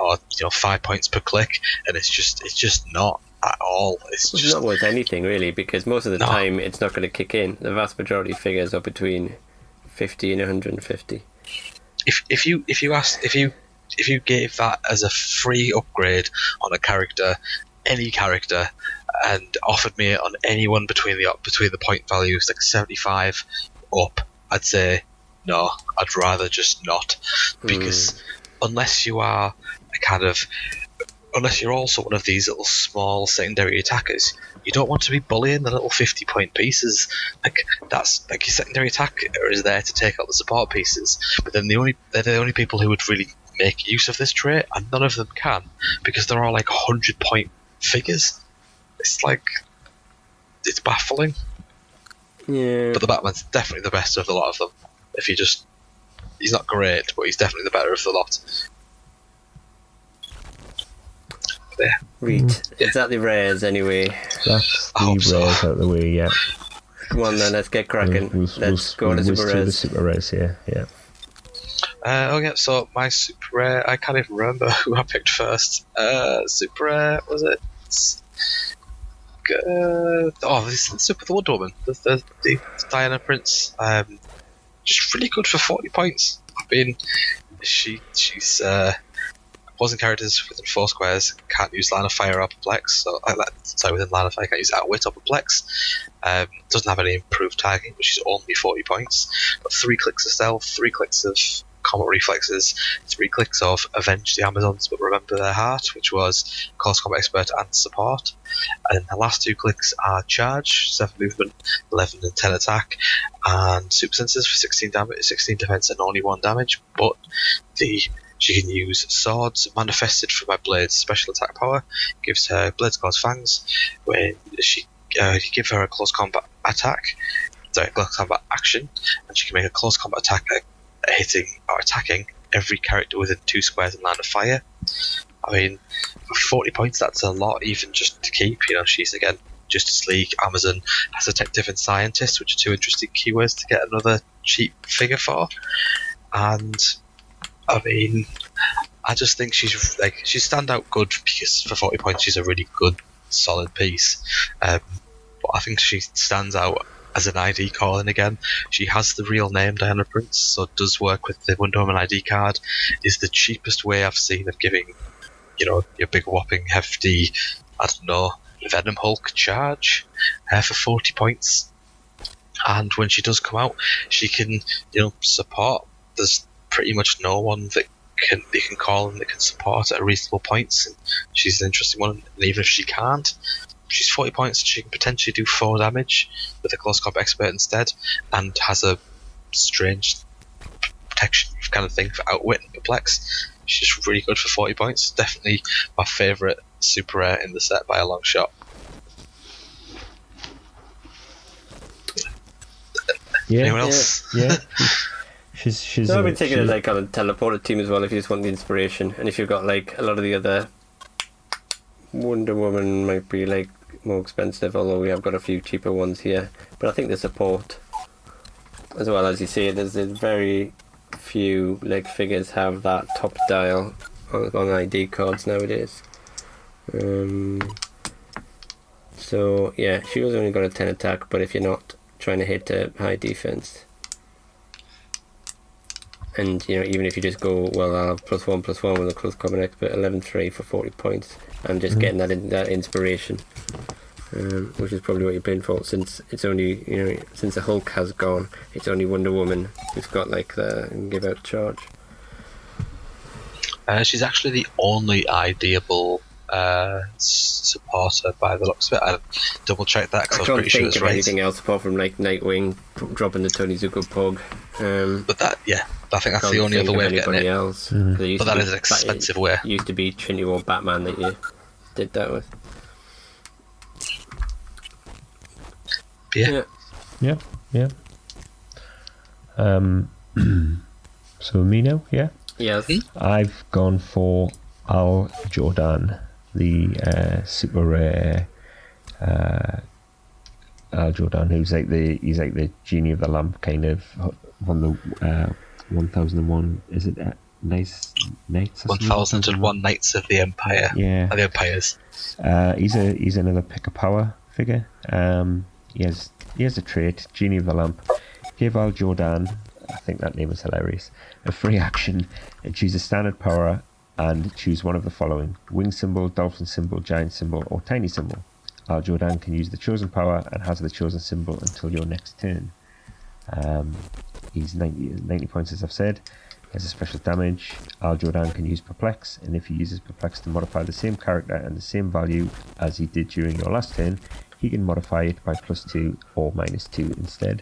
or 5 points per click, and it's just not at all. It's just not worth anything really, because most of the time it's not going to kick in. The vast majority of figures are between 50 and 150. If you gave that as a free upgrade on a character, any character, and offered me it on anyone between the point values like 75 up, I'd say no. I'd rather just not, because unless you're also one of these little small secondary attackers, you don't want to be bullying the little 50-point pieces. Like that's like your secondary attacker is there to take out the support pieces, but then they're the only people who would really make use of this trait, and none of them can, because they're all like 100-point figures. It's baffling. Yeah. But the Batman's definitely the best of the lot of them. He's not great, but he's definitely the better of the lot. Yeah. Read. Is that the rares anyway? That's I hope the so. rares out of the way, yeah. Come on then, let's get cracking. Let's go on to whiz super through the rares. super rares, yeah. So my super rare, I can't even remember who I picked first. Super rare, was it? This is Super the Wonder Woman, the Diana Prince. Just really good for 40 points. I mean, she's opposing characters within 4 squares can't use line of fire or perplex. Within line of fire can't use outwit or perplex. Doesn't have any improved tagging, which is only 40 points. Got 3 clicks of stealth, 3 clicks of combat reflexes, 3 clicks of avenge the Amazons but remember their heart, which was close combat expert and support. And the last 2 clicks are charge, 7 movement, 11 and 10 attack, and super senses for 16 damage, 16 defense and only 1 damage. But she can use swords manifested from my blade's special attack power, gives her blades cause fangs. When you give her a close combat action, and she can make a close combat attack hitting or attacking every character within 2 squares in line of fire. I mean, for 40 points, that's a lot, even just to keep. She's again Justice League, Amazon, has Detective and Scientist, which are 2 interesting keywords to get another cheap figure for. And I mean, I just think she's standout good, because for 40 points she's a really good, solid piece. But I think she stands out as an ID calling again. She has the real name Diana Prince, so it does work with the Wonder Woman ID card. Is the cheapest way I've seen of giving, your big whopping hefty, Venom Hulk charge for 40 points. And when she does come out, she can, support. There's pretty much no one that you can call and that can support at reasonable points, and she's an interesting one. And even if she can't, she's 40 points, she can potentially do 4 damage with a close combat expert instead, and has a strange protection kind of thing for outwit and perplex. She's just really good for 40 points. Definitely my favourite super rare in the set by a long shot. Yeah. Anyone else? Yeah. She's I've been taking it like on a teleported team as well, if you just want the inspiration, and if you've got like a lot of the other Wonder Woman might be like more expensive, although we have got a few cheaper ones here. But I think the support, as well as you see, there's very few leg figures have that top dial on ID cards nowadays. So yeah, she was only got a 10 attack, but if you're not trying to hit a high defense, and even if you just go, well, I'll have +1/+1 with a close combat expert, 11/3 for 40 points. I'm just getting that inspiration, which is probably what you're paying for. Since it's only since the Hulk has gone, it's only Wonder Woman who's got like the give out charge. She's actually the only ideable supporter by the looks of it. I double checked that because I was pretty sure can't it's think of right. anything else apart from like Nightwing dropping the Tony Zuko Pog. But I think that's the only other way of getting it. Else. But that is an expensive way. It used to be Trinity War Batman that you did that with. Yeah. Yeah. So me now, yeah? Yes. I've gone for Al Jordan, the super rare Al Jordan, who's like the genie of the lamp, kind of from the 1001. Is it Knights? 1001 Knights of the Empire. Yeah, the Empires. He's another pick a power figure. He has a trait, genie of the lamp. Give Al Jordan, I think that name is hilarious, a free action and choose a standard power and choose one of the following: wing symbol, dolphin symbol, giant symbol, or tiny symbol. Al Jordan can use the chosen power and has the chosen symbol until your next turn. He's 90 points, as I've said. He has a special damage. Al Jordan can use Perplex, and if he uses Perplex to modify the same character and the same value as he did during your last turn, he can modify it by +2 or -2 instead.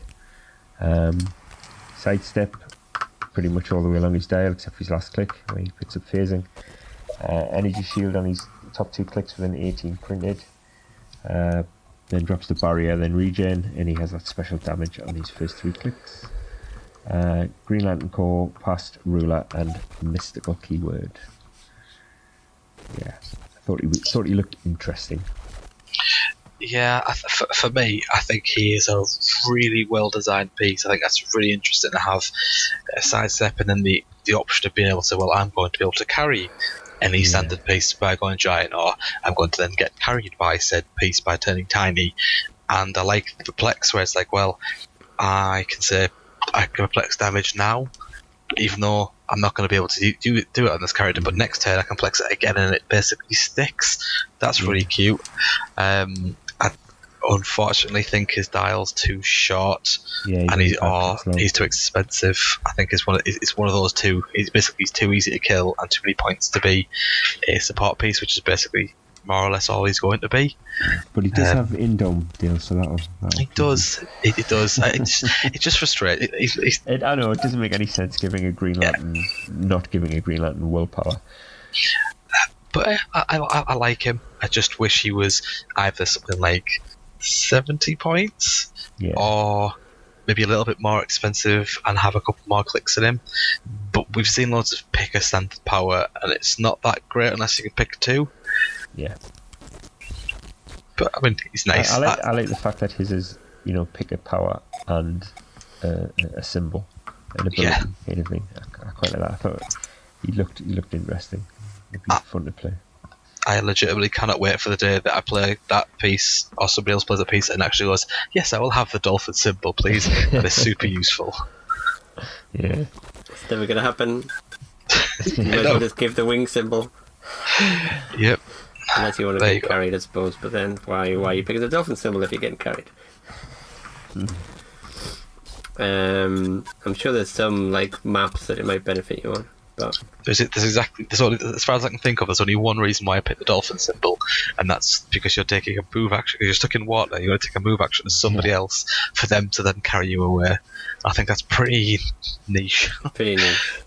Sidestep pretty much all the way along his dial except for his last click where he picks up phasing. Energy shield on his top 2 clicks with an 18 printed. Then drops the barrier, then regen, and he has that special damage on his first 3 clicks. Green Lantern Core, Past, Ruler, and Mystical Keyword. Yeah, I thought he looked interesting. Yeah, for me, I think he is a really well-designed piece. I think that's really interesting to have a sidestep and then the option of being able to, well, I'm going to be able to carry any standard piece by going giant, or I'm going to then get carried by said piece by turning tiny. And I like the Perplex, where it's like, well, I can say I can Perplex damage now, even though I'm not going to be able to do it on this character, but next turn I can Plex it again and it basically sticks. That's really cute. I unfortunately think his dial's too short, and he's too expensive. I think it's one of those two. He's too easy to kill and too many points to be a support piece, which is basically more or less all he's going to be. But he does have Indome deal, so that'll He does. It does. It's just frustrating. I know it doesn't make any sense giving a Green Lantern, not giving a Green Lantern willpower. But I like him. I just wish he was either something like 70 points, or maybe a little bit more expensive and have a couple more clicks in him. But we've seen loads of pick a standard power, and it's not that great unless you can pick 2. Yeah. But I mean, he's nice. I like the fact that his is, pick a power and a symbol, an ability, anything. I quite like that. I thought he looked interesting. It'd be fun to play. I legitimately cannot wait for the day that I play that piece, or somebody else plays a piece and actually goes, yes, I will have the dolphin symbol, please. That is super useful. Yeah. It's never going to happen. You might as well just give the wing symbol. Yep. Unless you want to get carried, I suppose. But then, why are you picking the dolphin symbol if you're getting carried? I'm sure there's some maps that it might benefit you on. But there's only, as far as I can think of, there's only one reason why I picked the dolphin symbol, and that's because you're taking a move action. Because you're stuck in water, you're going to take a move action to somebody else for them to then carry you away. I think that's pretty niche. Pretty niche.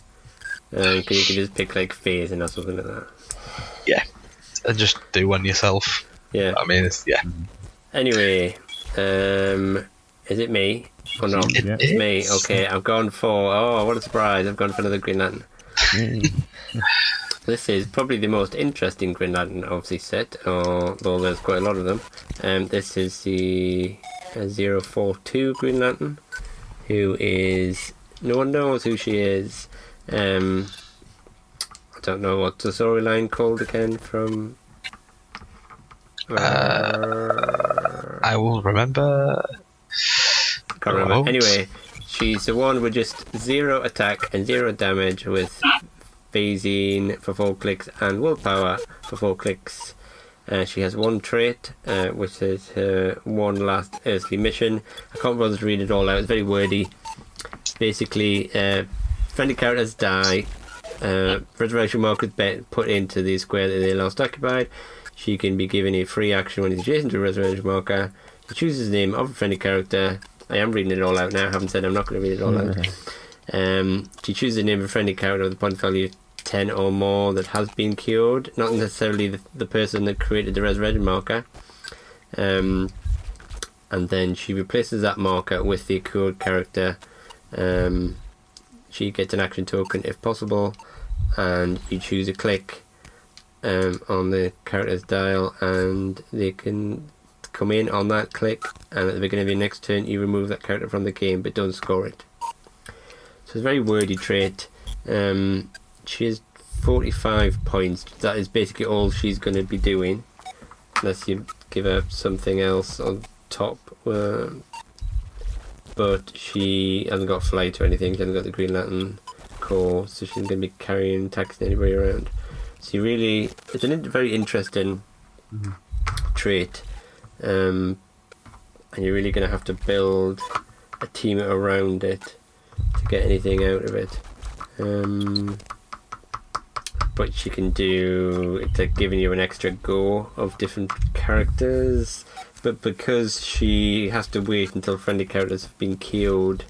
You can just pick phasing or something like that. Yeah, and just do one yourself. Yeah. I mean, Anyway, is it me? Or not? It's me. Okay, I've gone for... Oh, what a surprise. I've gone for another Green Lantern. This is probably the most interesting Green Lantern, obviously, set, although there's quite a lot of them. This is the 042 Green Lantern, who is... No one knows who she is. I don't know what's the storyline called again from... I will remember... Can't remember. Anyway, she's the one with just 0 attack and 0 damage, with phasing for 4 clicks and willpower for 4 clicks. She has 1 trait, which is her one last earthly mission. I can't bother to read it all out. It's very wordy. Basically, friendly characters die. Resurrection markers put into the square that they lost occupied. She can be given a free action when it's adjacent to a resurrection marker. She chooses the name of a friendly character. I am reading it all out now. I haven't said I'm not going to read it all out. She chooses the name of a friendly character with a point value 10 or more that has been cured. Not necessarily the person that created the resurrection marker. And then she replaces that marker with the cured character. She gets an action token if possible. And you choose a click on the character's dial, and they can come in on that click, and at the beginning of your next turn you remove that character from the game, but don't score it. So it's a very wordy trait. She has 45 points. That is basically all she's going to be doing, unless you give her something else on top. But she hasn't got flight or anything. She hasn't got the Green Lantern core, so she's going to be carrying, taxing anybody around. So it's a very interesting trait, and you're really going to have to build a team around it to get anything out of it. But she can do, it's like giving you an extra go of different characters, but because she has to wait until friendly characters have been killed,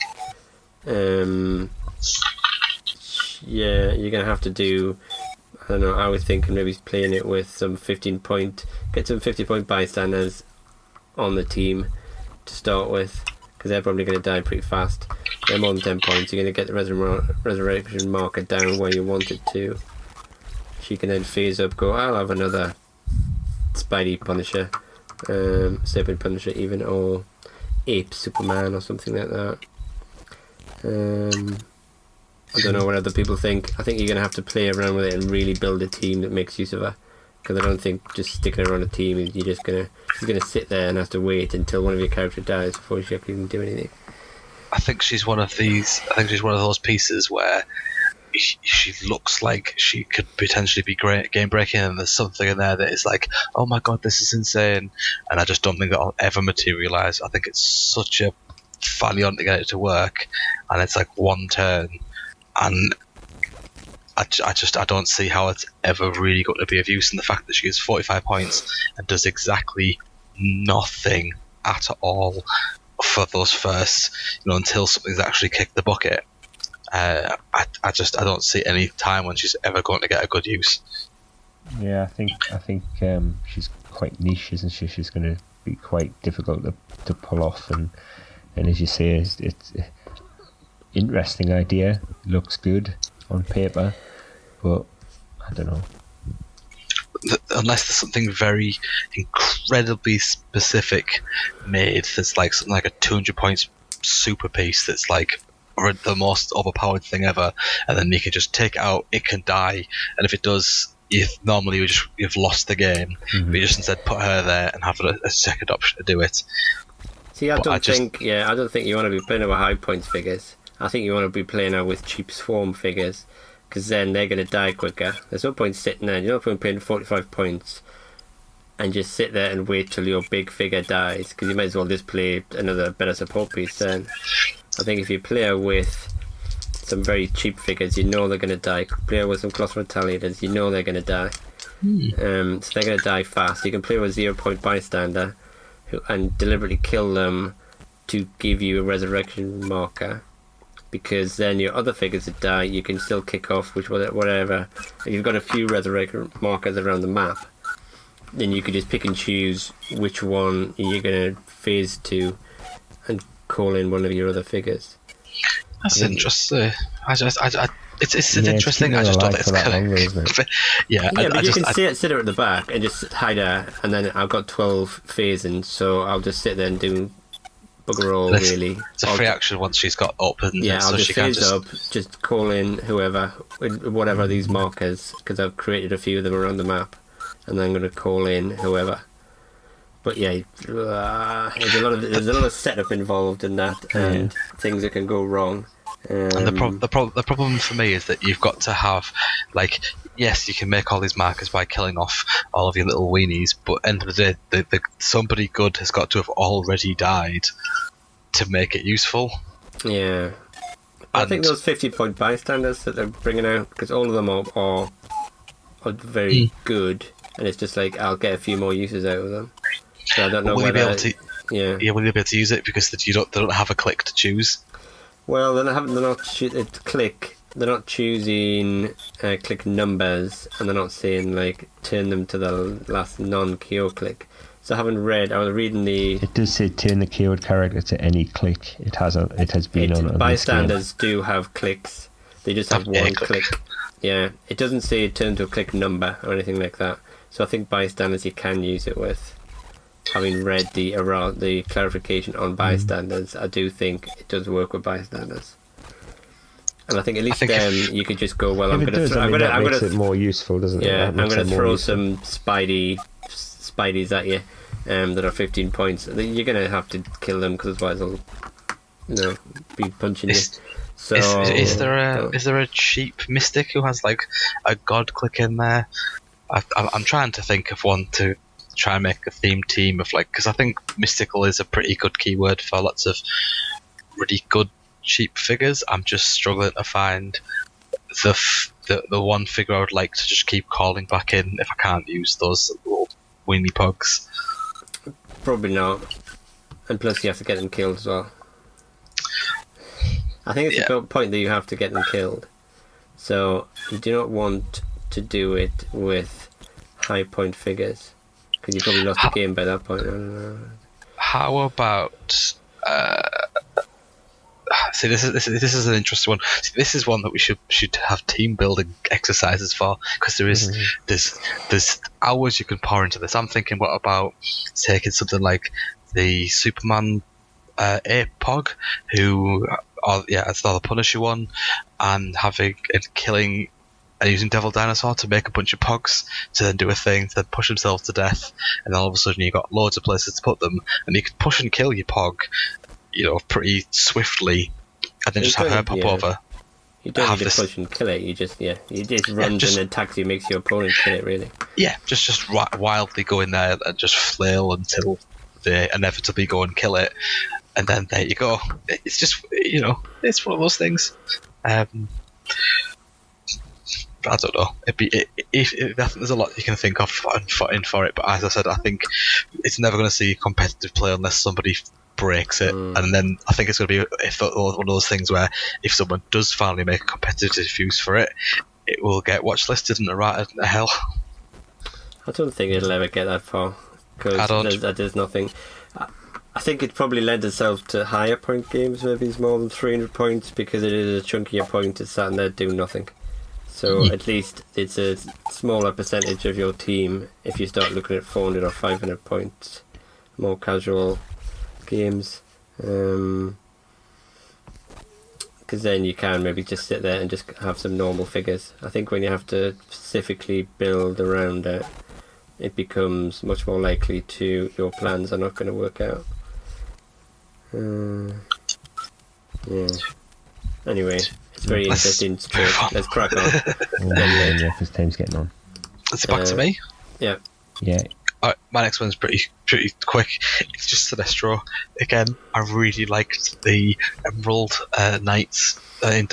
you're gonna have to do, I don't know, I was thinking maybe playing it with some 50-point bystanders on the team to start with, because they're probably going to die pretty fast. They're more than 10 points. You're going to get the resurrection marker down where you want it to. She can then phase up, go, I'll have another Spidey Punisher, Serpent Punisher even, or Ape Superman or something like that. I don't know what other people think. I think you're going to have to play around with it and really build a team that makes use of her. Because I don't think just sticking her on a team, she's going to sit there and have to wait until one of your characters dies before she actually can do anything. I think she's one of those pieces where she looks like she could potentially be great game breaking, and there's something in there that is like, oh my god, this is insane, and I just don't think that'll ever materialise. I think it's such a valiant to get it to work, and it's like one turn, and I don't see how it's ever really going to be of use. And the fact that she gets 45 points and does exactly nothing at all for those first, until something's actually kicked the bucket. I don't see any time when she's ever going to get a good use. Yeah, I think she's quite niche, isn't she? She's going to be quite difficult to pull off, and as you say, it's interesting idea. Looks good on paper, but I don't know. Unless there's something very incredibly specific made, that's like something like a 200 points super piece that's like the most overpowered thing ever, and then you can just take it out, it can die, and if it does, you've lost the game. But you just instead put her there and have a second option to do it. See, I don't think you want to be playing her with high points figures. I think you want to be playing her with cheap swarm figures, because then they're going to die quicker. There's no point sitting there. You're not point paying 45 points and just sit there and wait till your big figure dies, because you might as well just play another better support piece then. I think if you play her with some very cheap figures, they're going to die. Play her with some Colossal Retaliators, they're going to die. So they're going to die fast. You can play with 0-point bystander and deliberately kill them to give you a resurrection marker, because then your other figures that die, you can still kick off with whatever. If you've got a few resurrection markers around the map, then you can just pick and choose which one you're going to phase to and call in one of your other figures. That's interesting. It's interesting. I just don't think it's gonna. Yeah, but you can sit her at the back and just hide her, and then I've got 12 phasing, so I'll just sit there and do bugger all, really. It's a free action once she's got up, and I'll so just phase up, just call in whoever, whatever these markers, because I've created a few of them around the map, and then I'm going to call in whoever. But yeah, there's a lot of setup involved in that, and things that can go wrong. And the problem for me is that you've got to have, like, yes, you can make all these markers by killing off all of your little weenies, but at the end of the day, somebody good has got to have already died to make it useful. Yeah, I think those 50-point bystanders that they're bringing out, because all of them are very good, and it's just like, I'll get a few more uses out of them. So I don't know whether... will you be able to use it because they don't have a click to choose? Well, they're not choosing click numbers, and they're not saying like turn them to the last non-KO click. So I haven't read. I was reading the. It does say turn the KO'd character to any click. It has been on. Bystanders do have clicks. They just have one click. Yeah, it doesn't say turn to a click number or anything like that. So I think bystanders you can use it with. having read the clarification on bystanders, I do think it does work with bystanders. And I think at least you could just go, well, I'm going to... That makes it more useful, doesn't it? Yeah, I'm going to throw some Spideys at you that are 15 points. You're going to have to kill them, because otherwise they'll be punching you. So is there a cheap mystic who has like a god click in there? I'm trying to think of one to try and make a theme team of, like, because I think mystical is a pretty good keyword for lots of really good cheap figures. I'm just struggling to find the one figure I would like to just keep calling back in if I can't use those little weenie pugs. Probably not. And plus you have to get them killed as well. I think it's a point that you have to get them killed. So you do not want to do it with high point figures, because you probably lost the game by that point. I don't know. How about... See, this is an interesting one. See, this is one that we should have team building exercises for, because there's hours you can pour into this. I'm thinking, what about taking something like the Superman ape pog, it's the Punisher one, and killing and using Devil Dinosaur to make a bunch of pogs to then do a thing to then push themselves to death, and then all of a sudden you've got loads of places to put them, and you can push and kill your pog, pretty swiftly, and then just have her pop over. You don't need to push and kill it. You just runs and attacks you, makes your opponent kill it. Really. Yeah, just wildly go in there and just flail until they inevitably go and kill it, and then there you go. It's just it's one of those things. I don't know. I think there's a lot you can think of for it, but as I said, I think it's never going to see competitive play unless somebody breaks it, and then I think it's going to be one of those things where if someone does finally make a competitive use for it, it will get watchlisted and right into hell. I don't think it'll ever get that far, because there's nothing. I think it probably lends itself to higher point games, maybe it's more than 300 points, because it is a chunkier point. It's sat there doing nothing. So at least it's a smaller percentage of your team if you start looking at 400 or 500 points, more casual games. Because then you can maybe just sit there and just have some normal figures. I think when you have to specifically build around it, it becomes much more likely your plans are not going to work out. Anyway. It's very interesting. Let's crack on. The office time's getting on. Is it back to me? Yeah. Yeah. My next one's pretty quick. It's just Sinestro. Again, I really liked the Emerald Knights in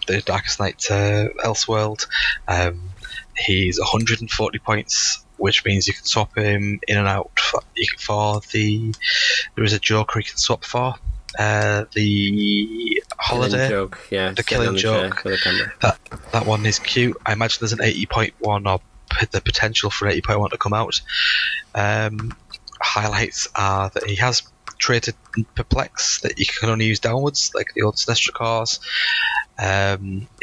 the Darkest Night Elseworld. He's 140 points, which means you can swap him in and out there is a Joker you can swap for. The holiday joke, the killing joke. That one is cute. I imagine there's an 80.1 or the potential for 80.1 to come out. Highlights are that he has traded Perplex that you can only use downwards, like the old Sinestro cars.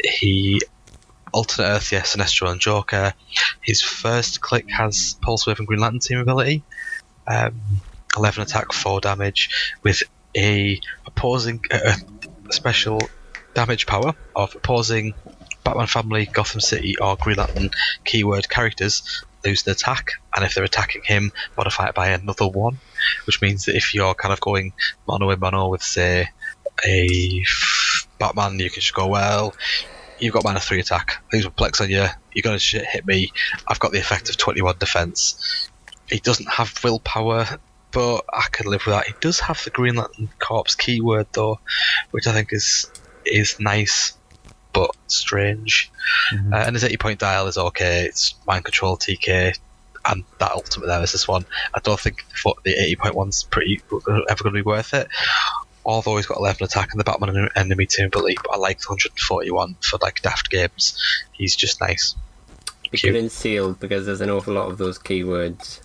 He alternate Earth, Sinestro and Joker. His first click has Pulse Wave and Green Lantern team ability. 11 attack, 4 damage with a opposing special damage power of opposing Batman Family, Gotham City or Green Lantern keyword characters lose the attack, and if they're attacking him, modify it by another 1, which means that if you're kind of going mono in mono with, say, a Batman, you can just go, well, you've got -3 attack, lose a Plex on you, you're going to hit me, I've got the effect of 21 defense. He doesn't have willpower, but I can live with that. He does have the Green Lantern Corps keyword though, which I think is nice but strange. And his 80-point dial is okay. It's mind control, TK, and that ultimate there is this one. I don't think the 80-point one's ever going to be worth it. Although he's got 11 attack and the Batman enemy team ability, but I like the 141 for like daft games. He's just nice. It's good in sealed because there's an awful lot of those keywords.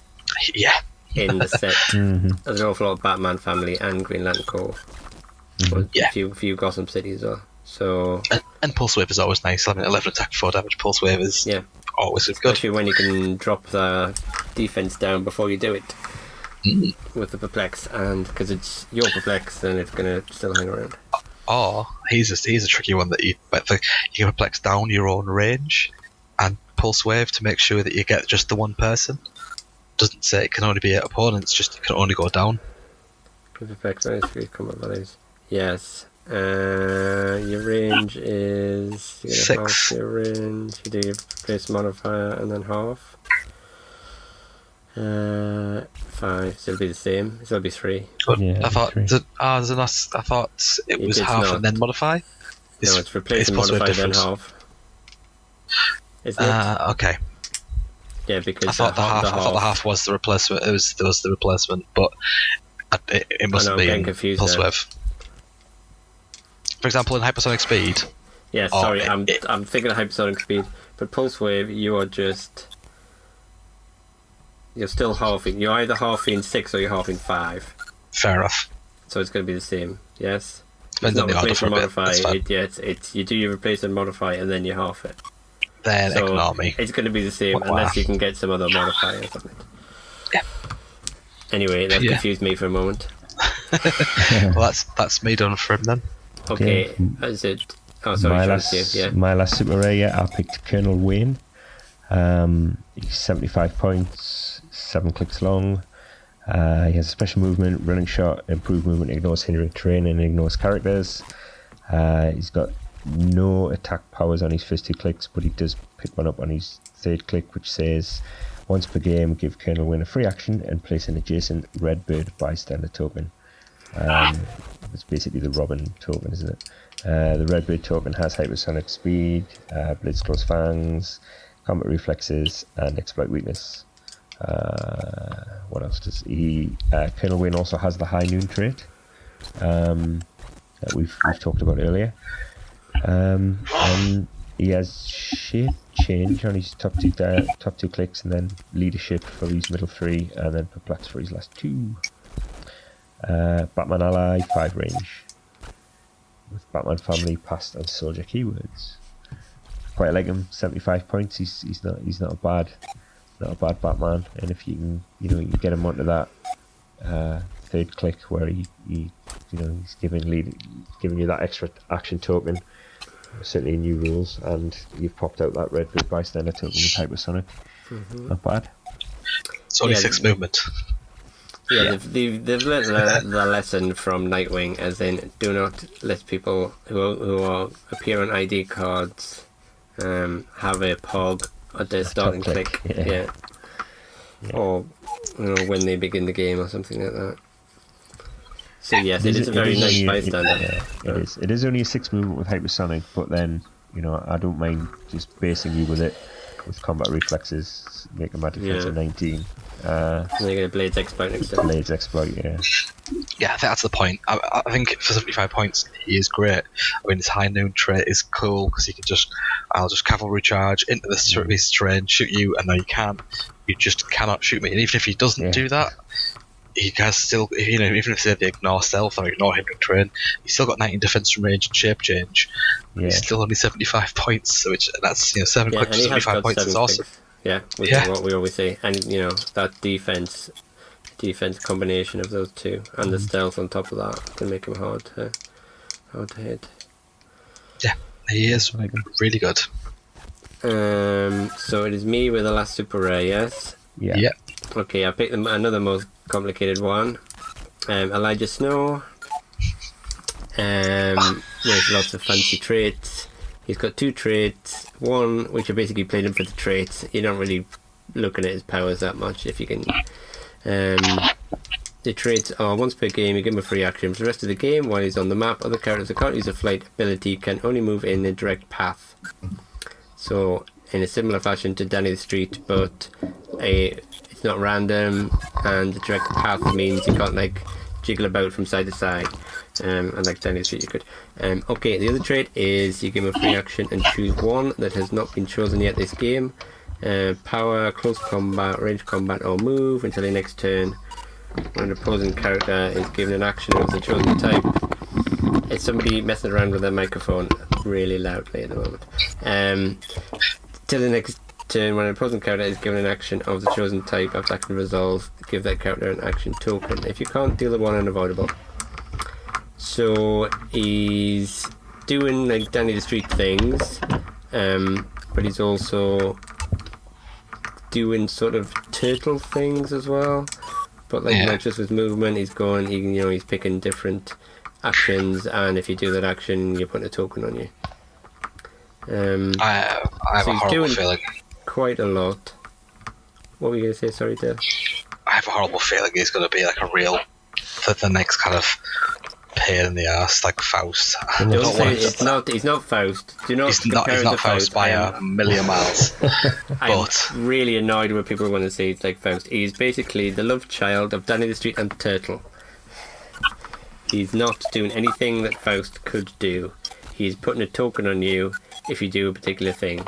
Yeah. In the set, there's an awful lot of Batman Family and Green Lantern Corps. But a few Gotham City as well. So and Pulse Wave is always nice. I mean, 11 attack, 4 damage. Pulse Wave is always good. Especially when you can drop the defense down before you do it. with the perplex, and because it's your perplex, then it's gonna still hang around. Or he's a tricky one that you can perplex down your own range and pulse wave to make sure that you get just the one person. Doesn't say it can only be at opponents, just it can only go down. Perplex combat values. Yes. Your range is 6. Half your range. You do your place modifier and then half. 5. So it'll be the same. It'll be 3. Yeah, I thought 3. I thought it was half not. and then modify. No, it's replace and pulse wave modify then difference. half. Isn't it? Okay. Yeah, because I thought the half was the replacement. It was the replacement, but it mustn't be I'm in confused pulse now. wave. For example, in hypersonic speed. Yeah, sorry, I'm thinking of hypersonic speed, but pulse wave, you're still halving. You're either halving 6 or you're halving 5. Fair enough. So it's going to be the same. Yes. Depends on the order for a bit. Modify. That's fine. It's you do your replace and modify, and then you half it. Then So ignore me. it's going to be the same unless you can get some other modifier or something. Yeah. Anyway, that confused me for a moment. Well, that's me done for him then. Okay, is it? Oh, sorry, my last super rare, I picked Colonel Wayne. He's 75 points, 7 clicks long. He has a special movement, running shot, improved movement, ignores hindering terrain and ignores characters. He's got no attack powers on his first 2 clicks, but he does pick one up on his 3rd click, which says, once per game, give Colonel Wayne a free action and place an adjacent Redbird bystander token. It's basically the Robin token, isn't it? The Redbird token has hypersonic speed, blitz close fangs, combat reflexes, and exploit weakness. What else does he? Colonel Wayne also has the High Noon trait that we've talked about earlier, and he has shape change on his top two clicks, and then leadership for his middle 3, and then perplex for his last 2. Batman ally 5 range with Batman family past and soldier keywords. Quite like him. 75 points. He's not a bad Batman, and if you can you get him onto that 3rd click where he's giving you that extra action token, certainly in new rules, and you've popped out that Red Boot bystander token with hypersonic. Not bad. It's only 6 movement. Yeah, they've learned the lesson from Nightwing, as in do not let people who appear on ID cards have a pog at their starting click. Yeah. Or when they begin the game or something like that. So yes, it is a very nice bystander. It is only a 6 movement with hypersonic, but then I don't mind just basing you with it with combat reflexes, making my defense a 19. And then you get a Blades exploit next to it. Blades exploit, yeah. Yeah, I think that's the point. I think for 75 points, he is great. I mean, his High Noon trait is cool because he can I'll just cavalry charge into this terrain, shoot you, and no, you just cannot shoot me. And even if he doesn't do that, he has still, even if they ignore stealth or ignore hindering terrain, he's still got 19 defense from range and shape change. Yeah. He's still only 75 points, so that's 7 clicks for 75 points is awesome. Clicks. Yeah, which is what we always say. And that defense combination of those two and the stealth on top of that can make him hard to hit. Yeah, he is really good. So it is me with the last super rare, yes? Yeah. Okay, I picked another most complicated one. Elijah Snow. With lots of fancy traits. He's got 2 traits. One, which I basically played him for the traits. You're not really looking at his powers that much if you can. The traits are once per game, you give him a free action. For the rest of the game, while he's on the map, other characters that can't use a flight ability can only move in a direct path. So, in a similar fashion to Danny the Street, but it's not random, and the direct path means you can't jiggle about from side to side. And like Danny the Street you could. Okay, the other trait is you give him a free action and choose one that has not been chosen yet this game. Power, close combat, range combat, or move until your next turn. When an opposing character is given an action of the chosen type. It's somebody messing around with their microphone really loudly at the moment. Till the next turn, when an opposing character is given an action of the chosen type after action resolve, give that character an action token. If you can't, deal the one unavoidable. So he's doing like Danny the Street things, but he's also doing sort of turtle things as well. But like not just with movement, he's picking different actions, and if you do that action, you're putting a token on you. I have a horrible feeling. Quite a lot. What were you going to say? Sorry, Dave. I have a horrible feeling he's going to be like a real, the next kind of pain in the ass, like Faust. Don't say it's not. He's not Faust. Do not compare he's him not to Faust by a million miles. I'm really annoyed when people want to say it's like Faust. He's basically the love child of Danny the Street and Turtle. He's not doing anything that Faust could do. He's putting a token on you if you do a particular thing,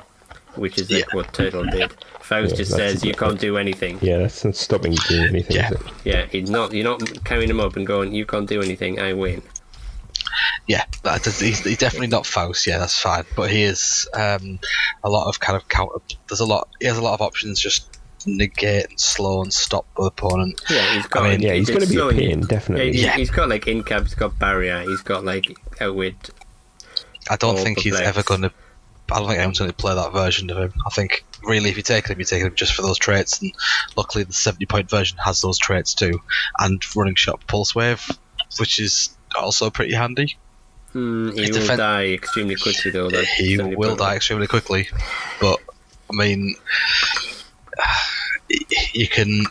which is like what Turtle did. Faust just says you can't do anything. Yeah, that's not stopping you doing anything. Yeah, is it? Yeah, you're not carrying him up and going, you can't do anything, I win. Yeah, he's definitely not Faust. Yeah, that's fine. But he is a lot of kind of counter. He has a lot of options. Just negate and slow and stop the opponent. Yeah, he's got. He's going to be a pain, definitely. Yeah, he's got like incap, he's got barrier, he's got like outwit. I don't think he's ever going to. I don't think anyone's going to play that version of him. I think really, if you take him just for those traits. And luckily, the 70-point version has those traits too, and running shot, pulse wave, which is also pretty handy. He will die extremely quickly, though. He will die extremely quickly, but I mean, you can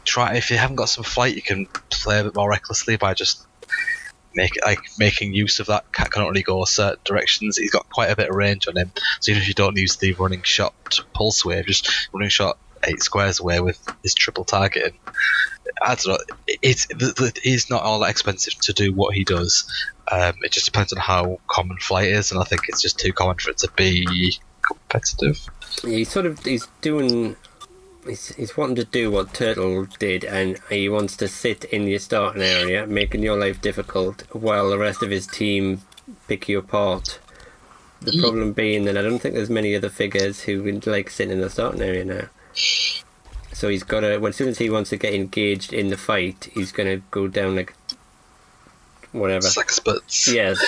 try. If you haven't got some flight, you can play a bit more recklessly by just making use of that. Can only go certain directions. He's got quite a bit of range on him, so even if you don't use the running shot pulse wave, just running shot 8 squares away with his triple targeting. I don't know. It's not all that expensive to do what he does. It just depends on how common flight is, and I think it's just too common for it to be competitive. He's wanting to do what Turtle did, and he wants to sit in your starting area, making your life difficult, while the rest of his team pick you apart. The problem being that I don't think there's many other figures who would like sitting in the starting area now. So he's got to, as soon as he wants to get engaged in the fight, he's going to go down like whatever. Sexperts. Yes.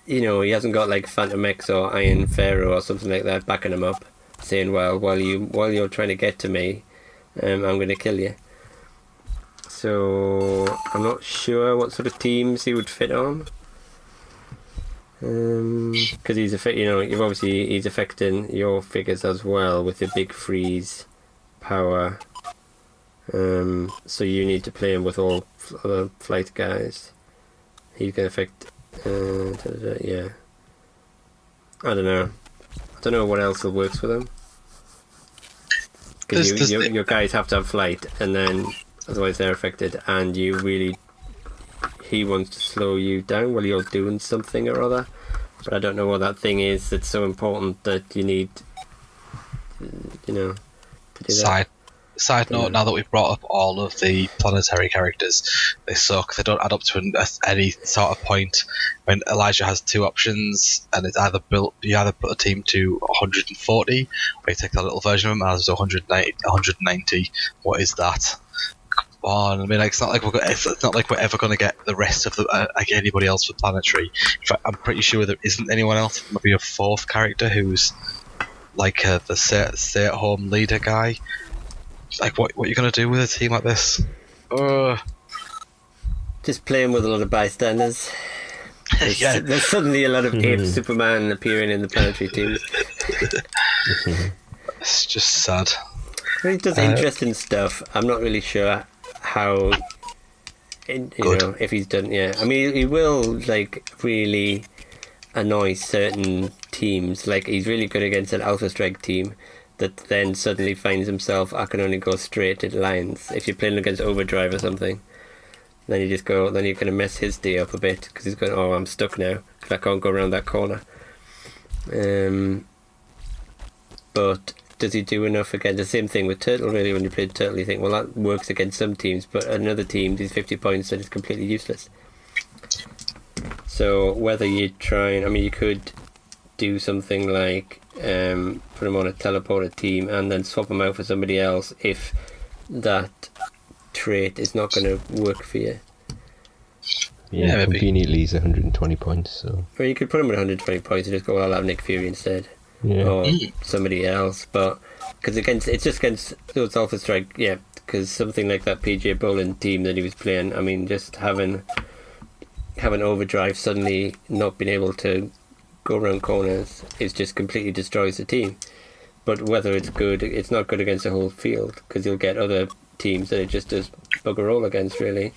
He hasn't got like Phantom X or Iron Pharaoh or something like that backing him up, saying, well, while you're trying to get to me, I'm going to kill you. So I'm not sure what sort of teams he would fit on. Because he's he's affecting your figures as well with the big freeze power. So you need to play him with all other flight guys. He's going to affect. Yeah. I don't know what else works with him. Because your guys have to have flight, and then otherwise they're affected, and he wants to slow you down while you're doing something or other, but I don't know what that thing is that's so important that you need, to do that. Side note, now that we've brought up all of the planetary characters, they suck. They don't add up to any sort of point. I mean, Elijah has 2 options, and it's you either put a team to 140, or you take that little version of him and has 190. What is that? Come on, I mean, it's not like we're ever going to get the rest of anybody else for planetary. In fact, I'm pretty sure there isn't anyone else. Maybe a 4th character who's like the stay-at-home leader guy. Like, what are you going to do with a team like this? Just playing with a lot of bystanders. There's suddenly a lot of Ape Superman appearing in the planetary teams. It's just sad. He does interesting stuff. I'm not really sure how, if he's done. Yeah, I mean, he will really annoy certain teams. Like, he's really good against an Alpha Strike team that then suddenly finds himself, I can only go straight to the lines. If you're playing against Overdrive or something, then you kind of mess his day up a bit, because he's going, I'm stuck now, because I can't go around that corner. But does he do enough again? The same thing with Turtle, really. When you play Turtle, you think, well, that works against some teams, but another team, these 50 points, that is completely useless. So whether you try, you could do something like put them on a teleported team, and then swap them out for somebody else if that trait is not going to work for you. Yeah, maybe. conveniently he's 120 points, so... Or you could put him at 120 points and just go, well, I'll have Nick Fury instead. Yeah. Or somebody else. But, because it's just against those Alpha Strike, yeah, because something like that PJ Bolin team that he was playing, I mean, just having Overdrive suddenly not being able to go around corners, it just completely destroys the team. But whether it's good, it's not good against the whole field, because you'll get other teams that it just does bugger all against, really.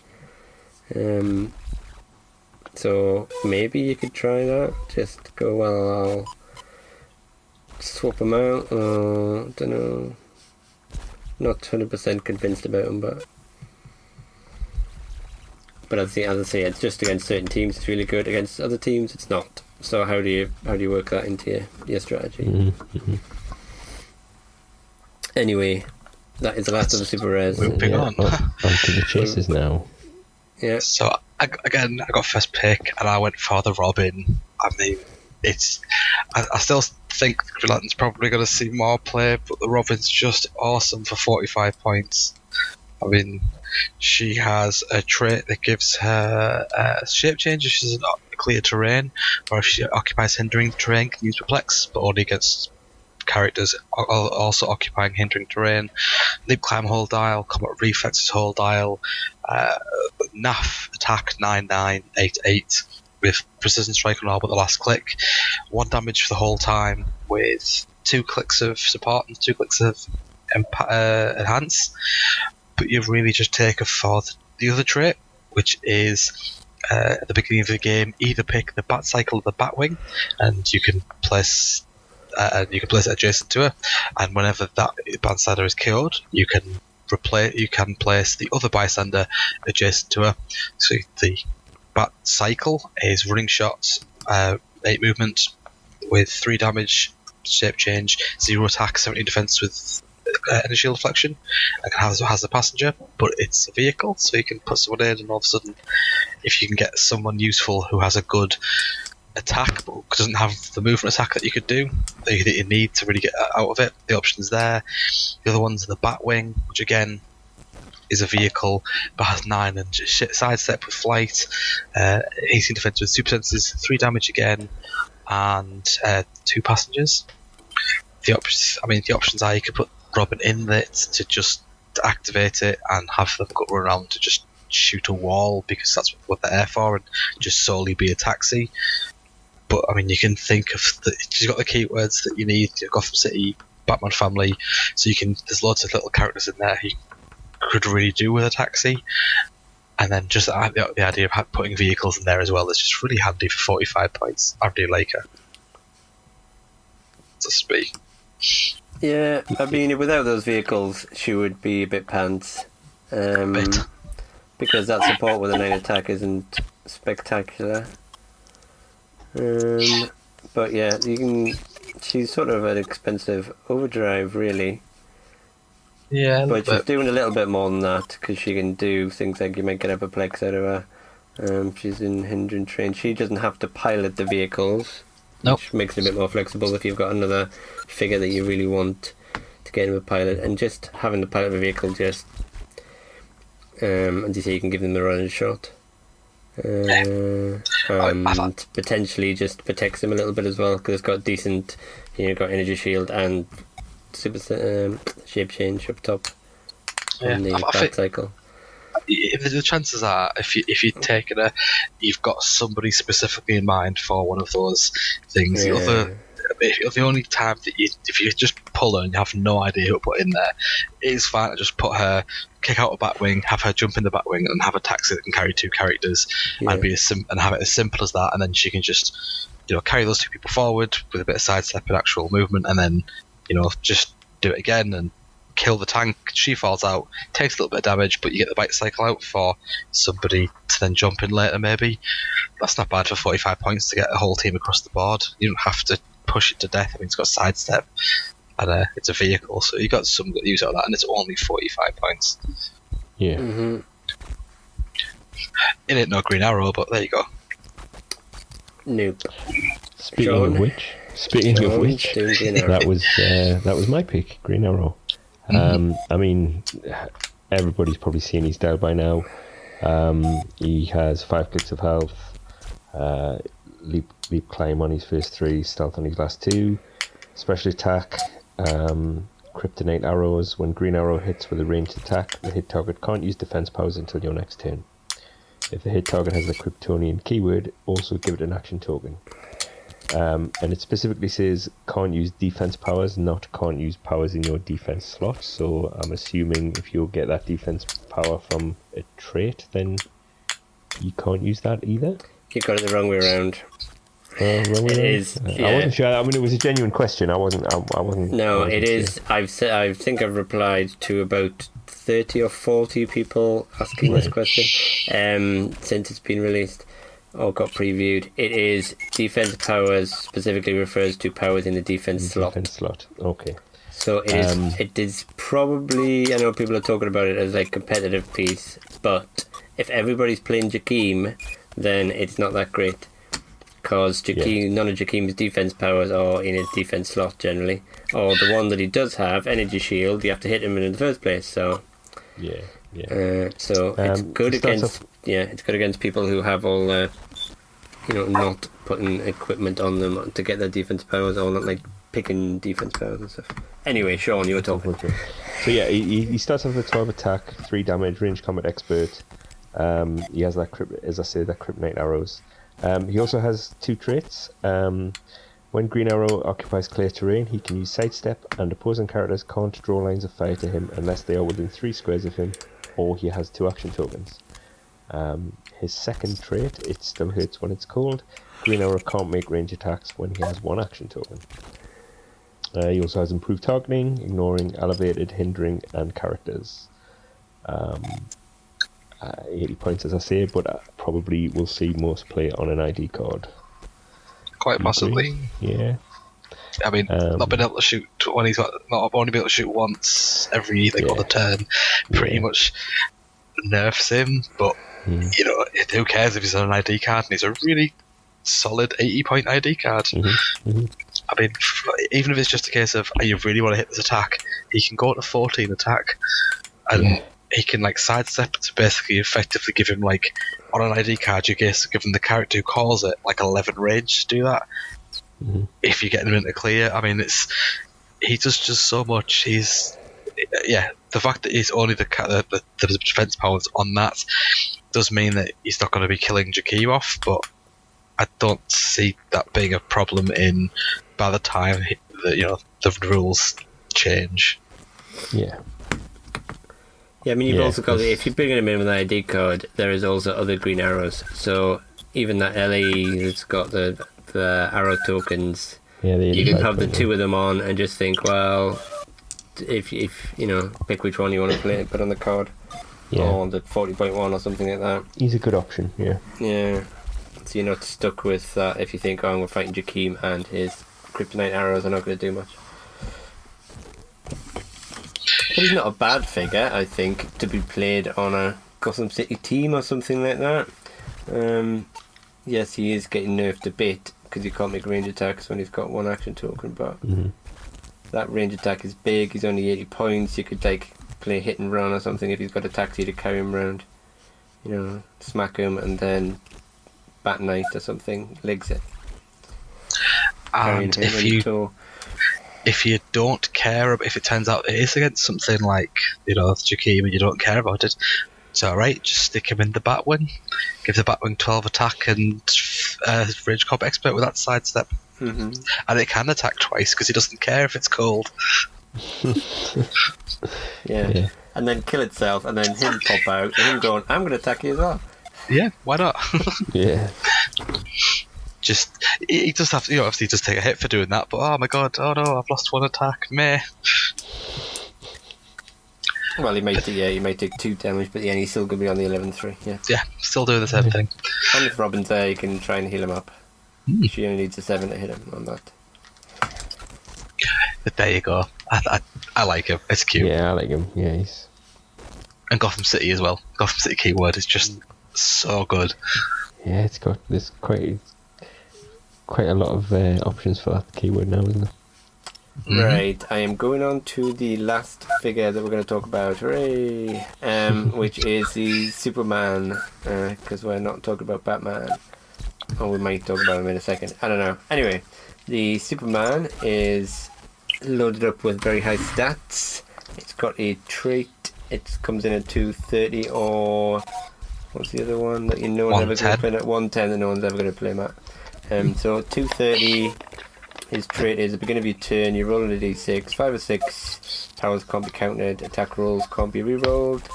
So maybe you could try that. Just go, well, I'll swap them out. Don't know. Not 100% convinced about them, but as I say, it's just against certain teams. It's really good. Against other teams, it's not. So how do you work that into your strategy? Mm-hmm. Anyway, that is the last of the super rares. Moving on. On to the chases now. Yeah. So I got first pick, and I went for the Robin. I mean, I still think Green Lantern's probably going to see more play, but the Robin's just awesome for 45 points. I mean, she has a trait that gives her shape change if she's in clear terrain, or if she occupies hindering terrain, can use Perplex, but only against characters also occupying hindering terrain. Leap, climb, hold dial, combat reflexes, hold dial, NAF attack 9988 with precision strike on all but the last click, 1 damage for the whole time with 2 clicks of support and 2 clicks of enhance. But you really just take her for the other trait, which is at the beginning of the game, either pick the Bat Cycle or the Batwing, and you can place it adjacent to her, and whenever that bystander is killed, you can place the other bystander adjacent to her. So the Bat Cycle is running shots, 8 movement with 3 damage, shape change, 0 attack, 70 defense with energy shield deflection, and has a passenger, but it's a vehicle, so you can put someone in, and all of a sudden, if you can get someone useful who has a good attack but doesn't have the movement attack that you could do, that you need to really get out of it, the option's there. The other one's the Batwing, which again is a vehicle but has 9 and sidestep with flight, 18 defense with 2 senses, 3 damage again, and 2 passengers. The options are you could put Robin in it to just activate it and have them go around to just shoot a wall, because that's what they're there for, and just solely be a taxi. But I mean, you can think of she's got the keywords that you need. Gotham City, Batman family, so there's loads of little characters in there you could really do with a taxi. And then just the idea of putting vehicles in there as well is just really handy for 45 points. I really like her. Just me. Yeah, I mean, without those vehicles, she would be a bit pants. Because that support with a 9 attack isn't spectacular. But yeah, she's sort of an expensive overdrive, really. Yeah, but she's doing a little bit more than that, because she can do things like you might get a perplex out of her. She's in hindering train. She doesn't have to pilot the vehicles. Nope. Which makes it a bit more flexible if you've got another figure that you really want to get him a pilot, and just having the pilot of a vehicle just and you say you can give them the running shot, and potentially just protects them a little bit as well, because it's got decent, got energy shield and super shape change up top on the Bat Cycle. If the chances are, if you've taken her, you've got somebody specifically in mind for one of those things. Yeah. The only time that if you just pull her and you have no idea who to put in there, it's fine to just put her, kick out a Batwing, have her jump in the Batwing, and have a taxi that can carry 2 characters, and have it as simple as that. And then she can just, carry those 2 people forward with a bit of sidestep and actual movement, and then, just do it again and kill the tank. She falls out, takes a little bit of damage, but you get the Bite Cycle out for somebody to then jump in later. Maybe that's not bad for 45 points to get a whole team across the board. You don't have to push it to death. I mean, it's got sidestep, and it's a vehicle, so you got some good use out of that, and it's only 45 points. Yeah. Mm-hmm. It ain't no Green Arrow, but there you go. Nope. Speaking Sean? of which, Speaking of which, doing Green Arrow. that was my pick, Green Arrow. I mean, everybody's probably seen his style by now. He has 5 clicks of health, leap climb on his first 3, stealth on his last 2, special attack, kryptonite arrows. When Green Arrow hits with a ranged attack, the hit target can't use defense powers until your next turn. If the hit target has the Kryptonian keyword, also give it an action token. And it specifically says can't use defense powers, not can't use powers in your defense slot. So I'm assuming if you get that defense power from a trait, then you can't use that either. You got it the wrong way around. Wrong way It around? is, yeah. I wasn't sure. I mean, it was a genuine question. I wasn't. No, it sure. is. I think I've replied to about 30 or 40 people asking this question since it's been released or got previewed. It is defense powers, specifically refers to powers in the defense slot. Defense slot. Okay. So it is. It is probably. I know people are talking about it as a competitive piece, but if everybody's playing Jakeem, then it's not that great. Because none of Jakeem's defense powers are in his defense slot generally, or the one that he does have, energy shield, you have to hit him in the first place. So so it's good against it's good against people who have all not putting equipment on them to get their defense powers, or not like picking defense powers and stuff. Anyway, Sean, you were talking. So yeah, he starts off with 12 attack, 3 damage, range combat expert. He has that that kryptonite arrows. He also has 2 traits. When Green Arrow occupies clear terrain, he can use sidestep, and opposing characters can't draw lines of fire to him unless they are within 3 squares of him, or he has 2 action tokens. His second trait, it still hurts when it's cold. Green Arrow can't make range attacks when he has 1 action token. He also has improved targeting, ignoring, elevated, hindering, and characters. 80 points, as I say, but probably will see most play on an ID card. Quite possibly. Yeah. I mean, not been able to shoot when he's got only been able to shoot once every other turn. Pretty much nerfs him, but who cares if he's on an ID card and he's a really solid 80-point ID card. I mean, even if it's just a case of you really want to hit this attack, he can go to 14 attack and he can sidestep to basically effectively give him on an ID card you give him the character who calls it 11 range to do that. If you get him into clear, I mean he does just so much. He's the fact that he's only the defense powers on that does mean that he's not going to be killing Jakeem off, but I don't see that being a problem by the time the rules change. Yeah, I mean, you've also got, if you're bringing him in with an ID card, there is also other green arrows. So even that LE that's got the arrow tokens, you can have the 2 of them on and just think, well, if pick which one you want to play, put on the card, or the 40.1 or something like that. He's a good option, Yeah. So you're not stuck with that if you think, we're fighting Jakeem and his kryptonite arrows are not going to do much. But he's not a bad figure, I think, to be played on a Gotham City team or something like that. Yes, he is getting nerfed a bit because he can't make range attacks when he's got 1 action token, but that range attack is big. He's only 80 points. You could play hit and run or something if he's got a taxi to carry him around. Smack him and then bat knight or something, legs it. And if you don't care, if it turns out it is against something like Jakeem and you don't care about it, it's alright, just stick him in the Batwing, give the Batwing 12 attack and range combat expert with that sidestep, and it can attack twice because he doesn't care if it's cold. And then kill itself and then him pop out and him going, I'm going to attack you as well. Yeah, why not? Just he does have to, obviously just take a hit for doing that, but oh my god, oh no, I've lost 1 attack, meh. Well, he may take 2 damage, but he's still going to be on the 11-3, Yeah, still doing the same thing. And if Robin's there, you can try and heal him up. She only needs a 7 to hit him on that. But there you go. I like him, it's cute. Yeah, I like him, he's... And Gotham City as well. Gotham City keyword is just so good. Yeah, it's got this quite quite a lot of options for that keyword now, isn't there? Right, I am going on to the last figure that we're going to talk about, hooray! Which is the Superman, because we're not talking about Batman. Or we might talk about him in a second, I don't know. Anyway, the Superman is loaded up with very high stats. It's got a trait, it comes in at 230 or... What's the other one that no one's ever going to play at? 110 that no one's ever going to play, Matt. So 230... His trait is at the beginning of your turn, you roll a d6, 5 or 6 powers can't be counted, attack rolls can't be re-rolled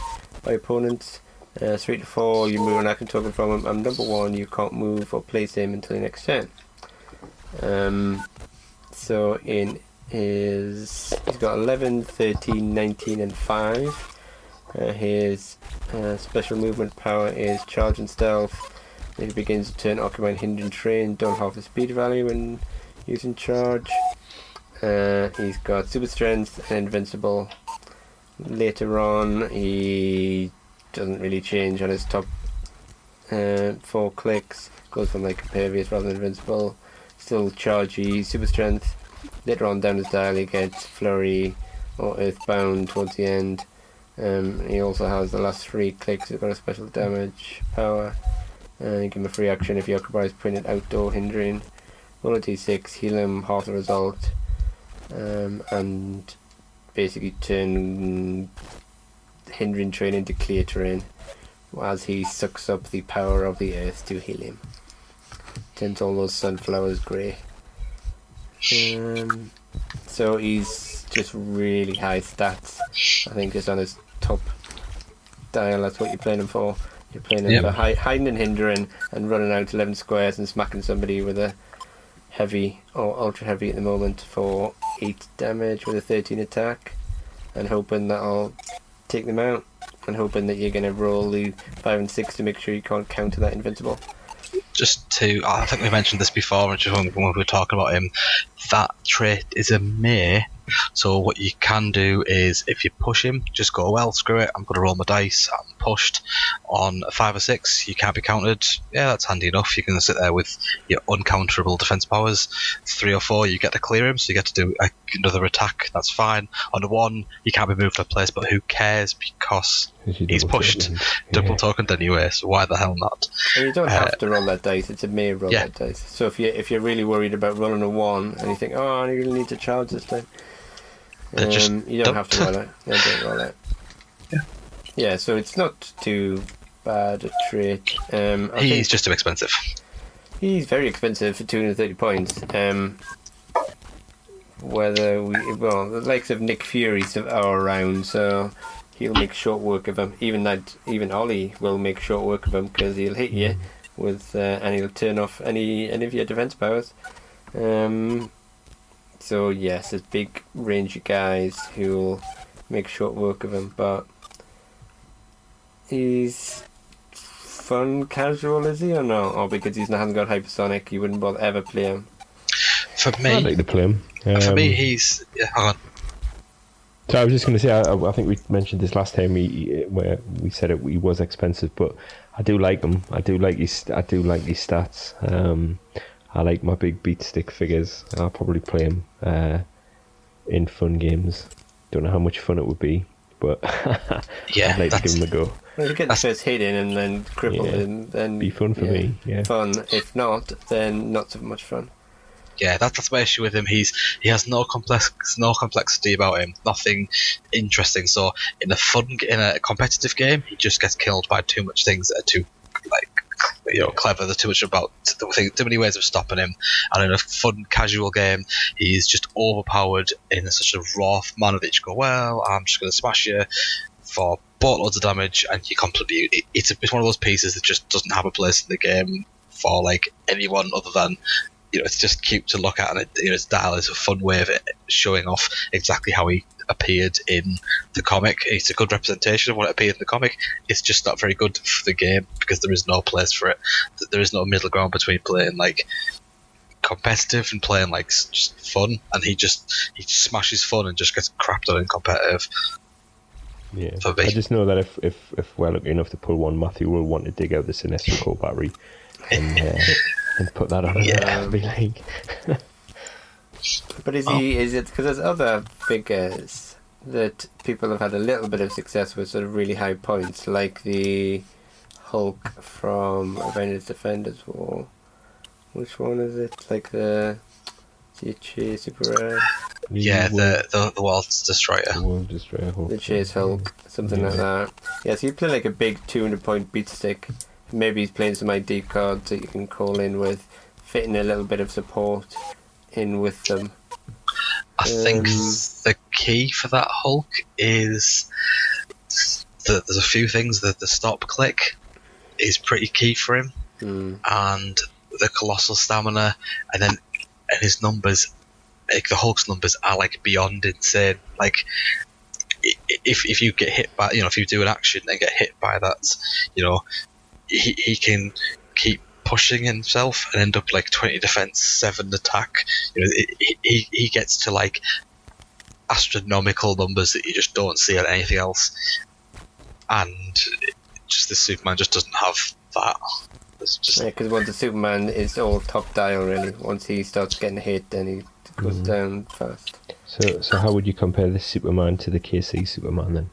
by opponents, 3 to 4, you move an action token from him, and number 1, you can't move or place him until your next turn. So in he's got 11, 13, 19 and 5. His special movement power is charge and stealth. If he begins the turn occupying hindering terrain, don't half the speed value when using charge. He's got super strength and invincible. Later on, he doesn't really change on his top 4 clicks. Goes from like impervious rather than invincible. Still chargey, super strength. Later on down his dial, he gets flurry or earthbound towards the end. He also has the last 3 clicks. He's got a special damage power. You give him a free action if he occupies printed outdoor hindering. Roll a d6, heal him half the result, and basically turn hindering terrain into clear terrain as he sucks up the power of the earth to heal him. Turns all those sunflowers grey. So he's just really high stats. I think just on his top dial, that's what you're playing him for. You're playing him for hiding and hindering and running out 11 squares and smacking somebody with a heavy or ultra heavy at the moment for 8 damage with a 13 attack, and hoping that'll take them out, and hoping that you're going to roll the 5 and 6 to make sure you can't counter that invincible. I think we mentioned this before when we were talking about him, that trait is a mere. So what you can do is, if you push him, just go, well, screw it, I'm going to roll my dice, I'm pushed on a 5 or 6, you can't be countered. Yeah, that's handy enough. You can sit there with your uncounterable defense powers. 3 or 4, you get to clear him, so you get to do another attack, that's fine. On a 1, you can't be moved to a place, but who cares, because he's pushed, double tokened anyway, so why the hell not? And you don't have to roll that dice, it's a mere roll that dice. So if you're really worried about rolling a 1, and you think, oh, I really need to charge this time, you don't have to roll it. No, don't roll it. Yeah, so it's not too bad a trait. He's just too expensive. He's very expensive for 230 points. The likes of Nick Fury are around, so he'll make short work of him. Even Ollie will make short work of him, because he'll hit you with, and he'll turn off any of your defense powers. So yes, there's big range of guys who'll make short work of him, but he's fun casual, is he, or no? Or because he hasn't got hypersonic, you wouldn't bother ever play him? For me, I'd like to play him. For me, he's... hang on. So I was just going to say, I think we mentioned this last time where we said he was expensive, but I do like him. I do like his stats. I like my big beat stick figures. I'll probably play him in fun games. Don't know how much fun it would be, but yeah, I'd like to give him a go. Well, if you get the first hit in and then cripple him, then be fun for me. Yeah, fun. If not, then not so much fun. Yeah, that's my issue with him. He has no complexity about him. Nothing interesting. So in a competitive game, he just gets killed by too much things that are too clever. There's too much about too many ways of stopping him. And in a fun casual game, he's just overpowered in such a raw manner that you go, well, I'm just going to smash you for boatloads of damage, and you completely. It's one of those pieces that just doesn't have a place in the game for like anyone other than. It's just cute to look at, and its dial is a fun way of showing off exactly how he appeared in the comic. It's a good representation of what appeared in the comic. It's just not very good for the game because there is no place for it. There is no middle ground between playing like competitive and playing like just fun, and he smashes fun and just gets crapped on in competitive. Yeah, I just know that if we're lucky enough to pull one, Matthew will want to dig out the Sinestro battery and and put that on. Yeah. And be like, But is it because there's other figures that people have had a little bit of success with, sort of really high points, like the Hulk from Avengers Defenders War. Which one is it? Like the Chase Super Rare? The World's Destroyer. The World Destroyer Hulk. The Chase Hulk, something like that. Yeah, so you play like a big 200-point beat stick. Maybe he's playing some ID cards that you can call in with, fitting a little bit of support in with them. I think the key for that Hulk is there's a few things. The stop click is pretty key for him, and the colossal stamina, and his numbers, like the Hulk's numbers, are like beyond insane. Like if you get hit by, if you do an action and get hit by that, he can keep pushing himself and end up like 20 defense, 7 attack. He gets to like astronomical numbers that you just don't see on anything else, and just the Superman just doesn't have that. Because once the Superman is all top dial, really. Once he starts getting hit, then he goes down fast. So how would you compare this Superman to the KC Superman then?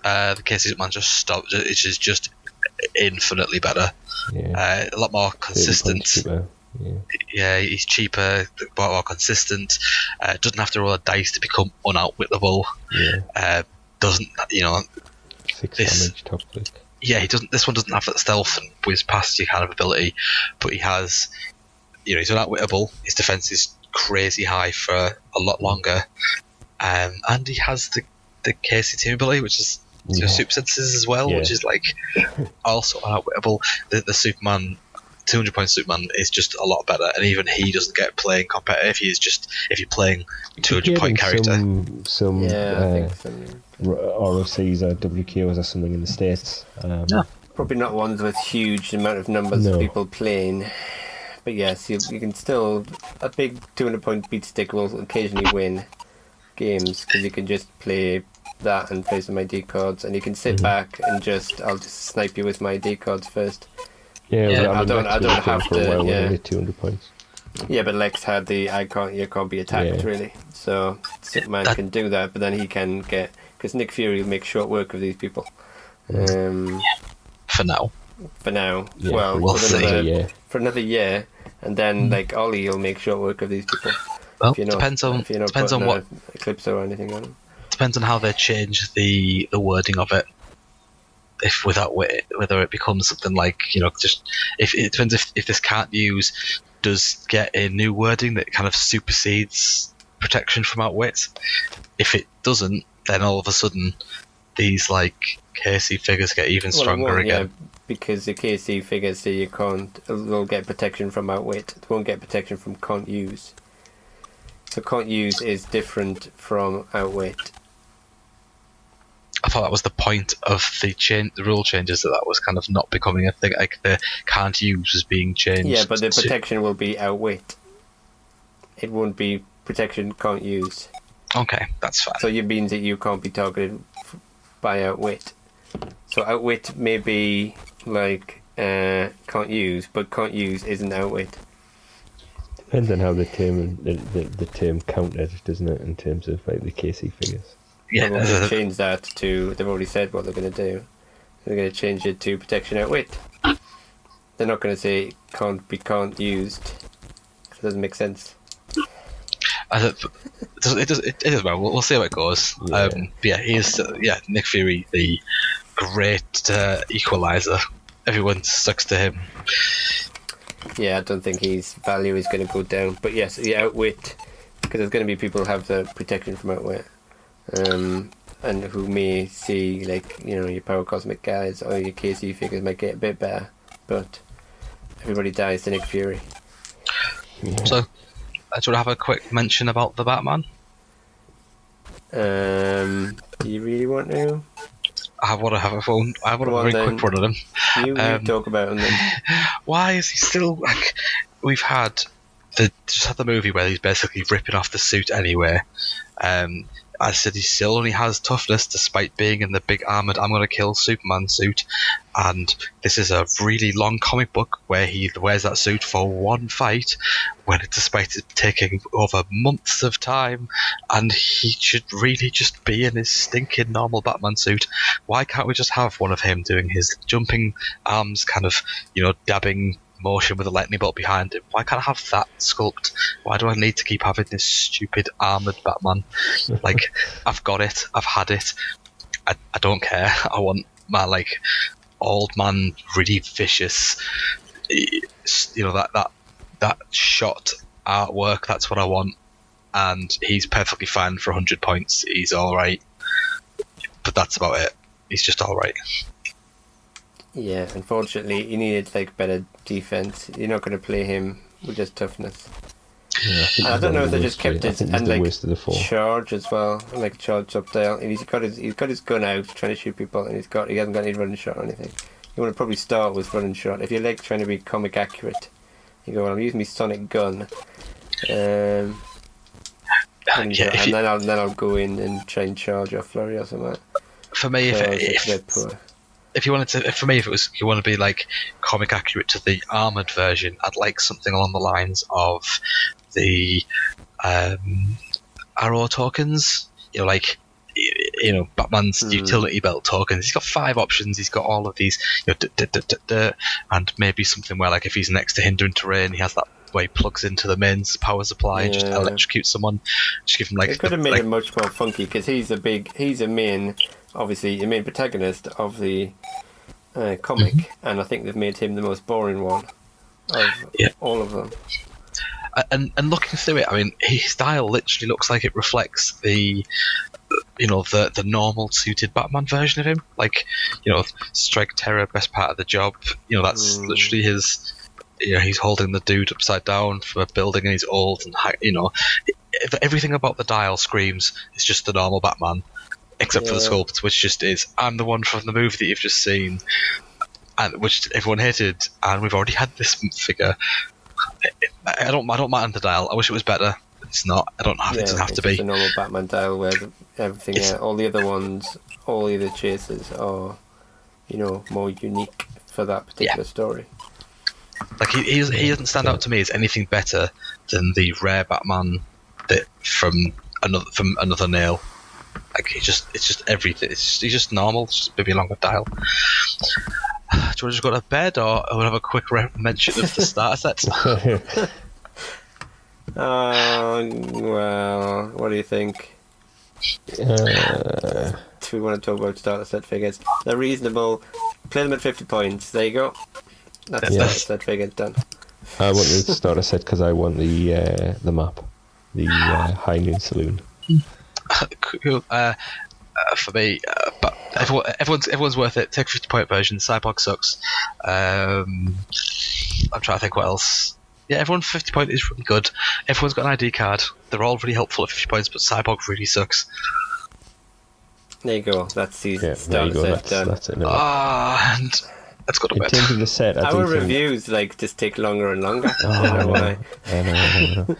The KC Superman just stopped. It is just infinitely better. Yeah. A lot more consistent. Cheaper. Yeah, he's cheaper, more consistent. Doesn't have to roll a dice to become unoutwittable. Yeah. Doesn't 6 damage top click. Yeah, he doesn't. This one doesn't have that stealth and whiz past you kind of ability, but he has. He's unoutwittable. His defense is crazy high for a lot longer, and he has the KC team ability, which is super senses as well, which is like also unoutwittable. The Superman, 200-point Superman, is just a lot better, and even he doesn't get playing competitive. If you're playing 200-point character. I think so. ROCs or WKOs or something in the States. Probably not ones with huge amount of numbers of people playing. But yes, you can still... A big 200-point beat stick will occasionally win games, because you can just play that and play some ID cards, and you can sit back and I'll just snipe you with my ID cards first. I don't have to... Yeah. 200 points. Yeah, but Lex had the you can't be attacked, really. So Superman can do that, but then he can get... Because Nick Fury will make short work of these people. For now. Yeah, we'll see. For another year, and then like Ollie will make short work of these people. Well, depends on what Eclipse or anything on them. Depends on how they change the wording of it. If without whether it becomes something like just if it depends if this can't use does get a new wording that kind of supersedes protection from outwit. If it doesn't, then all of a sudden these like KC figures get even stronger again. Yeah, because the KC figures say they'll get protection from outwit. They won't get protection from can't use. So can't use is different from outwit. I thought that was the point of the rule changes, that was kind of not becoming a thing. Like the can't use was being changed. Yeah, but the protection will be outwit. It won't be protection can't use. Okay, that's fine. So it means that you can't be targeted by outwit. So outwit may be like can't use, but can't use isn't outwit. Depends on how the term counted, doesn't it, in terms of like the KC figures. Yeah, they've already changed that to. They've already said what they're going to do. They're going to change it to protection outwit. They're not going to say can't used. It doesn't make sense. It does well. We'll see how it goes. He is Nick Fury, the great equalizer. Everyone sucks to him. Yeah, I don't think his value is going to go down. But yes, the outwit, because there's going to be people who have the protection from outwit, and who may see your power cosmic guys or your KC figures might get a bit better, but everybody dies to Nick Fury. Yeah. So, do you have a quick mention about the Batman? Do you really want to? I want to have a phone. I want a very quick one of them. You talk about them then. Why is he still like? We've had the movie where he's basically ripping off the suit anyway, and I said he still only has toughness despite being in the big armoured I'm going to kill Superman suit. And this is a really long comic book where he wears that suit for one fight, when despite it taking over months of time, and he should really just be in his stinking normal Batman suit. Why can't we just have one of him doing his jumping arms kind of, dabbing motion with a lightning bolt behind him? Why can't I have that sculpt? Why do I need to keep having this stupid armoured Batman? Like, I've got it, I've had it, I don't care. I want my, old man, really vicious, that shot artwork. That's what I want, and he's perfectly fine for 100 points. He's alright, but that's about it. He's just alright. Yeah, unfortunately, he needed better defense. You're not going to play him with just toughness. Yeah, I don't know if they just kept it and worst of the four. Charge as well, and charge up there. And he's got his gun out trying to shoot people, and he hasn't got any running shot or anything. You want to probably start with running shot if you're trying to be comic accurate. You go, well, I'm using my sonic gun, and then I'll go in and try and charge or flurry or something. For me, if you wanted to, for me, if you want to be comic accurate to the armored version, I'd like something along the lines of the Arrow tokens. Batman's utility belt tokens. He's got 5 options. He's got all of these, and maybe something where if he's next to hindering terrain, he has that way he plugs into the main power supply and just electrocutes someone. Just give him It could have made it much more funky because he's a main protagonist of the comic, and I think they've made him the most boring one of all of them. And looking through it, I mean, his style literally looks like it reflects the normal suited Batman version of him. Strike terror, best part of the job. That's literally his. He's holding the dude upside down for a building, and he's old, and everything about the dial screams it's just the normal Batman, except for the sculpt, which just is I'm the one from the movie that you've just seen, and which everyone hated, and we've already had this figure. I don't mind the dial. I wish it was better. It's not. I don't have. It doesn't have to be the normal Batman dial where everything. All the other ones, all the other chases are, more unique for that particular story. He doesn't stand out to me as anything better than the rare Batman that from another nail. It's just everything. He's just normal. It's just maybe a longer dial. Do you want to just go to bed, or we'll have a quick mention of the starter sets? Well, what do you think? Do we want to talk about starter set figures? They're reasonable. Play them at 50 points. There you go. That's starter set figures done. I want the starter set because I want the map, the High Noon Saloon. Cool. For me, but everyone's worth it. Take a 50-point version. Cyborg sucks. I'm trying to think what else. Yeah, everyone 50 point is really good. Everyone's got an ID card. They're all really helpful at 50 points, but Cyborg really sucks. There you go. That's the starter set done. That's it. And let's go to bed. In terms of the set, our reviews just take longer and longer. I don't know why. I know.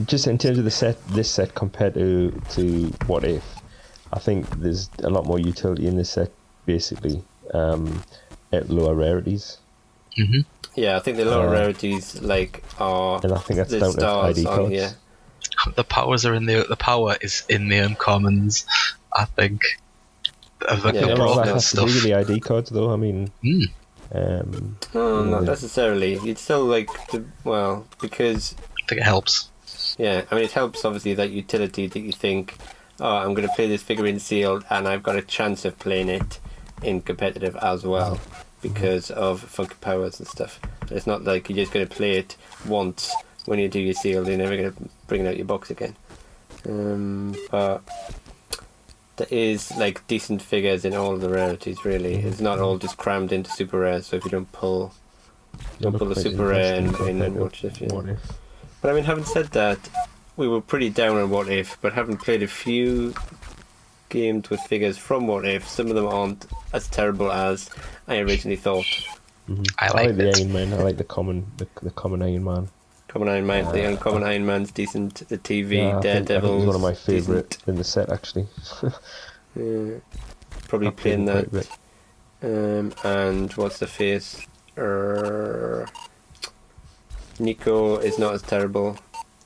Just in terms of the set, this set compared to What If, I think there's a lot more utility in this set. Basically, at lower rarities. Mm-hmm. Yeah, I think the lower rarities are. And I think that's down to ID cards. Yeah. The powers are the power is in the uncommons. I think. That has to do with the ID cards, though. I mean. Not necessarily. You'd still because. I think it helps. Yeah, I mean, it helps obviously that utility that you think, I'm going to play this figurine sealed, and I've got a chance of playing it in competitive as well because of funky powers and stuff. It's not like you're just going to play it once when you do your sealed, you're never going to bring it out your box again. But there is decent figures in all of the rarities. Really, it's not all just crammed into super rare. So if you don't pull the super rare in What If, But I mean, having said that, we were pretty down on What If, but having played a few games with figures from What If, some of them aren't as terrible as I originally thought. Mm-hmm. I like the Iron Man. I like the common Iron Man. Common Iron Man. The Uncommon Iron Man's decent. The TV, Yeah, I think Daredevil. he's one of my favourite in the set, actually. Probably I've played playing him quite a that. bit. And what's the face? Nico is not as terrible.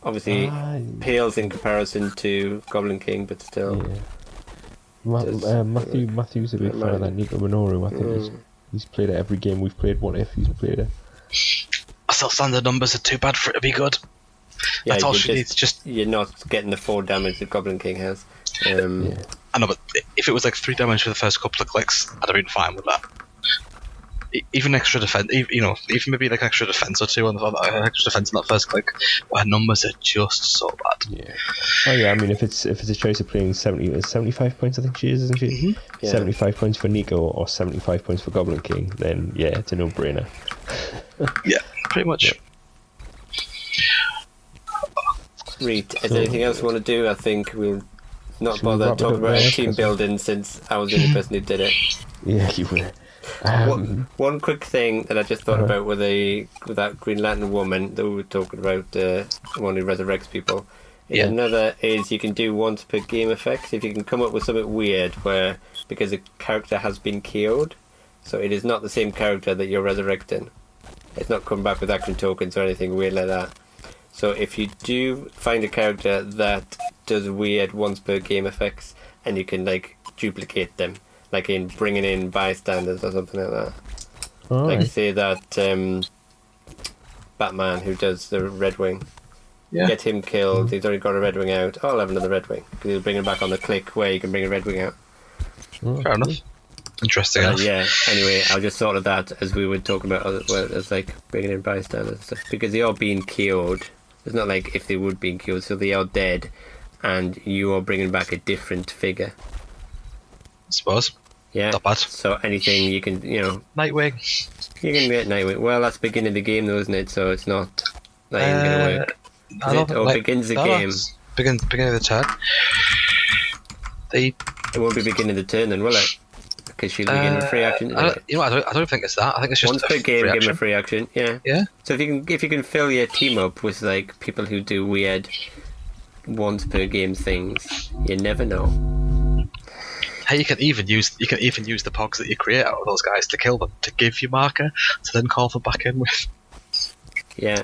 Obviously, pales in comparison to Goblin King, but still. Yeah. Matthew's a big fan of that Nico Minoru. I think he's played it every game we've played. What if he's played it? I still stand the numbers are too bad for it to be good. Yeah, That's all she needs. Just you're not getting the 4 damage that Goblin King has. I know, but if it was like 3 damage for the first couple of clicks, I'd have been fine with that. Even extra defense, even maybe like extra defense or 2 on the extra defense on that first click. But her numbers are just so bad. Yeah. Oh yeah. I mean, if it's a choice of playing 75 points, I think she is, isn't she? Mm-hmm. Yeah. 75 points for Nico or 75 points for Goblin King, then yeah, it's a no-brainer. Yeah, pretty much. Reed, is there anything else you want to do? I think we'll not bother talking about team building since I was the only person who did it. Yeah, you were. One quick thing that I just thought about with that Green Lantern woman that we were talking about, one who resurrects people. Yeah. Another is you can do once per game effects. If you can come up with something weird where, because a character has been KO'd, so it is not the same character that you're resurrecting. It's not coming back with action tokens or anything weird like that. So if you do find a character that does weird once per game effects, and you can like duplicate them, like in bringing in bystanders or something like that. Oh, like say that Batman who does the Red Wing, get him killed. He's already got a Red Wing out. Oh, I'll have another Red Wing because he'll bring him back on the click where you can bring a Red Wing out. Fair enough. Interesting enough. Yeah. Anyway, I just thought of that as we were talking about as like bringing in bystanders and stuff because they are being KO'd. It's not like if they would be killed, so they are dead, and you are bringing back a different figure. I suppose. Yeah. Not bad. So anything you can, Nightwing. You can get Nightwing. Well, that's beginning of the game, though, isn't it? So it's not. That ain't gonna work. Or begins the game. Beginning of the turn. It won't be beginning of the turn, then, will it? Because she'll begin with free action. I don't think it's that. I think it's just once per game, give them a free action. Yeah. Yeah. So if you can fill your team up with like people who do weird once per game things, you never know. Hey, you can even use the pogs that you create out of those guys to kill them, to give you marker, to then call them back in with. Yeah.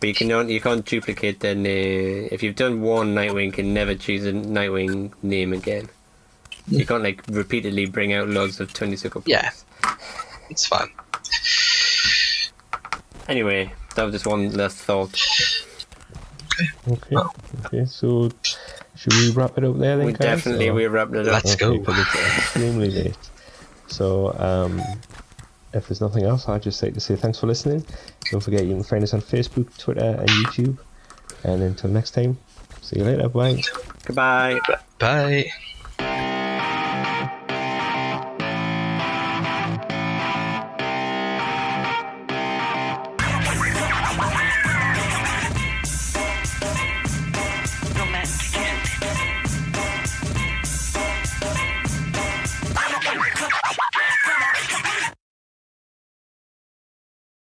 But you can't duplicate then. If you've done one Nightwing, you can never choose a Nightwing name again. You can't like repeatedly bring out loads of 20 points. Yeah, it's fine. Anyway, that was just one last thought. Okay. So, should we wrap it up there then, guys? We're wrapping it up. Let's go. Because it's extremely late. So, if there's nothing else, I'd just like to say thanks for listening. Don't forget you can find us on Facebook, Twitter, and YouTube. And until next time, see you later. Bye. Goodbye. Bye.